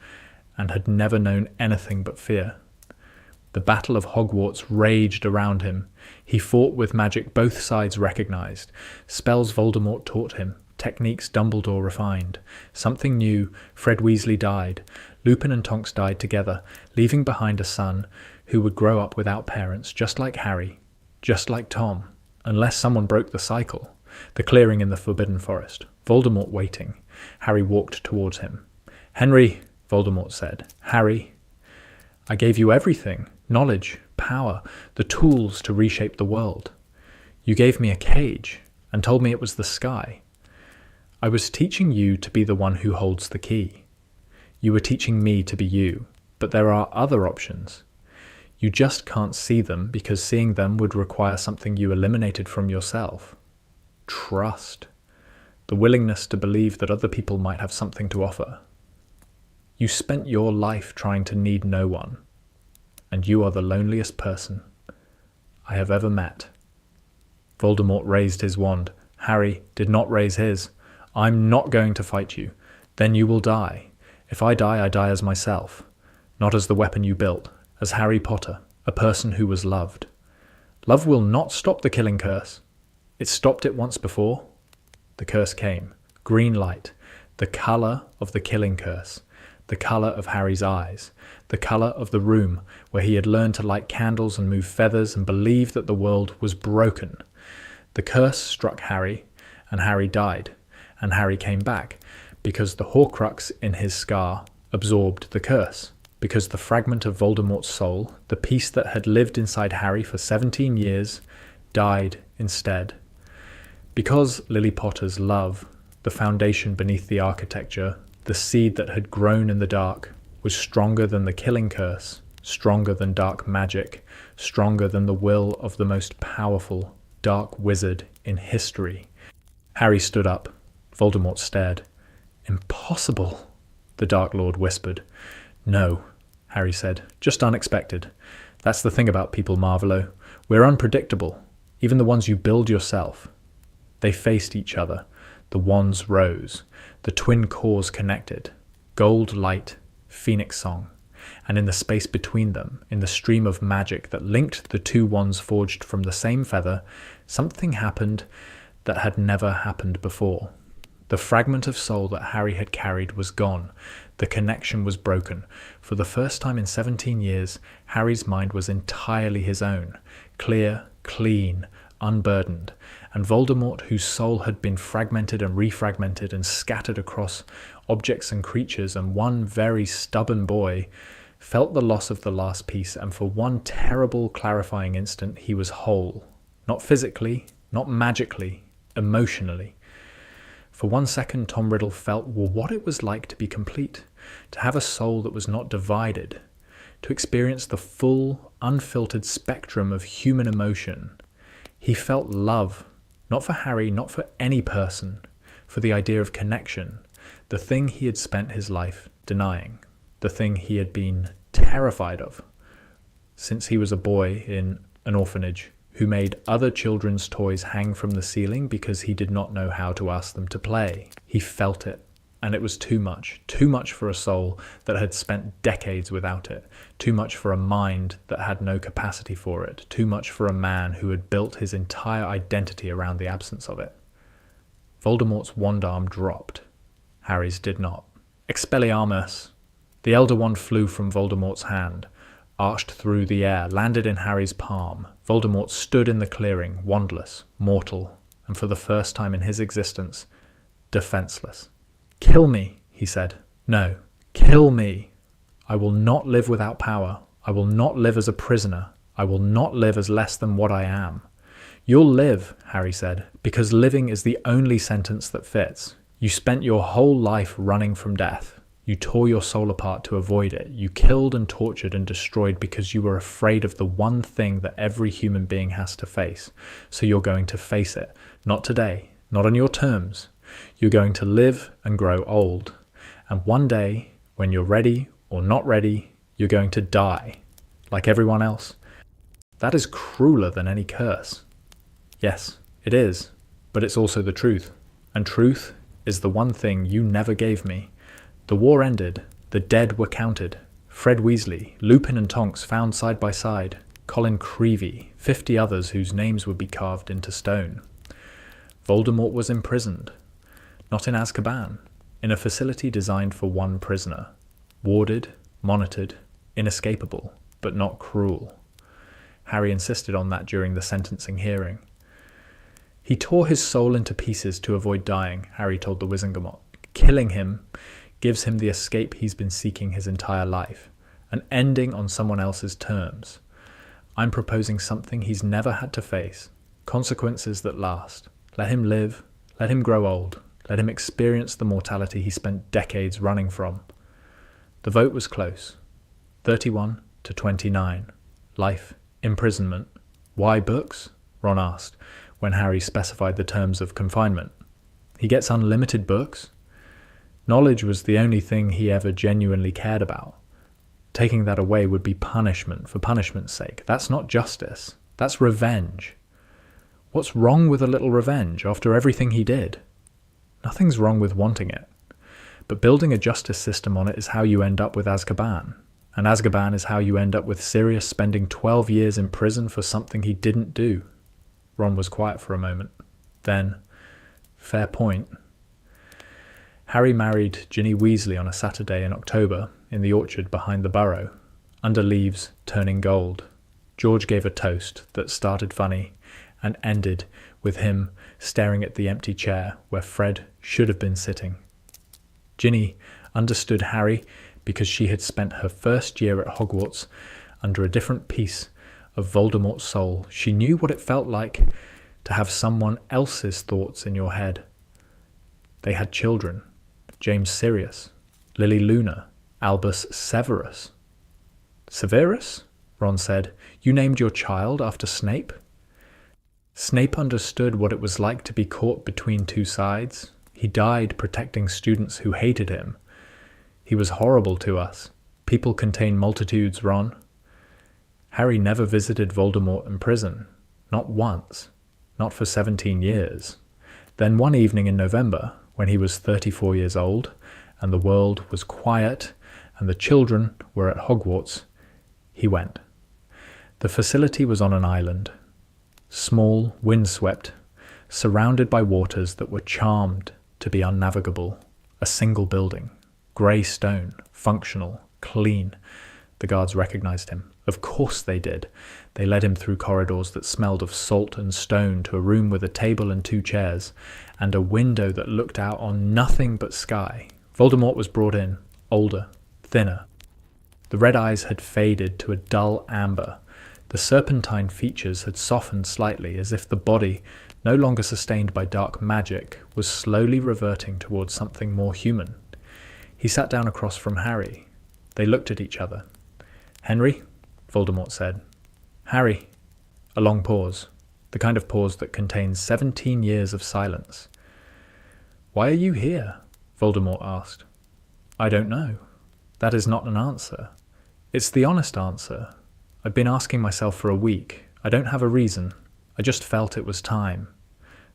and had never known anything but fear. The Battle of Hogwarts raged around him. He fought with magic both sides recognized, spells Voldemort taught him, techniques Dumbledore refined. Something new, Fred Weasley died. Lupin and Tonks died together, leaving behind a son who would grow up without parents, just like Harry, just like Tom, unless someone broke the cycle. The clearing in the Forbidden Forest. Voldemort waiting. Harry walked towards him. "Henry," Voldemort said. "Harry, I gave you everything. Knowledge, power, the tools to reshape the world. You gave me a cage and told me it was the sky. I was teaching you to be the one who holds the key. You were teaching me to be you, but there are other options. You just can't see them because seeing them would require something you eliminated from yourself. Trust. The willingness to believe that other people might have something to offer. You spent your life trying to need no one, and you are the loneliest person I have ever met." Voldemort raised his wand. Harry did not raise his. "I'm not going to fight you. Then you will die. If I die as myself, not as the weapon you built, as Harry Potter, a person who was loved. Love will not stop the killing curse. It stopped it once before." The curse came. Green light. The colour of the killing curse. The colour of Harry's eyes. The colour of the room where he had learned to light candles and move feathers and believe that the world was broken. The curse struck Harry, and Harry died. and Harry came back, because the Horcrux in his scar absorbed the curse, because the fragment of Voldemort's soul, the piece that had lived inside Harry for 17 years, died instead. Because Lily Potter's love, the foundation beneath the architecture, the seed that had grown in the dark, was stronger than the killing curse, stronger than dark magic, stronger than the will of the most powerful dark wizard in history. Harry stood up. Voldemort stared. "Impossible," the Dark Lord whispered. "No," Harry said. "Just unexpected. That's the thing about people, Marvolo. We're unpredictable, even the ones you build yourself." They faced each other. The wands rose. The twin cores connected. Gold light, phoenix song. And in the space between them, in the stream of magic that linked the two wands forged from the same feather, something happened that had never happened before. The fragment of soul that Harry had carried was gone. The connection was broken. For the first time in 17 years, Harry's mind was entirely his own, clear, clean, unburdened. And Voldemort, whose soul had been fragmented and refragmented and scattered across objects and creatures, and one very stubborn boy, felt the loss of the last piece, and for one terrible clarifying instant he was whole. Not physically, not magically, emotionally. For 1 second, Tom Riddle felt what it was like to be complete, to have a soul that was not divided, to experience the full, unfiltered spectrum of human emotion. He felt love, not for Harry, not for any person, for the idea of connection, the thing he had spent his life denying, the thing he had been terrified of since he was a boy in an orphanage, who made other children's toys hang from the ceiling because he did not know how to ask them to play. He felt it, and it was too much for a soul that had spent decades without it, too much for a mind that had no capacity for it, too much for a man who had built his entire identity around the absence of it. Voldemort's wand arm dropped. Harry's did not. Expelliarmus! The Elder Wand flew from Voldemort's hand, arched through the air, landed in Harry's palm. Voldemort stood in the clearing, wandless, mortal, and for the first time in his existence, defenseless. "Kill me," he said. "No, kill me. I will not live without power. I will not live as a prisoner. I will not live as less than what I am." "You'll live," Harry said, "because living is the only sentence that fits. You spent your whole life running from death. You tore your soul apart to avoid it. You killed and tortured and destroyed because you were afraid of the one thing that every human being has to face. So you're going to face it. Not today, not on your terms. You're going to live and grow old. And one day, when you're ready or not ready, you're going to die, like everyone else. That is crueler than any curse." "Yes, it is, but it's also the truth. And truth is the one thing you never gave me. The war ended. The dead were counted. Fred Weasley, Lupin and Tonks found side by side. Colin Creevey, 50 others whose names would be carved into stone. Voldemort was imprisoned. Not in Azkaban. In a facility designed for one prisoner. Warded, monitored, inescapable, but not cruel. Harry insisted on that during the sentencing hearing. "He tore his soul into pieces to avoid dying," Harry told the Wizengamot. "Killing him gives him the escape he's been seeking his entire life, an ending on someone else's terms. I'm proposing something he's never had to face, consequences that last. Let him live, let him grow old, let him experience the mortality he spent decades running from." The vote was close, 31 to 29. Life, imprisonment. "Why books?" Ron asked, when Harry specified the terms of confinement. "He gets unlimited books." Knowledge was the only thing he ever genuinely cared about. Taking that away would be punishment for punishment's sake. That's not justice. That's revenge. What's wrong with a little revenge after everything he did? Nothing's wrong with wanting it. But building a justice system on it is how you end up with Azkaban. And Azkaban is how you end up with Sirius spending 12 years in prison for something he didn't do. Ron was quiet for a moment. Then, "Fair point." Harry married Ginny Weasley on a Saturday in October in the orchard behind the burrow, under leaves turning gold. George gave a toast that started funny and ended with him staring at the empty chair where Fred should have been sitting. Ginny understood Harry because she had spent her first year at Hogwarts under a different piece of Voldemort's soul. She knew what it felt like to have someone else's thoughts in your head. They had children: James Sirius, Lily Luna, Albus Severus. Severus? Ron said. You named your child after Snape? Snape understood what it was like to be caught between two sides. He died protecting students who hated him. He was horrible to us. People contain multitudes, Ron. Harry never visited Voldemort in prison. Not once. Not for 17 years. Then one evening in November, when he was 34 years old, and the world was quiet, and the children were at Hogwarts, he went. The facility was on an island, small, windswept, surrounded by waters that were charmed to be unnavigable. A single building, grey stone, functional, clean. The guards recognized him. Of course they did. They led him through corridors that smelled of salt and stone to a room with a table and 2 chairs, and a window that looked out on nothing but sky. Voldemort was brought in, older, thinner. The red eyes had faded to a dull amber. The serpentine features had softened slightly, as if the body, no longer sustained by dark magic, was slowly reverting towards something more human. He sat down across from Harry. They looked at each other. Henry, Voldemort said. Harry. A long pause, the kind of pause that contains 17 years of silence. Why are you here? Voldemort asked. I don't know. That is not an answer. It's the honest answer. I've been asking myself for a week. I don't have a reason. I just felt it was time.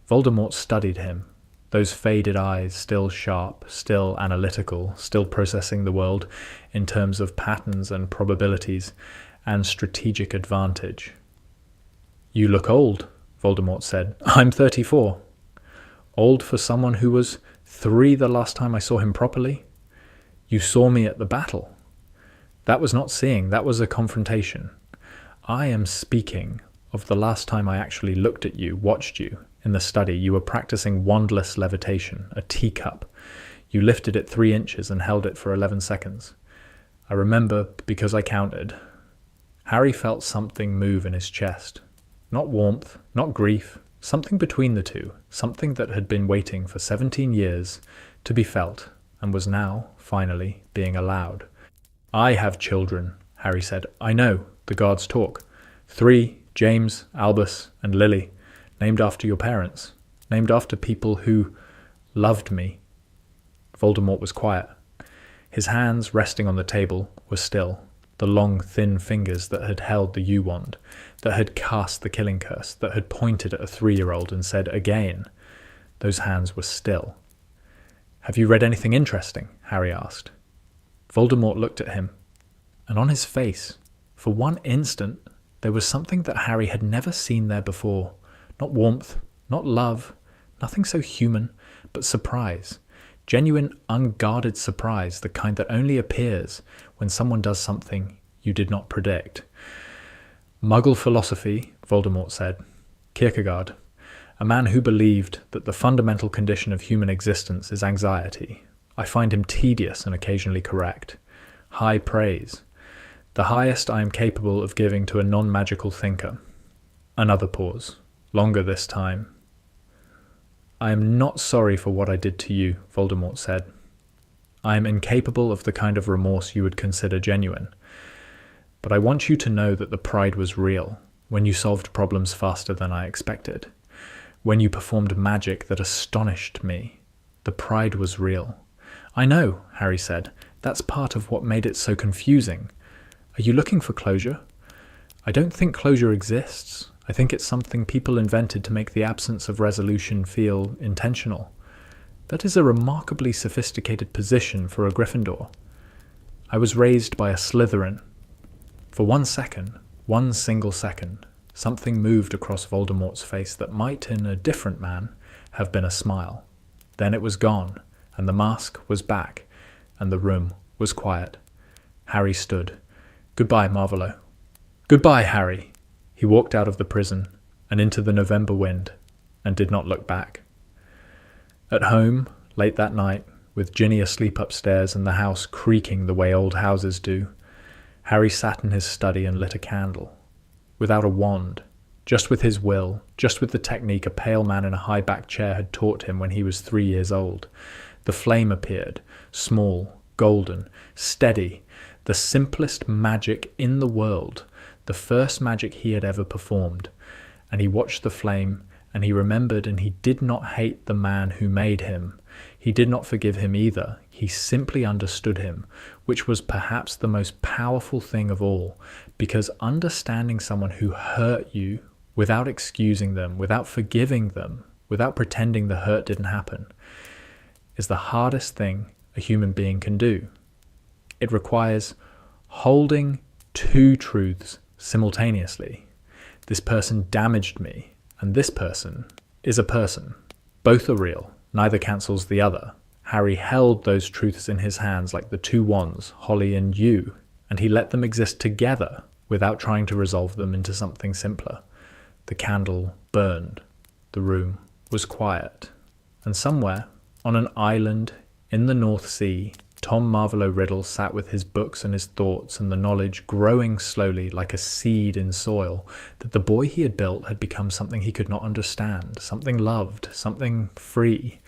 Voldemort studied him, those faded eyes still sharp, still analytical, still processing the world in terms of patterns and probabilities and strategic advantage. You look old, Voldemort said. I'm 34. Old for someone who was 3 the last time I saw him properly? You saw me at the battle. That was not seeing, that was a confrontation. I am speaking of the last time I actually looked at you, watched you. In the study, you were practicing wandless levitation, a teacup. You lifted it 3 inches and held it for 11 seconds. I remember because I counted. Harry felt something move in his chest. Not warmth, not grief, something between the two, something that had been waiting for 17 years to be felt and was now, finally, being allowed. I have children, Harry said. I know, the guards talk. 3, James, Albus, and Lily, named after your parents, named after people who loved me. Voldemort was quiet. His hands, resting on the table, were still. The long, thin fingers that had held the U-wand, that had cast the killing curse, that had pointed at a 3-year-old and said, again. Those hands were still. Have you read anything interesting? Harry asked. Voldemort looked at him, and on his face, for one instant, there was something that Harry had never seen there before. Not warmth, not love, nothing so human, but surprise. Genuine, unguarded surprise, the kind that only appears when someone does something you did not predict. Muggle philosophy, Voldemort said. Kierkegaard, a man who believed that the fundamental condition of human existence is anxiety. I find him tedious and occasionally correct. High praise. The highest I am capable of giving to a non-magical thinker. Another pause. Longer this time. I am not sorry for what I did to you, Voldemort said. I am incapable of the kind of remorse you would consider genuine. But I want you to know that the pride was real, when you solved problems faster than I expected. When you performed magic that astonished me. The pride was real. I know, Harry said. That's part of what made it so confusing. Are you looking for closure? I don't think closure exists. I think it's something people invented to make the absence of resolution feel intentional. That is a remarkably sophisticated position for a Gryffindor. I was raised by a Slytherin. For 1 second, 1 single second, something moved across Voldemort's face that might, in a different man, have been a smile. Then it was gone, and the mask was back, and the room was quiet. Harry stood. Goodbye, Marvolo. Goodbye, Harry. He walked out of the prison and into the November wind. and did not look back. At home, late that night, with Ginny asleep upstairs and the house creaking the way old houses do, Harry sat in his study and lit a candle. Without a wand, just with his will, just with the technique a pale man in a high-backed chair had taught him when he was 3 years old, the flame appeared, small, golden, steady, the simplest magic in the world, the first magic he had ever performed. And he watched the flame, and he remembered, and he did not hate the man who made him. He did not forgive him either. He simply understood him, which was perhaps the most powerful thing of all, because understanding someone who hurt you without excusing them, without forgiving them, without pretending the hurt didn't happen, is the hardest thing a human being can do. It requires holding two truths simultaneously. This person damaged me, and this person is a person. Both are real. Neither cancels the other. Harry held those truths in his hands like the two wands, Holly and you, and he let them exist together without trying to resolve them into something simpler. The candle burned. The room was quiet. And somewhere, on an island in the North Sea, Tom Marvolo Riddle sat with his books and his thoughts and the knowledge growing slowly like a seed in soil that the boy he had built had become something he could not understand, something loved, something free,